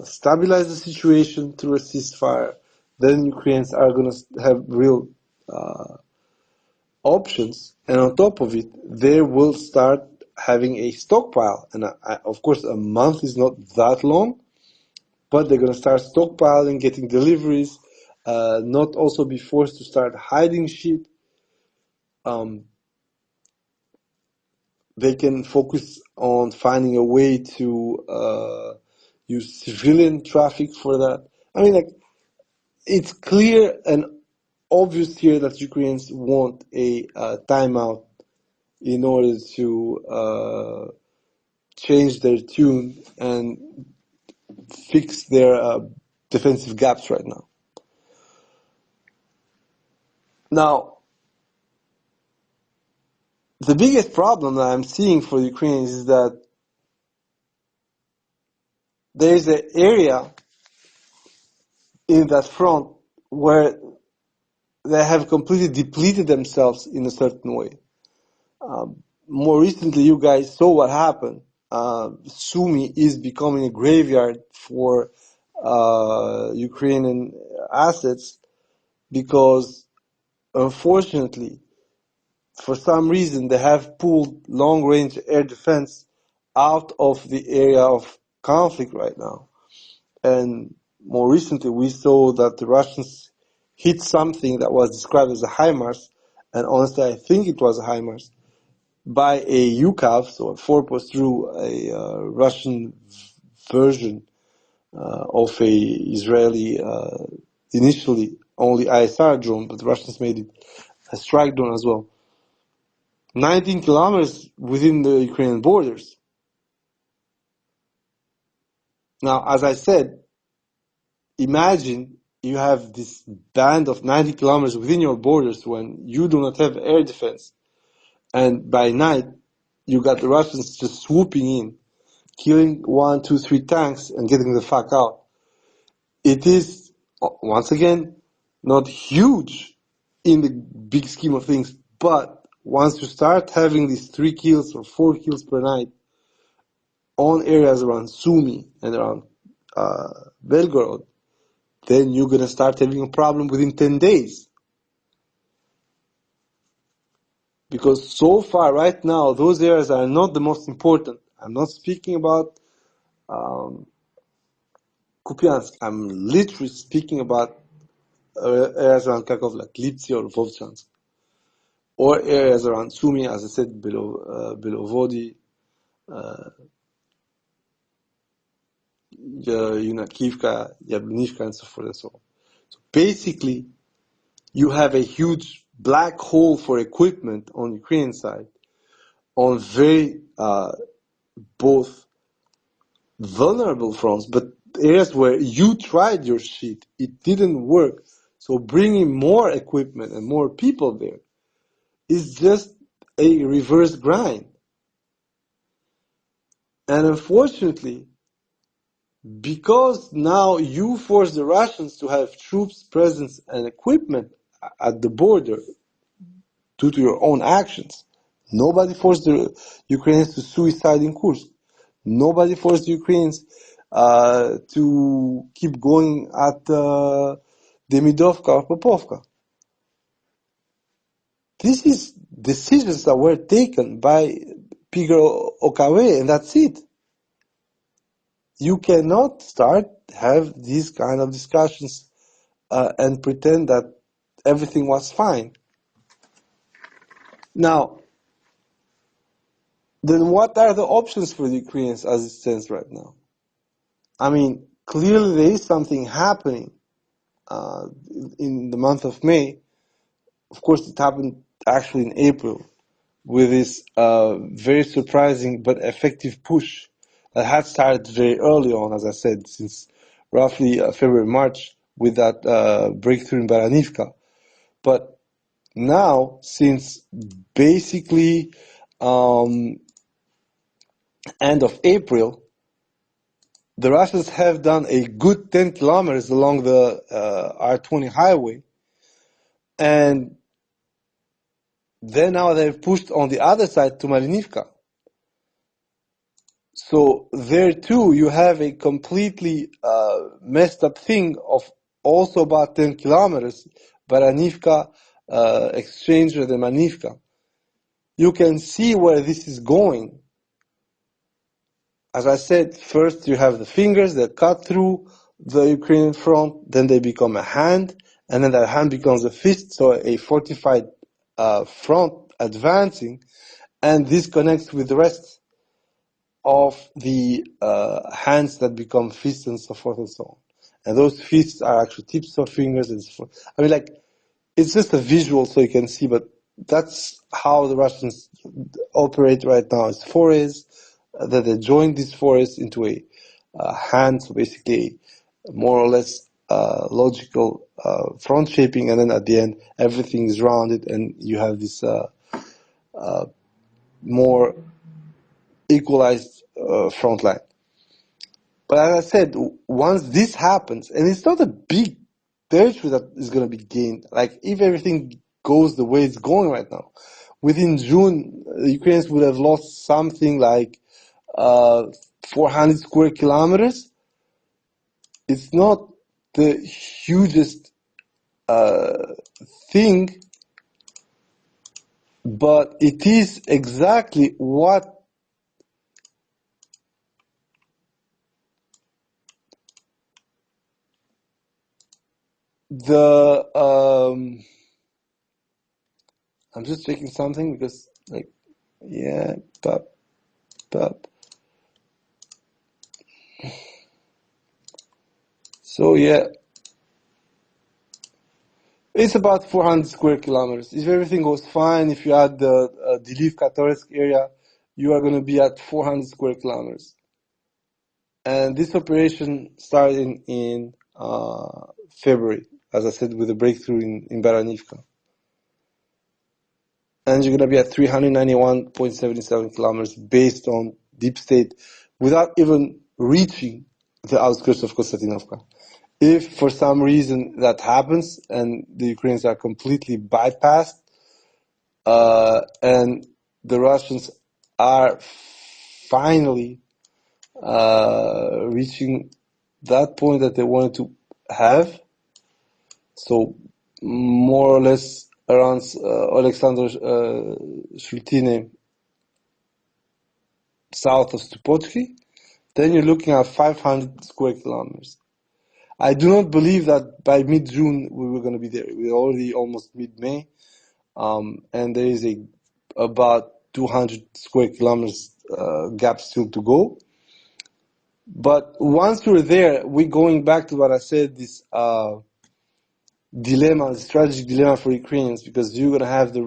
stabilize the situation through a ceasefire, then Ukrainians are going to have real options, and on top of it, they will start having a stockpile. And of course, a month is not that long, but they're going to start stockpiling, getting deliveries, not also be forced to start hiding shit. They can focus on finding a way to use civilian traffic for that. I mean, it's clear and obvious here that Ukrainians want a timeout in order to change their tune and fix their defensive gaps right now. Now, the biggest problem that I'm seeing for the Ukrainians is that there is an area in that front where they have completely depleted themselves in a certain way. More recently, you guys saw what happened. Sumy is becoming a graveyard for Ukrainian assets because, unfortunately, for some reason, they have pulled long-range air defense out of the area of conflict right now. And more recently, we saw that the Russians hit something that was described as a HIMARS, and honestly, I think it was a HIMARS, by a UCAV, so a four-post through a Russian version of a Israeli, initially only ISR drone, but the Russians made it a strike drone as well. 19 kilometers within the Ukrainian borders. Now, as I said, imagine you have this band of 90 kilometers within your borders when you do not have air defense. And by night, you got the Russians just swooping in, killing 1, 2, 3 tanks and getting the fuck out. It is, once again, not huge in the big scheme of things, but once you start having these 3 kills or 4 kills per night on areas around Sumy and around Belgorod, then you're going to start having a problem within 10 days. Because so far, right now, those areas are not the most important. I'm not speaking about Kupiansk. I'm literally speaking about areas around Kharkov, like Lipsy or Vovchansk. Or areas around Sumy, as I said, below Vody, Yunakivka, Yablonivka, and so forth and so on. So basically, you have a huge black hole for equipment on the Ukrainian side, on very both vulnerable fronts, but areas where you tried your shit, it didn't work. So bringing more equipment and more people there is just a reverse grind. And unfortunately, because now you force the Russians to have troops, presence, and equipment at the border due to your own actions, nobody forced the Ukrainians to suicide in Kursk. Nobody forced the Ukrainians to keep going at Demidovka or Popovka. This is decisions that were taken by Pigro Okawe, and that's it. You cannot have these kind of discussions and pretend that everything was fine. Now, then what are the options for the Ukrainians as it stands right now? I mean, clearly there is something happening in the month of May. Of course, it happened actually in April with this very surprising but effective push that had started very early on, as I said, since roughly February, March, with that breakthrough in Baranivka. But now, since basically end of April, the Russians have done a good 10 kilometers along the R20 highway, and then now they've pushed on the other side to Malinivka. So there too, you have a completely messed up thing of also about 10 kilometers, Baranivka, exchange with the Manivka. You can see where this is going. As I said, first you have the fingers that cut through the Ukrainian front, then they become a hand, and then that hand becomes a fist, so a fortified front advancing, and this connects with the rest of the hands that become fists and so forth and so on. And those fists are actually tips of fingers and so forth. I mean, like, it's just a visual so you can see, but that's how the Russians operate right now. It's forays, that they join these forays into a hand, so basically more or less logical front shaping, and then at the end everything is rounded and you have this more equalized front line. But as I said, once this happens, and it's not a big territory that is going to be gained, like if everything goes the way it's going right now, within June, the Ukrainians would have lost something like 400 square kilometers. It's not the hugest thing, but it is exactly what the I'm just checking something because, like, yeah, but so yeah, it's about 400 square kilometers. If everything goes fine, if you add the Dilivka-Torsk area, you are going to be at 400 square kilometers. And this operation started in February, as I said, with a breakthrough in Baranivka. And you're going to be at 391.77 kilometers based on deep state without even reaching the outskirts of Konstantinovka. If for some reason that happens and the Ukrainians are completely bypassed and the Russians are finally reaching that point that they wanted to have. So more or less around Alexander Shultine, south of Stupotki, then you're looking at 500 square kilometers. I do not believe that by mid-June we were going to be there. We're already almost mid-May, and there is about 200 square kilometers gap still to go. But once we're there, we're going back to what I said, this dilemma, strategic dilemma for Ukrainians, because you're going to have the